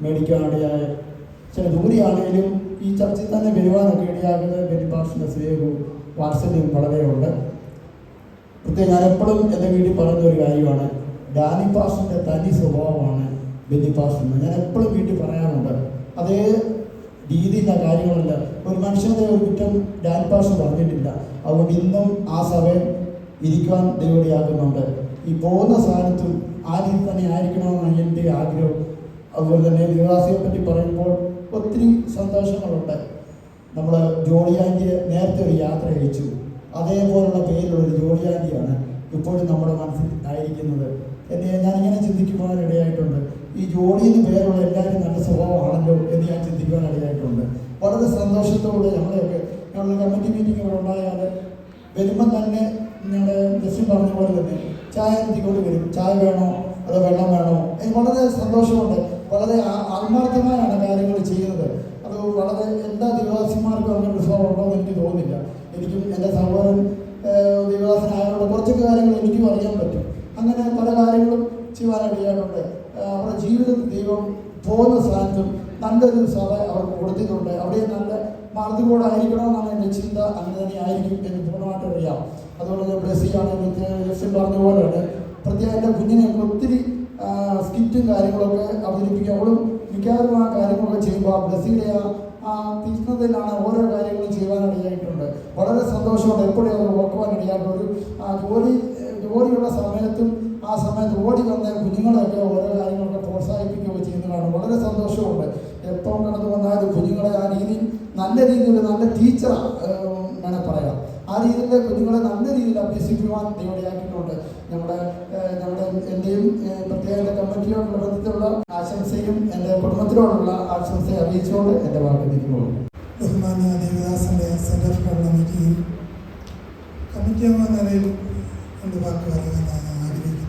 മേടിക്കാനിടയായ ചില ദൂരെയാണെങ്കിലും ഈ ചർച്ചയിൽ തന്നെ വരുവാനൊക്കെ ഇടയാകുന്നത് ബെന്നിഫാഷിൻ്റെ സ്നേഹവും വാത്സല്യവും വളരെയുണ്ട്. പ്രത്യേകം ഞാൻ എപ്പോഴും എൻ്റെ വീട്ടിൽ പറയുന്ന ഒരു കാര്യമാണ്, ഡാനി പാഷിൻ്റെ തനി സ്വഭാവമാണ് ബെന്നിഫാഷ്. ഞാൻ എപ്പോഴും വീട്ടിൽ പറയാറുണ്ട്. അതേ രീതിയിലുള്ള കാര്യങ്ങളല്ല. ഒരു മനുഷ്യൻ്റെ ഒരു കുറ്റം ഡാനി പാഷ് പറഞ്ഞിട്ടില്ല. അതുകൊണ്ട് ഇന്നും ആ സഭയിൽ ഇരിക്കുവാൻ ദൈവടിയാക്കുന്നുണ്ട്. ഈ പോകുന്ന സ്ഥാനത്തും ആ രീതി തന്നെ ആയിരിക്കണമെന്നാണ് എൻ്റെ ആഗ്രഹം. അതുപോലെ തന്നെ വിവാസിയെ പറ്റി പറയുമ്പോൾ ഒത്തിരി സന്തോഷങ്ങളുണ്ട്. നമ്മൾ ജോളിയാൻറ്റിയെ നേരത്തെ ഒരു യാത്ര അയച്ചു. അതേപോലുള്ള പേരിലുള്ളൊരു ജോളിയാൻറ്റിയാണ് ഇപ്പോഴും നമ്മുടെ മനസ്സിൽ ആയിരിക്കുന്നത്. ഞാനിങ്ങനെ ചിന്തിക്കുവാനിടയായിട്ടുണ്ട്. ഈ ജോലി എന്ന് പേരുള്ള എല്ലാവരും നല്ല സ്വഭാവമാണല്ലോ എന്ന് ഞാൻ ചിന്തിക്കുവാനിടയായിട്ടുണ്ട്. വളരെ സന്തോഷത്തോടെ ഞങ്ങളുടെ കമ്മിറ്റി മീറ്റിങ്ങുകൾ ഉണ്ടായാൽ വരുമ്പം തന്നെ ഞങ്ങളുടെ ജസ്റ്റ് പറഞ്ഞ പോലെ തന്നെ ചായ എത്തിക്കൊണ്ട് വരും. ചായ വേണോ അതോ വെള്ളം വേണോ? എനിക്ക് വളരെ സന്തോഷമുണ്ട്. വളരെ ആത്മാർത്ഥമായാണ് കാര്യങ്ങൾ ചെയ്യുന്നത്. അത് വളരെ എല്ലാ ദിവദാസന്മാർക്കും അങ്ങനെ ഒരു സ്വഭാവം ഉണ്ടോ എന്ന് എനിക്ക് തോന്നുന്നില്ല. എനിക്കും എൻ്റെ സഹോദരൻ ദിവദാസനായതുകൊണ്ട് കുറച്ചൊക്കെ കാര്യങ്ങൾ എനിക്കും അറിയാൻ പറ്റും. അങ്ങനെ പല കാര്യങ്ങളും ചെയ്യാനിടയായിട്ടുണ്ട്. അവരുടെ ജീവിതത്തിൽ ദൈവം പോകുന്ന സ്ഥാനത്തും നല്ലൊരു സഭ അവർക്ക് കൊടുത്തിട്ടുണ്ട്. അവിടെ നല്ല മാർദ്ദികോടായിരിക്കണമെന്നാണ് എൻ്റെ ചിന്ത. അങ്ങനെ തന്നെ ആയിരിക്കും എന്ന് പൂർണ്ണമായിട്ട് അറിയാം. അതുപോലെ ബ്ലെസ്സിയാണെങ്കിൽ ജസ്റ്റിൻ പറഞ്ഞ പോലെയാണ് പ്രത്യേകം എൻ്റെ കുഞ്ഞിനെയൊക്കെ ഒത്തിരി സ്കിറ്റും കാര്യങ്ങളൊക്കെ അവതരിപ്പിക്കുക. അവളും മിക്കവാറും ആ കാര്യങ്ങളൊക്കെ ചെയ്യുമ്പോൾ ആ ബ്ലെസ്സിയുടെ ആ തീക്ഷ്ണതയിലാണ് ഓരോ കാര്യങ്ങളും ചെയ്യുവാനിടയായിട്ടുണ്ട്. വളരെ സന്തോഷമുണ്ട്. എപ്പോഴും അവർ ഓർക്കുവാനിടയായിട്ടുണ്ട്. ഒരു ജോലിയുള്ള സമയത്തും ആ സമയത്ത് ഓടി വന്ന കുഞ്ഞുങ്ങളെയൊക്കെ ഓരോ കാര്യങ്ങളൊക്കെ പ്രോത്സാഹിപ്പിക്കുകയൊക്കെ ചെയ്യുന്നതാണ്. വളരെ സന്തോഷമുണ്ട്. എപ്പം കടന്നു വന്നാലും കുഞ്ഞുങ്ങളെ ആ രീതിയിൽ നല്ല രീതിയിൽ നല്ല ടീച്ചർ വേണേൽ പറയാം. ആ രീതിയിൽ കുഞ്ഞുങ്ങളെ നല്ല രീതിയിൽ അഭ്യസിക്കുവാൻ ദൈവടിയാക്കിയിട്ടുണ്ട്. എൻ്റെയും പ്രത്യേക കമ്മിറ്റിയോടുള്ള ബന്ധത്തിലുള്ള ആശംസയും എൻ്റെ കുടുംബത്തിനോടുള്ള ആശംസയെ അറിയിച്ചുകൊണ്ട് എൻ്റെ വാക്ക് നിൽക്കുന്നു. ബഹുമാന്യ ദേവദാസൻ്റെ സെൻറ്റർ ഫോർ കമ്മിറ്റിയിൽ കമ്മിറ്റി എന്ന നിലയിൽ രണ്ട് വാക്ക് പറയാനാണ് ഞാൻ ആഗ്രഹിക്കുന്നത്.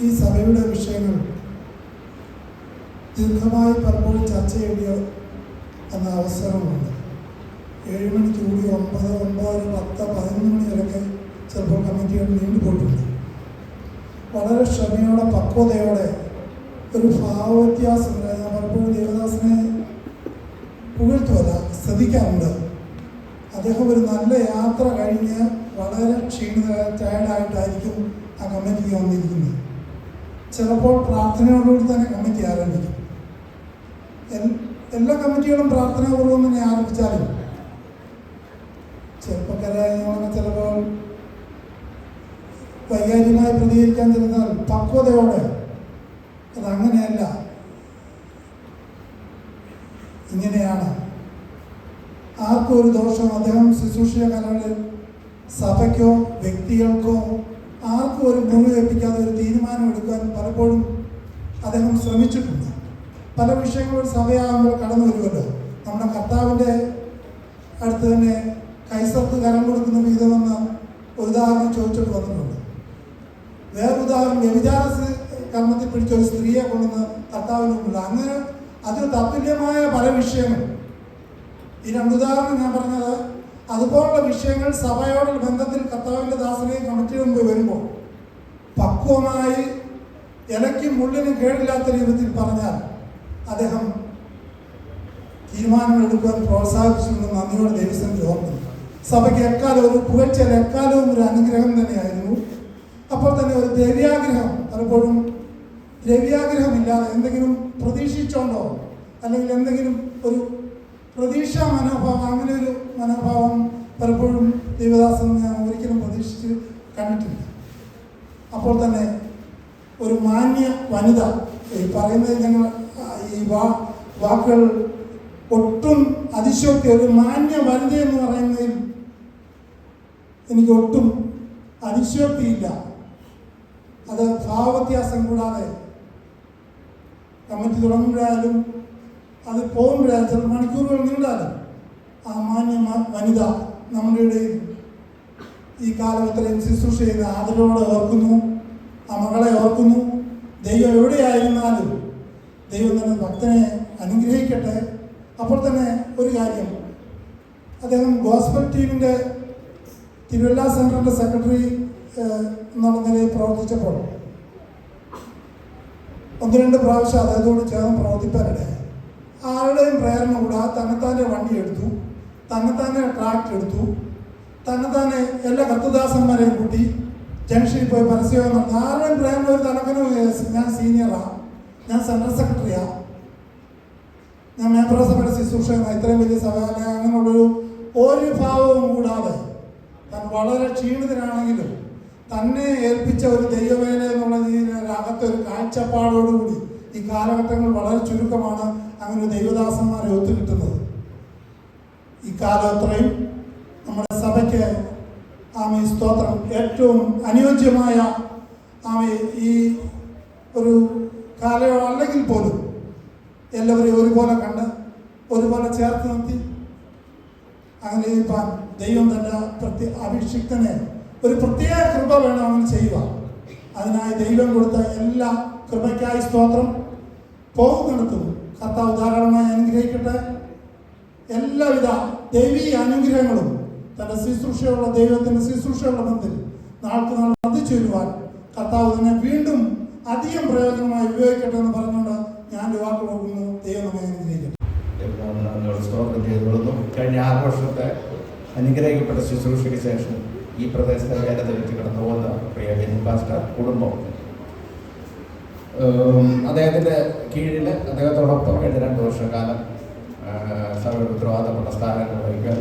ഈ സഭയുടെ വിഷയങ്ങൾ ദീർഘമായി പലപ്പോഴും ചർച്ച ചെയ്യേണ്ട എന്ന അവസരമുണ്ട്. 7 മണിക്ക് കൂടി 9, 9, 10, 11 മണി വരെയൊക്കെ ചിലപ്പോൾ കമ്മിറ്റികൾ നീണ്ടുപോയിട്ടുണ്ട്. വളരെ ക്ഷമയോടെ പക്വതയോടെ ഒരു ഭാവവ്യത്യാസം ഞാൻ പലപ്പോഴും ദേവദാസനെ പുകഴ്ത്തുമല്ല ശ്രദ്ധിക്കാറുണ്ട്. അദ്ദേഹം ഒരു നല്ല യാത്ര കഴിഞ്ഞ് വളരെ ടയർഡായിട്ടായിരിക്കും ആ കമ്മിറ്റിക്ക് വന്നിരിക്കുന്നത്. ചിലപ്പോൾ പ്രാർത്ഥനയോടുകൂടി തന്നെ കമ്മിറ്റി ആരംഭിക്കും. എല്ലാ കമ്മിറ്റികളും പ്രാർത്ഥനാപൂർവ്വം തന്നെ ആരംഭിച്ചാലും ചെറുപ്പക്കാരായ ഞങ്ങളൊക്കെ ചിലപ്പോൾ വൈകാരികമായി പ്രതികരിക്കാൻ ചെന്നാൽ പക്വതയോടെ അതങ്ങനെയല്ല, ഇങ്ങനെയാണ്, ആർക്കും ഒരു ദോഷം അദ്ദേഹം ശുശ്രൂഷിച്ച കാലങ്ങളിൽ സഭയ്ക്കോ വ്യക്തികൾക്കോ ആർക്കും ഒരു മുറിവേൽപ്പിക്കാതെ ഒരു തീരുമാനം എടുക്കാൻ പലപ്പോഴും അദ്ദേഹം ശ്രമിച്ചിട്ടുണ്ട്. പല വിഷയങ്ങളും സഭയാകുമ്പോൾ കടന്നു വരുമല്ലോ. നമ്മുടെ കർത്താവിൻ്റെ അടുത്ത് തന്നെ കൈസർക്ക് കരം കൊടുക്കുന്ന വിധമെന്ന് ഒരു ഉദാഹരണം ചോദിച്ചിട്ട് വന്നിട്ടുണ്ട്. വേറൊരു ഉദാഹരണം, വ്യഭിചാര കർമ്മത്തിൽ പിടിച്ച ഒരു സ്ത്രീയെ കൊണ്ടുവന്ന് കർത്താവിന് മുമ്പിൽ. അങ്ങനെ അതിന് തത്തുല്യമായ പല വിഷയങ്ങൾ. ഈ രണ്ടുദാഹരണം ഞാൻ പറഞ്ഞത് അതുപോലുള്ള വിഷയങ്ങൾ സഭയോടുള്ള ബന്ധത്തിൽ കർത്താവിൻ്റെ ദാസനെയും കമ്മിറ്റിയുടെ മുമ്പ് വരുമ്പോൾ പക്വമായി ഇലയ്ക്കും മുള്ളിനും കേടില്ലാത്ത രീതിയിൽ പറഞ്ഞാൽ അദ്ദേഹം തീരുമാനങ്ങളെടുക്കാൻ പ്രോത്സാഹിപ്പിച്ചുകൊണ്ട് നന്ദിയോടെ ദൈവസ്ഥനിൽ ഓർക്കുന്നു. സഭയ്ക്ക് എക്കാലം ഒരു പുകഴ്ചൽ എക്കാലവും ഒരു അനുഗ്രഹം തന്നെയായിരുന്നു. അപ്പോൾ തന്നെ ഒരു ദ്രവ്യാഗ്രഹം, പലപ്പോഴും ദ്രവ്യാഗ്രഹമില്ലാതെ എന്തെങ്കിലും പ്രതീക്ഷിച്ചോണ്ടോ അല്ലെങ്കിൽ എന്തെങ്കിലും ഒരു പ്രതീക്ഷാ മനോഭാവം, അങ്ങനെ ഒരു മനോഭാവം പലപ്പോഴും ദൈവദാസൻ ഞാൻ ഒരിക്കലും പ്രതീക്ഷിച്ച് കണ്ടിട്ടില്ല. അപ്പോൾ തന്നെ ഒരു മാന്യ വനിത, ഈ പറയുന്നത് ഞങ്ങൾ ഈ വാക്കുകൾ ഒട്ടും അതിശോക്തി, ഒരു മാന്യ വനിത എന്ന് പറയുന്നതിൽ എനിക്ക് ഒട്ടും അതിശോക്തിയില്ല. അത് ഭാവവ്യത്യാസം കൂടാതെ കമ്മിറ്റി തുടങ്ങുമ്പോഴായാലും അത് പോകുമ്പോഴായാലും ചില മണിക്കൂറുകൾ നീണ്ടാലും ആ മാന്യ വനിത നമ്മുടെ ഇടയിൽ ഈ കാലഘട്ടത്തിലും ശുശ്രൂഷ ചെയ്യുന്ന ആദരവോടെ ഓർക്കുന്നു, ആ മകളെ ഓർക്കുന്നു. ദൈവം എവിടെയായിരുന്നാലും ദൈവം തന്നെ ഭക്തനെ അനുഗ്രഹിക്കട്ടെ. അപ്പോൾ തന്നെ ഒരു കാര്യം, അദ്ദേഹം ഗോസ്ബൽ ടീമിൻ്റെ തിരുവല്ല സെൻറ്ററിൻ്റെ സെക്രട്ടറി എന്നുള്ള നിലയിൽ പ്രവർത്തിച്ചപ്പോൾ 1-2 പ്രാവശ്യം അദ്ദേഹത്തോട് ചേർന്ന് പ്രവർത്തിപ്പാനിടയായി. ആരുടെയും പ്രേരണ കൂടാതെ തന്നെത്താൻ്റെ വണ്ടി എടുത്തു, തന്നെത്താനെ ട്രാക്ടർ എടുത്തു, തന്നെത്താനെ എല്ലാ കത്തുദാസന്മാരെയും കൂട്ടി ജംഗ്ഷനിൽ പോയി പരസ്യം നടന്നു. ആരുടെയും പ്രേരണ ഒരു തലക്കനും, ഞാൻ സീനിയറാണ്, ഞാൻ സെൻട്രൽ സെക്രട്ടറിയാണ്, ഞാൻ മേപ്പറ സഭയുടെ ശുശ്രൂഷകനാണ്, ഇത്രയും വലിയ സഭ, അങ്ങനെയുള്ളൊരു ഒരു ഭാവവും കൂടാതെ താൻ വളരെ ക്ഷീണിതനാണെങ്കിലും തന്നെ ഏൽപ്പിച്ച ഒരു ദൈവവേല എന്നുള്ള രീതിയിൽ അകത്തൊരു കാഴ്ചപ്പാടോടുകൂടി ഈ കാലഘട്ടങ്ങൾ വളരെ ചുരുക്കമാണ് അങ്ങനെ ദൈവദാസന്മാരെ ഒത്തുകിട്ടുന്നത്. ഈ കാലത്രയും നമ്മുടെ സഭയ്ക്ക് ആമേ സ്തോത്രം ഏറ്റവും അനുയോജ്യമായ ആമേ ഈ ഒരു കാലയളവ് അല്ലെങ്കിൽ പോലും എല്ലാവരെയും ഒരുപോലെ കണ്ട് ഒരുപോലെ ചേർത്ത് നിർത്തി അങ്ങനെ ഇപ്പം ദൈവം തന്നെ അഭിഷിക്തനെ ഒരു പ്രത്യേക കൃപ വേണം അങ്ങനെ ചെയ്യുക. അതിനായി ദൈവം കൊടുത്ത എല്ലാ കൃപയ്ക്കായി സ്തോത്രം. പോകുന്നിടത്തും കർത്താവ് ധാരാളമായി അനുഗ്രഹിക്കട്ടെ. എല്ലാവിധ ദൈവീയ അനുഗ്രഹങ്ങളും തൻ്റെ ശുശ്രൂഷയുള്ള ദൈവത്തിൻ്റെ ശുശ്രൂഷയുള്ള ബന്ധത്തിൽ നാൾക്ക് നാൾ വർദ്ധിച്ചു വരുവാൻ കർത്താവ് തന്നെ വീണ്ടും അധികം പ്രയോജനമായി ഉപയോഗിക്കട്ടെ എന്ന് പറഞ്ഞുകൊണ്ട് ഞാൻ വാക്കുകൾ പോകുന്നു. ദൈവം നമ്മെ അനുഗ്രഹിക്കട്ടെ. സ്തോത്രം ചെയ്തുകൊള്ളുന്നു. കഴിഞ്ഞ 6 വർഷത്തെ അനുഗ്രഹിക്കപ്പെട്ട ശുശ്രൂഷയ്ക്ക് ശേഷം ഈ പ്രദേശത്തെ വേല തെളിച്ച് കടന്നു പോകുന്ന പ്രിയ ബെന്നി പാസ്റ്റർ കുടുംബം, അദ്ദേഹത്തിൻ്റെ കീഴിൽ അദ്ദേഹത്തോടൊപ്പം കഴിഞ്ഞ 2 വർഷക്കാലം സഭയുടെ ഉത്തരവാദപ്പെട്ട സ്ഥാനങ്ങൾ വഹിക്കാൻ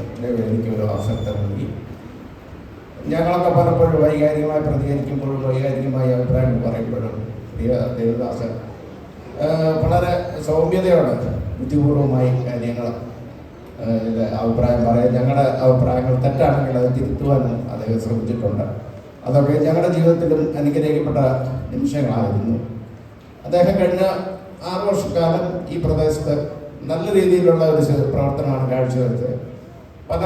എനിക്ക് ഒരു അവസരത്തെ നൽകി. ഞങ്ങളൊക്കെ പലപ്പോഴും വൈകാരികമായി പ്രതികരിക്കുമ്പോഴും വൈകാരികമായി അഭിപ്രായങ്ങൾ പറയുമ്പോഴും പ്രിയ ദേവദാസൻ വളരെ സൗമ്യതയോടെ ബുദ്ധിപൂർവമായി കാര്യങ്ങൾ അഭിപ്രായം പറയാൻ, ഞങ്ങളുടെ അഭിപ്രായങ്ങൾ തെറ്റാണെങ്കിൽ അത് തിരുത്തുവാനും അദ്ദേഹം ശ്രമിച്ചിട്ടുണ്ട്. അതൊക്കെ ഞങ്ങളുടെ ജീവിതത്തിലും അനുഗ്രഹിക്കപ്പെട്ട നിമിഷങ്ങളായിരുന്നു. അദ്ദേഹം കഴിഞ്ഞ 6 വർഷക്കാലം ഈ പ്രദേശത്ത് നല്ല രീതിയിലുള്ള ഒരു പ്രവർത്തനമാണ് കാഴ്ചവെച്ചത്. പല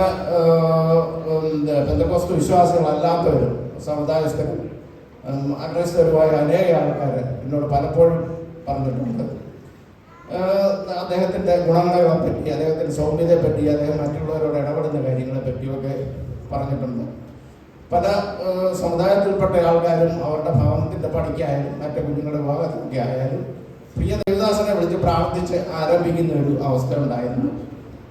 പെന്തക്കോസ്ത് വിശ്വാസികളല്ലാത്തവരും സമുദായസ്ഥരും അഗ്രസ്തരുമായ അനേക ആൾക്കാർ എന്നോട് പലപ്പോഴും പറഞ്ഞിട്ടുണ്ട്. അദ്ദേഹത്തിൻ്റെ ഗുണങ്ങളെ പറ്റി, അദ്ദേഹത്തിൻ്റെ സൗമ്യതയെ പറ്റി, അദ്ദേഹം മറ്റുള്ളവരോട് ഇടപെടുന്ന കാര്യങ്ങളെ പറ്റിയൊക്കെ പറഞ്ഞിട്ടുണ്ട്. പല സമുദായത്തിൽപ്പെട്ട ആൾക്കാരും അവരുടെ ഭവനത്തിൻ്റെ പണിക്കായാലും മറ്റു കുഞ്ഞുങ്ങളുടെ വിവാഹത്തിനൊക്കെ ആയാലും പ്രിയ ദേവദാസനെ വിളിച്ച് പ്രാർത്ഥിച്ച് ആരംഭിക്കുന്ന ഒരു അവസ്ഥ ഉണ്ടായിരുന്നു.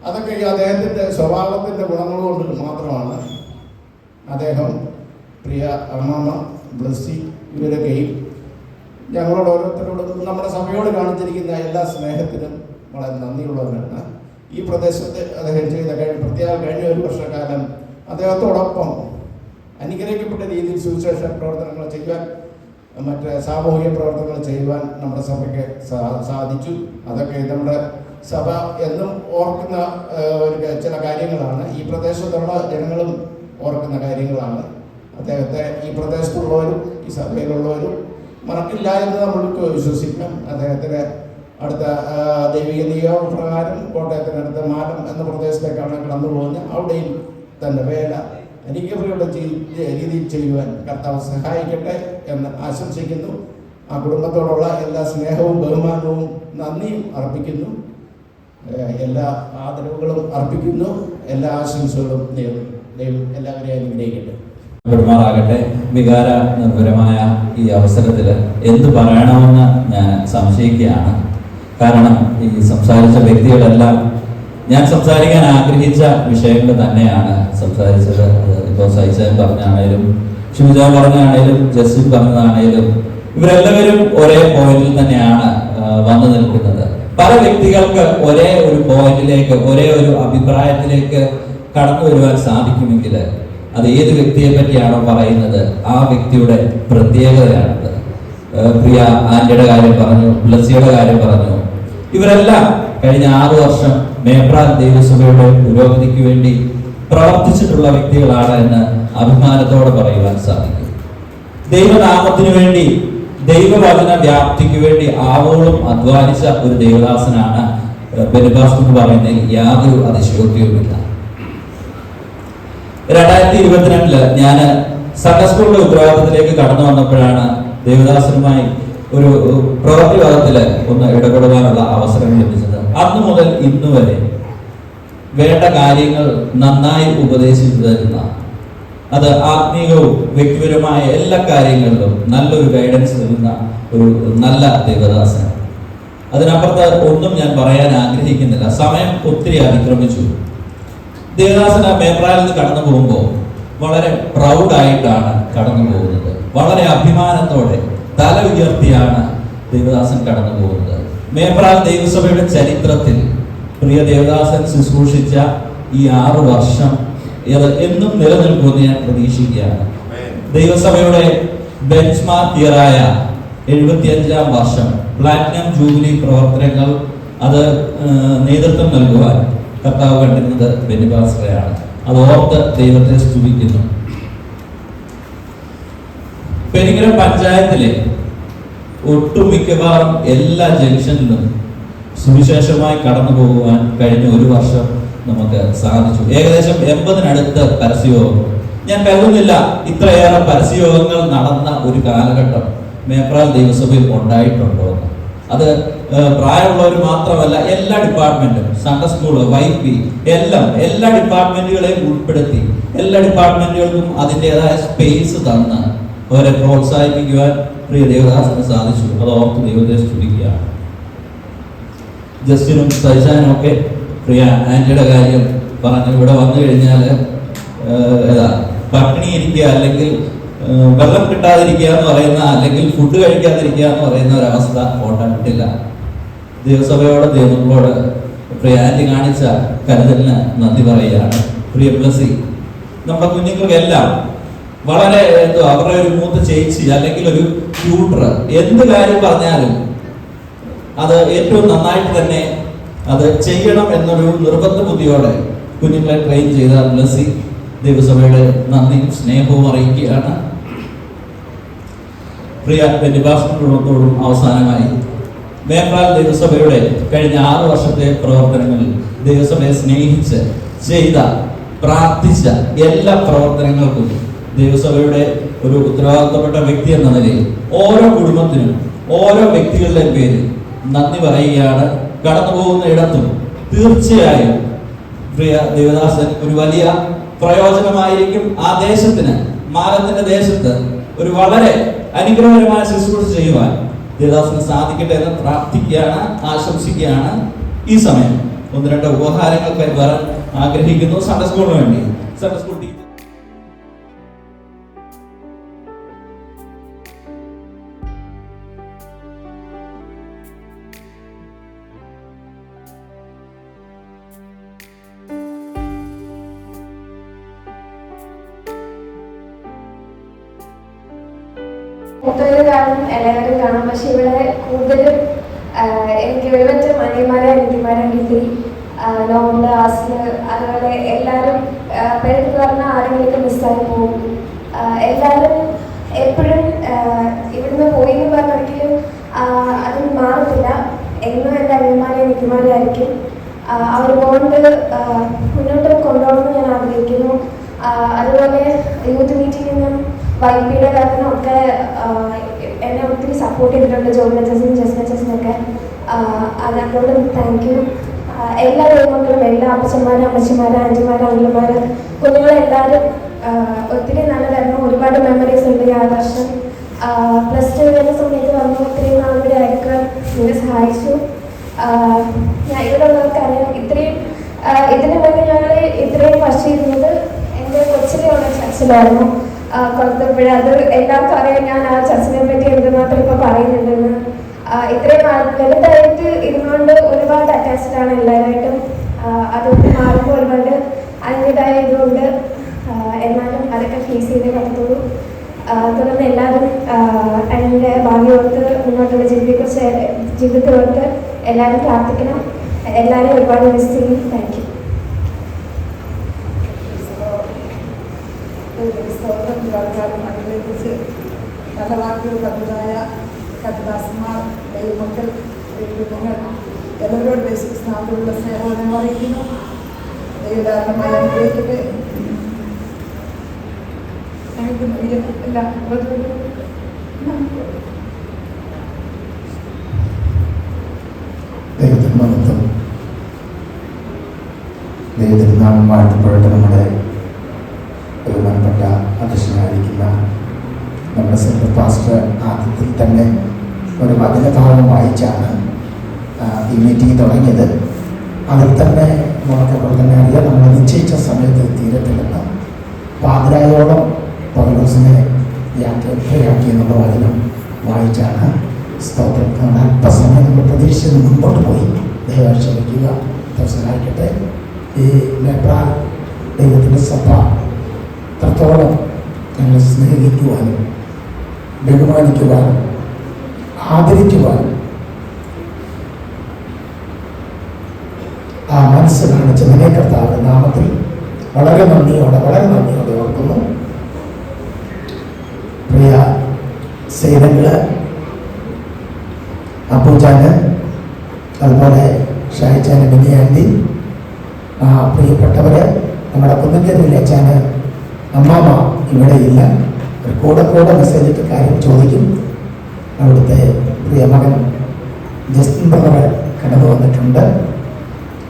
അതൊക്കെ ഈ അദ്ദേഹത്തിൻ്റെ സ്വഭാവത്തിൻ്റെ ഗുണങ്ങൾ കൊണ്ട് മാത്രമാണ്. അദ്ദേഹം പ്രിയ അമ്മമ്മ ബ്ലസ്സി ഇവരൊക്കെയും ഞങ്ങളോട് ഓരോരുത്തരോടും നമ്മുടെ സഭയോട് കാണിച്ചിരിക്കുന്ന എല്ലാ സ്നേഹത്തിനും വളരെ നന്ദിയുള്ളവരാണ്. ഈ പ്രദേശത്ത് അദ്ദേഹം ചെയ്ത പ്രത്യേക കഴിഞ്ഞ 1 വർഷക്കാലം അദ്ദേഹത്തോടൊപ്പം അനുഗ്രഹിക്കപ്പെട്ട രീതിയിൽ സുവിശേഷ പ്രവർത്തനങ്ങൾ ചെയ്യുവാൻ, മറ്റ് സാമൂഹിക പ്രവർത്തനങ്ങൾ ചെയ്യുവാൻ നമ്മുടെ സഭയ്ക്ക് സാധിച്ചു. അതൊക്കെ നമ്മുടെ സഭ എന്നും ഓർക്കുന്ന ചില കാര്യങ്ങളാണ്. ഈ പ്രദേശത്തുള്ള ജനങ്ങളും ഓർക്കുന്ന കാര്യങ്ങളാണ്. അദ്ദേഹത്തെ ഈ പ്രദേശത്തുള്ളവരും ഈ സഭയിലുള്ളവരും മറക്കില്ല എന്ന് നമ്മൾക്ക് വിശ്വസിക്കാം. അദ്ദേഹത്തിന് അടുത്ത ദൈവിക നിയോഗ പ്രകാരം കോട്ടയത്തിനടുത്ത മാലം എന്ന പ്രദേശത്തേക്കാണ് കടന്നു പോകുന്നത്. അവിടെയും തൻ്റെ വേല അനുഗ്രഹയുടെ രീതിയിൽ ചെയ്യുവാൻ കർത്താവ് സഹായിക്കട്ടെ എന്ന് ആശംസിക്കുന്നു. ആ കുടുംബത്തോടുള്ള എല്ലാ സ്നേഹവും ബഹുമാനവും നന്ദിയും അർപ്പിക്കുന്നു. എല്ലാ ആദരവുകളും അർപ്പിക്കുന്നു. എല്ലാ ആശംസകളും നേരുന്നു. ദൈവം എല്ലാവരെയും അനുഗ്രഹിക്കട്ടെ. പെരുമാറാകട്ടെ. വികാര നിർഭരമായ ഈ അവസരത്തിൽ എന്ത് പറയണമെന്ന് ഞാൻ സംശയിക്കുകയാണ്. കാരണം ഈ സംസാരിച്ച വ്യക്തികളെല്ലാം ഞാൻ സംസാരിക്കാൻ ആഗ്രഹിച്ച വിഷയങ്ങൾ തന്നെയാണ് സംസാരിച്ചത്. ഇപ്പോൾ സൈസൻ പറഞ്ഞാണേലും ഷിമിജാൻ പറഞ്ഞാണേലും ജസ്റ്റിൻ പറഞ്ഞതാണേലും ഇവരെല്ലാവരും ഒരേ പോയിന്റിൽ തന്നെയാണ് വന്നു നിൽക്കുന്നത്. പല വ്യക്തികൾക്ക് ഒരേ ഒരു പോയിന്റിലേക്ക്, ഒരേ ഒരു അഭിപ്രായത്തിലേക്ക് കടന്നു വരുവാൻ സാധിക്കുമെങ്കിൽ അത് ഏത് വ്യക്തിയെ പറ്റിയാണോ പറയുന്നത് ആ വ്യക്തിയുടെ പ്രത്യേകതയാണത്. പ്രിയ ആന്റിയുടെ കാര്യം പറഞ്ഞു, ബ്ലസ്സിയുടെ കാര്യം പറഞ്ഞു. ഇവരെല്ലാം കഴിഞ്ഞ 6 വർഷം മേപ്രാൽ ദൈവസഭയുടെ പുരോഗതിക്ക് വേണ്ടി പ്രവർത്തിച്ചിട്ടുള്ള വ്യക്തികളാണ് എന്ന് അഭിമാനത്തോടെ പറയുവാൻ സാധിക്കും. ദൈവനാമത്തിനു വേണ്ടി, ദൈവവചന വ്യാപ്തിക്ക് വേണ്ടി ആവോളം അധ്വാനിച്ച ഒരു ദേവദാസനാണ് ബെനിബാസ് എന്ന് പറയുന്നതിൽ യാതൊരു അതിശയോക്തിയുമില്ല. 2022 ഞാൻ സൺഡേ സ്കൂളിന്റെ ഉത്തരവാദിത്തത്തിലേക്ക് കടന്നു വന്നപ്പോഴാണ് ദേവദാസനുമായി ഒരു പ്രവൃത്തി ഭാഗത്തില് ഒന്ന് ഇടപെടുവാനുള്ള അവസരം ലഭിച്ചത്. അന്നു മുതൽ ഇന്ന് വരെ വേണ്ട കാര്യങ്ങൾ നന്നായി ഉപദേശിച്ചു തരുന്ന, അത് ആത്മീയവും വ്യക്തിപരമായ എല്ലാ കാര്യങ്ങളിലും നല്ലൊരു ഗൈഡൻസ് തരുന്ന ഒരു നല്ല ദേവദാസൻ. അതിനപ്പുറത്ത് ഒന്നും ഞാൻ പറയാൻ ആഗ്രഹിക്കുന്നില്ല. സമയം ഒത്തിരി അതിക്രമിച്ചു. ദേവദാസൻ മേപ്രാലിൽ നിന്ന് കടന്നു പോകുമ്പോൾ വളരെ പ്രൗഡായിട്ടാണ് കടന്നു പോകുന്നത്. വളരെ അഭിമാനത്തോടെ തല ഉയർത്തിയാണ് ദേവദാസൻ കടന്നു പോകുന്നത്. മേപ്രാൽ ദൈവസഭയുടെ ചരിത്രത്തിൽ പ്രിയ ദേവദാസൻ ശുശ്രൂഷിച്ച ഈ 6 വർഷം എന്നും നിലനിൽക്കുമെന്ന് ഞാൻ പ്രതീക്ഷിക്കുകയാണ്. ദൈവസഭയുടെ ബെഞ്ച് മാർക്ക് ഇയറായ 75ാം വർഷം പ്ലാറ്റിനം ജൂബിലി പ്രവർത്തനങ്ങൾ അത് നേതൃത്വം നൽകുവാൻ കർത്താവ് കണ്ടിരുന്നത് ബെനിബാസിനെയാണ്. അത് ഓർത്ത് ദൈവത്തെ സ്തുതിക്കുന്നു. പെരിങ്ങരം പഞ്ചായത്തിലെ ഒട്ടുമിക്കവാറും എല്ലാ ജംഗ്ഷനിലും സുവിശേഷമായി കടന്നു പോകുവാൻ കഴിഞ്ഞ 1 വർഷം നമുക്ക് സാധിച്ചു. ഏകദേശം 80-നടുത്ത് പരസ്യയോഗം. ഞാൻ കരുതുന്നില്ല ഇത്രയേറെ പരസ്യയോഗങ്ങൾ നടന്ന ഒരു കാലഘട്ടം മേപ്രാൽ ദൈവസഭയിൽ ഉണ്ടായിട്ടുണ്ടോ എന്ന്. അത് പ്രായമുള്ളവർ മാത്രമല്ല, എല്ലാ ഡിപ്പാർട്ട്മെന്റും, സൺഡേ സ്കൂള്, വൈപി, എല്ലാ ഡിപ്പാർട്ട്മെന്റുകളെയും ഉൾപ്പെടുത്തി എല്ലാ ഡിപ്പാർട്ട്മെന്റുകൾക്കും അതിൻ്റെതായ സ്പേസ് തന്ന് അവരെ പ്രോത്സാഹിപ്പിക്കുവാൻ പ്രിയ ദേവദാസന് സാധിച്ചു. അത് ഓർത്ത് ദൈവത്തെ സ്തുതിക്കുകയാണ്. ജസ്റ്റിനും സൈജാനും ഒക്കെ പ്രിയ ആന്റിയുടെ കാര്യം പറഞ്ഞു. ഇവിടെ വന്നു കഴിഞ്ഞാൽ പട്ടിണി ഇരിക്കുക, അല്ലെങ്കിൽ വെള്ളം കിട്ടാതിരിക്കുക എന്ന് പറയുന്ന, അല്ലെങ്കിൽ ഫുഡ് കഴിക്കാതിരിക്കുക എന്ന് പറയുന്ന ഒരവസ്ഥ ഉണ്ടായിട്ടില്ല. ദൈവസഭയോട്, ദൈവങ്ങളോട് പ്രിയ ആന്റി കാണിച്ച കരുതലിന് നന്ദി പറയുകയാണ്. പ്രിയ ബ്ലസ്സി, നമ്മുടെ കുഞ്ഞുങ്ങൾക്കെല്ലാം വളരെ അവരുടെ ഒരു മൂത്ത ചേച്ചി അല്ലെങ്കിൽ ഒരു ട്യൂട്ടർ എന്ത് കാര്യം പറഞ്ഞാലും അത് ഏറ്റവും നന്നായിട്ട് തന്നെ അത് ചെയ്യണം എന്നൊരു നിർബന്ധ ബുദ്ധിയോടെ കുഞ്ഞുങ്ങളെ ട്രെയിൻ ചെയ്ത ബ്ലസ്സി ദൈവസഭയുടെ നന്ദിയും സ്നേഹവും അറിയിക്കുകയാണ്. പ്രിയ ബെനിബാസ് കുടുംബത്തോടും അവസാനമായി മേപ്രാൽ ദൈവസഭയുടെ കഴിഞ്ഞ 6 വർഷത്തെ പ്രവർത്തനങ്ങളിൽ ദൈവസഭയെ സ്നേഹിച്ച് ചെയ്ത, പ്രാർത്ഥിച്ച എല്ലാ പ്രവർത്തനങ്ങൾക്കും ദൈവസഭയുടെ ഒരു ഉത്തരവാദിത്തപ്പെട്ട വ്യക്തി എന്ന നിലയിൽ ഓരോ കുടുംബത്തിനും ഓരോ വ്യക്തികളുടെ പേരിൽ നന്ദി പറയുകയാണ്. കടന്നു പോകുന്ന ഇടത്തും തീർച്ചയായും പ്രിയ ദേവദാസൻ ഒരു വലിയ പ്രയോജനമായിരിക്കും. ആ ദേശത്തിന്, മാലത്തിന്റെ ദേശത്ത് ഒരു വളരെ അനുഗ്രഹകരമായ ശുശ്രൂഷ ചെയ്യുവാൻ ദേവദാസന് സാധിക്കട്ടെ എന്ന് പ്രാർത്ഥിക്കുകയാണ്, ആശംസിക്കുകയാണ്. ഈ സമയം 1-2 ഉപഹാരങ്ങൾ കൈമാറാൻ ആഗ്രഹിക്കുന്നു. സൺഡേ സ്കൂളിന് വേണ്ടി സൺഡേ സ്കൂൾ ടീച്ചർ മൂത്തവര് കാണും, എല്ലാവരും കാണും. പക്ഷെ ഇവിടെ കൂടുതലും എനിക്ക് ഒരുപറ്റം അനിയന്മാരെ കിട്ടി. നോമ്പ്, ആസില്, അതുപോലെ എല്ലാവരും പേരെടുത്ത് പറഞ്ഞാൽ ആരെങ്കിലും മിസ്സായി പോകും. എല്ലാവരും എപ്പോഴും ഇവിടുന്ന് പോയി എന്ന് കൈമാറിയായിരിക്കും. അവർ ബോണ്ട് മുന്നോട്ട് കൊണ്ടുപോകണമെന്ന് ഞാൻ ആഗ്രഹിക്കുന്നു. അതുപോലെ യൂത്ത് മീറ്റിങ്ങിനും വൈപ്പിയുടെ കാര്യത്തിനും ഒക്കെ എന്നെ ഒത്തിരി സപ്പോർട്ട് ചെയ്തിട്ടുണ്ട്. ജോബിനച്ചസിനും ജസ്നച്ചസിനൊക്കെ അതുകൊണ്ടും താങ്ക് യു. എല്ലാ ദൈവമക്കളും, എല്ലാ അപ്പച്ചന്മാരും അമ്മച്ചിമാരും ആൻറ്റിമാരും അങ്കിളുമാർ കുഞ്ഞുങ്ങളെല്ലാവരും ഒത്തിരി നല്ലതായിരുന്നു. ഒരുപാട് മെമ്മറീസ് ഉണ്ട് ഈ ആഘോഷം. +2 വരുന്ന സമയത്ത് വന്നു ഒത്തിരി നാളുകൂടി അയക്കാൻ എന്നെ സഹായിച്ചു. ഞാൻ ഇവിടെ ഉള്ളവർക്കറിയാം, ഇതിനു മുന്നേ ഞങ്ങൾ ഇത്രയും വർഷം ഇരുന്നത് എൻ്റെ കൊച്ചിലുള്ള ചർച്ചിലായിരുന്നു, കൊളത്തപ്പുഴ. അത് എല്ലാവർക്കും അറിയാം ഞാൻ ആ ചർച്ചിനെ പറ്റി എന്തുമാത്രം ഇപ്പോൾ പറയുന്നുണ്ടെന്ന്. ഇത്രയും വലുതായിട്ട് ഇരുന്നുകൊണ്ട് ഒരുപാട് അറ്റാച്ച്ഡാണ് എല്ലാവരായിട്ടും. അതുകൊണ്ട് മാറുമ്പോൾ ഒരുപാട് അതിൻ്റെതായ ഇതുകൊണ്ട് എന്നാലും അതൊക്കെ ഫേസ് ചെയ്തേ പറ്റത്തുള്ളൂ. തുടർന്ന് എല്ലാവരും എൻ്റെ ഭാവിയോർത്ത് മുന്നോട്ടുള്ള ജീവിതത്തിലോർത്ത് എല്ലാവരും പ്രാർത്ഥിക്കണം. എല്ലാവരും ഒരുപാട് മിസ് ചെയ്യും. Thank you. അതിനെക്കുറിച്ച് നല്ല വാക്കുകൾ കഥയായ കഥദാസന്മാർ, ദൈവമക്കൾ, കുഞ്ഞുങ്ങൾ എല്ലാവരോടും ബേസിക് സ്ഥാനത്തിലുള്ള സ്നേഹം അറിയിക്കുന്നു. ദൈവധാരണമായി അനുഗ്രഹിക്കട്ടെ. എല്ലാം ദൈവത്തിന് മഹത്വം. ദൈവത്തിന് നാമം വാഴ്ത്തപ്പെടട്ടെ. നമ്മുടെ ബഹുമാനപ്പെട്ട അധ്യക്ഷനായിരിക്കുന്ന നമ്മുടെ സെൻട്രൽ പാസ്റ്റർ ആദ്യത്തിൽ തന്നെ ഒരു വചനഭാഗം വായിച്ചാണ് ഈ മീറ്റിംഗ് തുടങ്ങിയത്. അതിൽ തന്നെ നമുക്കപ്പോൾ തന്നെ അറിയാം, നമ്മൾ നിശ്ചയിച്ച സമയത്ത് തീരത്തില്ലെന്ന്. പാതിരായോളം പൗലോസിനെ യാത്രയാക്കി എന്നുള്ള വചനം വായിച്ചാണ് സ്തോത്രം. അല്പസമയം നമ്മൾ പ്രതീക്ഷിച്ചത് മുൻപോട്ട് പോയി. ദൈവം ക്ഷമിക്കുക, സഹായിക്കട്ടെ. ഈ നേപ്പാൾ ദൈവത്തിൻ്റെ സഭ അത്രത്തോളം ഞങ്ങൾ സ്നേഹിക്കുവാനും ബഹുമാനിക്കുവാനും ആദരിക്കുവാനും ആ മനസ്സ് കാണിച്ചതിനെ കർത്താവിന്റെ നാമത്തിൽ വളരെ നന്ദിയോടെ ഓർക്കുന്നു. പ്രിയ സേവങ്ങള്, അപ്പൂച്ചാന്, അതുപോലെ ഷായിച്ചാന്, മിനിയാൻറ്റി, പ്രിയപ്പെട്ടവര്, നമ്മുടെ കുന്നക്കരയിലെ അച്ഛന്, അമ്മാമ ഇവിടെ ഇല്ല, കൂടെ മെസ്സേജ് ഇട്ട് കാര്യം ചോദിക്കും. അവിടുത്തെ പ്രിയ മകൻ ജസ്റ്റിൻ ബ്രദർ കടന്നു വന്നിട്ടുണ്ട്.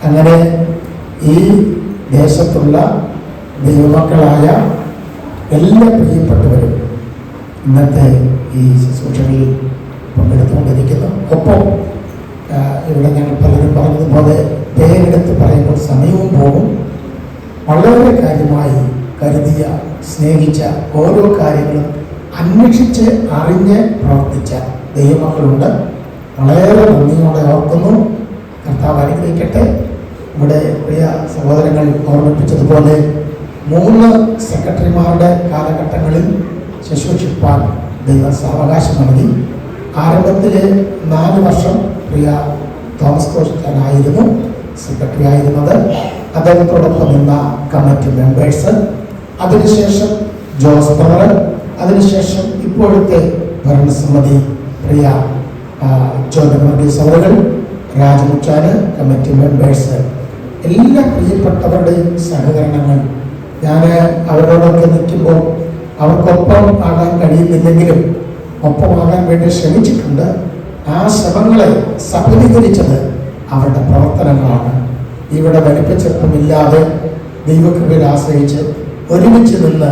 അങ്ങനെ ഈ ദേശത്തുള്ള ദൈവമക്കളായ എല്ലാ പ്രിയപ്പെട്ടവരും ഇന്നത്തെ ഈ ശുശ്രൂഷകളിൽ പങ്കെടുത്തുകൊണ്ടിരിക്കുന്നു. ഒപ്പം ഇവിടെ ഞങ്ങൾ പലരും പറഞ്ഞതുപോലെ പേരെടുത്ത് പറയുമ്പോൾ സമയവും പോകും. വളരെ കാര്യമായി കരുതിയ, സ്നേഹിച്ച, ഓരോ കാര്യങ്ങളും അന്വേഷിച്ച് അറിഞ്ഞ് പ്രവർത്തിച്ച ദൈവമക്കളുണ്ട്. വളരെ നന്ദിയോടെ ഓർക്കുന്നു. കർത്താവ് അനുഗ്രഹിക്കട്ടെ. ഇവിടെ പ്രിയ സഹോദരങ്ങൾ ഓർമ്മിപ്പിച്ചതുപോലെ 3 സെക്രട്ടറിമാരുടെ കാലഘട്ടങ്ങളിൽ ശുശ്രൂഷിപ്പാൻ ദൈവം സാവകാശം നൽകി. ആരംഭത്തിൽ 4 വർഷം പ്രിയ തോമസ് കോശത്താനായിരുന്നു സെക്രട്ടറി ആയിരുന്നത്. അദ്ദേഹത്തോടൊപ്പം നിന്ന കമ്മിറ്റി മെമ്പേഴ്സ്, അതിനുശേഷം ജോസ് ബ്രദർ, അതിനുശേഷം ഇപ്പോഴത്തെ ഭരണസമിതി പ്രിയ സഭകൾ, രാജമുച്ചാന്, കമ്മിറ്റി മെമ്പേഴ്സ്, എല്ലാ പ്രിയപ്പെട്ടവരുടെയും സഹകരണങ്ങൾ. ഞാൻ അവരോടൊക്കെ നിൽക്കുമ്പോൾ അവർക്കൊപ്പം ആകാൻ കഴിയുന്നില്ലെങ്കിലും ഒപ്പമാകാൻ വേണ്ടി ശ്രമിച്ചിട്ടുണ്ട്. ആ ശ്രമങ്ങളെ സഫലീകരിച്ചത് അവരുടെ പ്രവർത്തനങ്ങളാണ്. ഇവിടെ വലിപ്പച്ചെറുപ്പമില്ലാതെ ദൈവകൃപയിൽ ആശ്രയിച്ച് ഒരുമിച്ച് നിന്ന്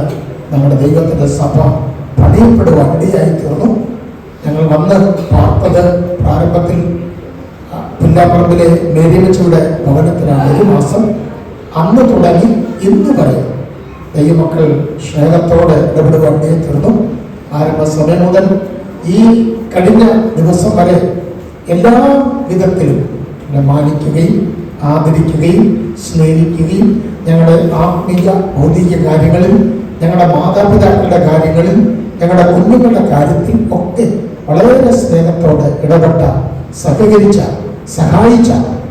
നമ്മുടെ ദൈവത്തിൻ്റെ സഭ പണിയപ്പെടുവാൻ ഇടയായി തീർന്നു. ഞങ്ങൾ വന്ന് പാർത്തത് പ്രാരംഭത്തിൽ പുല്ലാപ്പറമ്പിലെ മേരിയമ്മച്ചിയുടെ ഭവനത്തിലാണ് 1 മാസം. അന്ന് തുടങ്ങി ഇന്ന് വരെ ദൈവമക്കൾ സ്നേഹത്തോടെ ഇടപെടുവാൻ ഇടയായി തീർന്നു. ആരംഭ സമയം മുതൽ ഈ കഴിഞ്ഞ ദിവസം വരെ എല്ലാ വിധത്തിലും മാനിക്കുകയും ആദരിക്കുകയും സ്നേഹിക്കുകയും ഞങ്ങളുടെ ആത്മീയ ഭൗതിക കാര്യങ്ങളിൽ, ഞങ്ങളുടെ മാതാപിതാക്കളുടെ കാര്യങ്ങളിൽ, ഞങ്ങളുടെ കുഞ്ഞുങ്ങളുടെ കാര്യത്തിൽ ഒക്കെ വളരെ സ്നേഹത്തോടെ ഇടപെട്ട, സഹകരിച്ച, സഹായിച്ച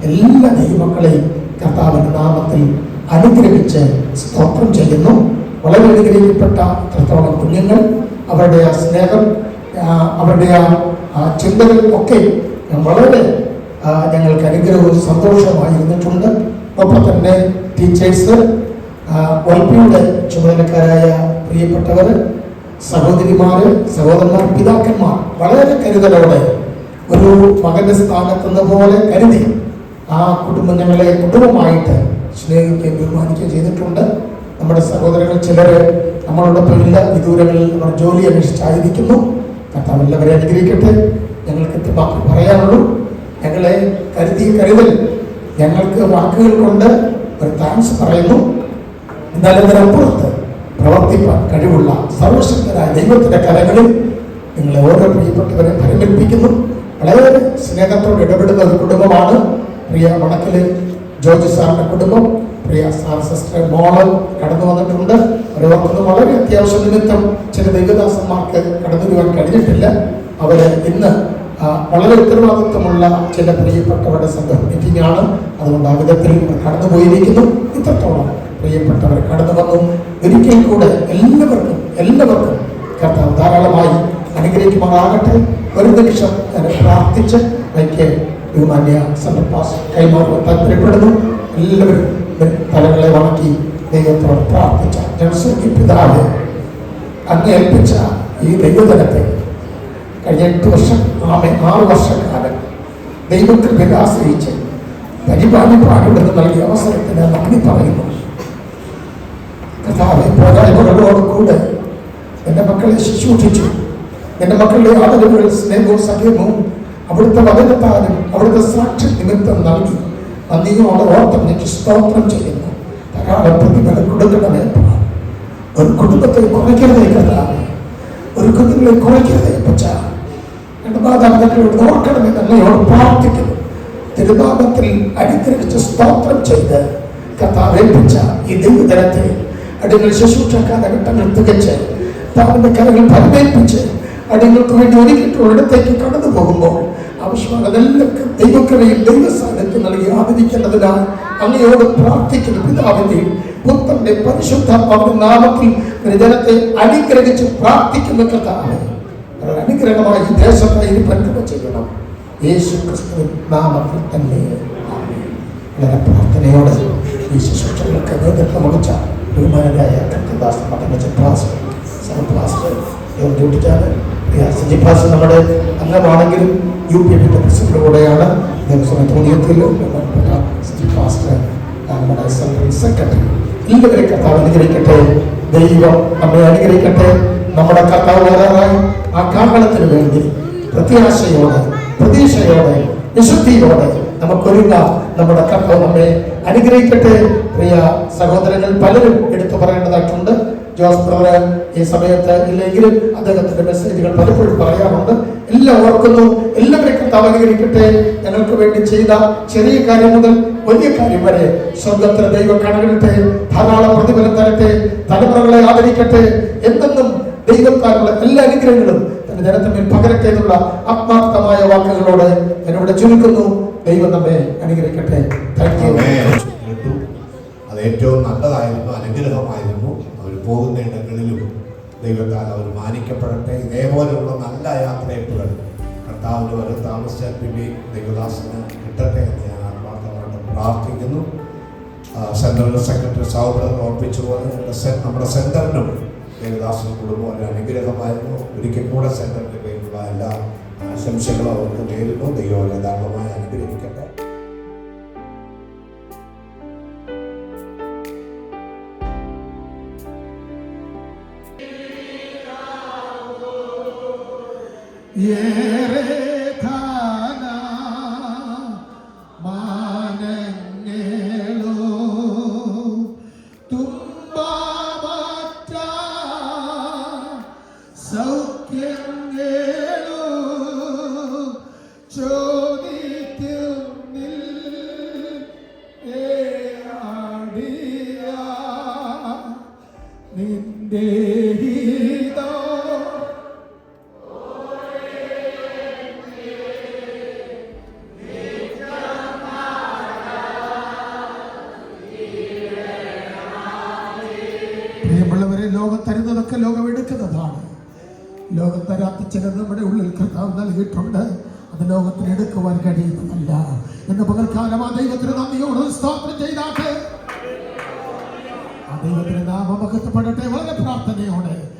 എല്ലാ ദൈവമക്കളെയും കർത്താവിന്റെ നാമത്തിൽ അനുഗ്രഹിച്ച് സ്തോത്രം ചെയ്യുന്നു. വളരെ അനുഗ്രഹിക്കപ്പെട്ട എത്രത്തോളം കുഞ്ഞുങ്ങൾ, അവരുടെ ആ സ്നേഹം, അവരുടെ ആ ചിന്തകൾ ഒക്കെ ഞാൻ വളരെ ഞങ്ങൾക്ക് അനുഗ്രഹവും സന്തോഷവുമായിരുന്നിട്ടുണ്ട്. ഒപ്പം തന്നെ ടീച്ചേഴ്സ്, വൈപ്പിയുടെ ചുമതലക്കാരായ പ്രിയപ്പെട്ടവർ, സഹോദരിമാര്, സഹോദരന്മാർ, പിതാക്കന്മാർ വളരെ കരുതലോടെ ഒരു മകന്റെ സ്ഥാനത്തുന്ന പോലെ കരുതി ആ കുടുംബം ഞങ്ങളെ കുടുംബമായിട്ട് സ്നേഹിക്കുകയും ബഹുമാനിക്കുകയും ചെയ്തിട്ടുണ്ട്. നമ്മുടെ സഹോദരങ്ങൾ ചിലർ നമ്മളോടൊപ്പം ഇല്ല, വിദൂരങ്ങളിൽ അവർ ജോലി അന്വേഷിച്ചായിരിക്കുന്നു. കർത്താവ് എല്ലാവരെ അനുഗ്രഹിക്കട്ടെ. ഞങ്ങൾക്ക് ബാക്കി പറയാനുള്ളൂ, ഞങ്ങളെ കരുതിയ കരുതൽ ഞങ്ങൾക്ക് വാക്കുകൾ കൊണ്ട് ഒരു താങ്ക്സ് പറയുന്നു. എന്നാൽ അതിനപ്പുറത്ത് പ്രവർത്തിപ്പാൻ കഴിവുള്ള സർവശക്തരായ ദൈവത്തിന്റെ കരങ്ങളിൽ നിങ്ങളെ ഓരോ പ്രിയപ്പെട്ടവരെ ഫലമേൽപ്പിക്കുന്നു. വളരെ സ്നേഹത്തോട് ഇടപെടുന്ന ഒരു കുടുംബമാണ് പ്രിയ വടക്കല് ജോർജ് സാറിന്റെ കുടുംബം. പ്രിയ സാർ സിസ്റ്റർ മോള് കടന്നു വന്നിട്ടുണ്ട്. അവരവർക്കൊന്നും വളരെ അത്യാവശ്യ നിമിത്തം ചില ദൈവദാസന്മാർക്ക് കടന്നു വരുവാൻ കഴിഞ്ഞിട്ടില്ല. അവര് ഇന്ന് വളരെ ഉത്തരവാദിത്വമുള്ള ചില പ്രിയപ്പെട്ടവരുടെ സംഘം മീറ്റിംഗ് ആണ്. അതുകൊണ്ട് ആ വിധത്തിൽ കടന്നു പോയിരിക്കുന്നു. ഇത്രത്തോളം പ്രിയപ്പെട്ടവർ കടന്നു വന്നു. ഒരിക്കൽ കൂടെ എല്ലാവർക്കും കർത്താവ് ധാരാളമായി അനുഗ്രഹിക്കുമാറാകട്ടെ. ഒരു നിമിഷം ഞാൻ പ്രാർത്ഥിച്ച് എനിക്ക് ബഹുമാന്യ സന്ദർഭാസ് കൈമാറുവാൻ താല്പര്യപ്പെടുന്നു. എല്ലാവരും തലകളെ വണക്കി ദൈവത്തോട് പ്രാർത്ഥിച്ച ഞങ്ങളുടെ പിതാവ് അങ്ങ് ഏൽപ്പിച്ച ഈ ദൈവജനത്തെ കഴിഞ്ഞ 8 വർഷം 6 വർഷക്കാലം ദൈവകൃപയെ ആശ്രയിച്ച് പരിപാലിപ്പാടുണ്ടെന്ന് നൽകിയ അവസരത്തിന് നന്ദി പറയുന്നു. കർത്താവെ, പോരായ്മകളോട് കൂടെ എൻ്റെ മക്കളെ ശുശ്രൂഷിച്ചു. എൻ്റെ മക്കളുടെ ആദരവുകൾ, സ്നേഹവും സഖ്യവും അവിടുത്തെ വചനത്താലും അവിടുത്തെ സാക്ഷി നിമിത്തം നൽകി നന്ദിയോടെ ഓർത്തമ്മയ്ക്ക് സ്തോത്രം ചെയ്യുന്നു. ധാരാളം പ്രതിഫലം കൊടുക്കണമേ. ഒരു കുടുംബത്തെ കുറയ്ക്കരുതേ കർത്താവേ, ഒരു കുടുംബങ്ങളെ കുറയ്ക്കരുതേ പച്ച. എൻ്റെ മാതാപിതാക്കളോട് ഓർക്കണമേ നന്ദിയോട് പ്രാർത്ഥിക്കുന്നു. തിരുനാമത്തിൽ അനുഗ്രഹിച്ച് സ്തോത്രം ചെയ്ത് കർത്താവ് ഏൽപ്പിച്ച ഈ ദൈവജനത്തെ അടികൾ ശുശ്രൂഷ കാലഘട്ടങ്ങൾ തികച്ച് താവിന്റെ കരകൾ ഫലമേൽപ്പിച്ച് അടികൾക്ക് വേണ്ടി ഒരിക്കലിടത്തേക്ക് കടന്നു പോകുമ്പോൾ ആവശ്യമാണ് അതെല്ലാം ദൈവകൃപയിൽ ദൈവസാന്നിധ്യം നൽകി ആദരിക്കേണ്ടതിനാൽ അങ്ങയോട് പ്രാർത്ഥിക്കുന്ന പിതാവിന്റെ പുത്രന്റെ പരിശുദ്ധാത്മാവിന്റെ നാമത്തിൽ ജനത്തെ അനുഗ്രഹിച്ച് പ്രാർത്ഥിക്കുന്ന കർത്താവേ, അനുഗ്രഹമായി ഈ ദേശത്തെ പരിഗണന ചെയ്യണം. യേശു ക്രിസ്തുവിൻ നാമത്തിൽ തന്നെ വളരെ പ്രാർത്ഥനയോടെ ഈ ശുശ്രൂഷകൾക്ക് നേതൃത്വം വഹിച്ച ബഹുമാനരായ കർത്തദാസ് സജിഭാസ് നമ്മുടെ അംഗമാണെങ്കിലും UPP പ്രസിഡന്റ് കൂടെയാണ്. ദേവസ്വം തോന്നിയത്തിൽ നമ്മുടെ സെൻട്രൽ സെക്രട്ടറി. എല്ലാവരെ കർത്താവ് അനുഗ്രഹിക്കട്ടെ. ദൈവം നമ്മെ അനുഗ്രഹിക്കട്ടെ. നമ്മുടെ കർത്താവ് വരാറായി ആ കാഹളത്തിന് വേണ്ടി പ്രത്യാശയോടെ, പ്രതീക്ഷയോടെ, വിശുദ്ധിയോടെ നമുക്കൊരുങ്ങാം. നമ്മുടെ കർത്താവ് നമ്മെ അനുഗ്രഹിക്കട്ടെ. പ്രിയ സഹോദരങ്ങൾ പലരും എടുത്തു പറയേണ്ടതായിട്ടുണ്ട്. ജോസ് ബ്രദർ ഈ സമയത്ത് ഇല്ലെങ്കിലും അദ്ദേഹത്തിന്റെ മെസ്സേജുകൾ പലപ്പോഴും പറയാറുണ്ട്. എല്ലാം ഓർക്കുന്നു. എല്ലാവരെയും കർത്താവ് അനുഗ്രഹിക്കട്ടെ. ഞങ്ങൾക്ക് വേണ്ടി ചെയ്ത ചെറിയ കാര്യം മുതൽ വലിയ കാര്യം വരെ സ്വർഗത്തിലെ ദൈവം കണക്കിടട്ടെ. ധാരാളം പ്രതിഫലം തരട്ടെ. തലമുറകളെ ആദരിക്കട്ടെ. എന്തെന്നും ദൈവത്താലുള്ള എല്ലാ അനുഗ്രഹങ്ങളും തന്റെ ജനത്തിന്മേൽ പകരട്ടെ എന്നുള്ള ആത്മാർത്ഥമായ വാക്കുകളോട് ഞാനിവിടെ ചുരുക്കുന്നു. ദൈവം നമ്മെ അനുഗ്രഹിക്കട്ടെ. Thank you. അത് ഏറ്റവും നല്ലതായിരുന്നു, അനുഗ്രഹമായിരുന്നു. അവർ പോകുന്ന ഇടങ്ങളിലും ദൈവത്താൽ അവർ മാനിക്കപ്പെടട്ടെ. ഇതേപോലെയുള്ള നല്ല യാത്രയപ്പുകൾ കർത്താവിന് വരെ താമസിച്ചാൽ പിന്നെ ദൈവദാസന് കിട്ടട്ടെ എന്ന് ഞാൻ ആത്മാർത്ഥമായിട്ട് പ്രാർത്ഥിക്കുന്നു. സെൻട്രൽ സെക്രട്ടറി സഹോദരൻ ഓർപ്പിച്ചുപോലെ നമ്മുടെ സെൻറ്ററിനും ദേവദാസൻ കുടുംബം ഒരു അനുഗ്രഹമായിരുന്നു. ഒരിക്കൽ കൂടെ സെൻറ്ററിൻ്റെ പേരിലുള്ള എല്ലാ ആശംസകളും അവർക്ക് നേരുന്നു. ദൈവം യഥാർത്ഥമായി അനുഗ്രഹിക്കട്ടെ. പ്രിയമുള്ളവരെ, ലോകം തരുന്നതൊക്കെ ലോകം എടുക്കുന്നതാണ്. ലോകം തരാത്ത ചിലത് നമ്മുടെ ഉള്ളിൽ കർത്താവ് നൽകിയിട്ടുണ്ട്. അത് ലോകത്തിന് എടുക്കുവാൻ കഴിയുന്നതല്ല. ഇന്ന് പകൽക്കാലം ആ ദൈവത്തിന് നന്ദിയോട് സ്തോത്രം ചെയ്താട്ടെ. ആ ദൈവത്തിന് നാമം മഹത്വപ്പെടട്ടെ. വളരെ പ്രാർത്ഥനയോടെ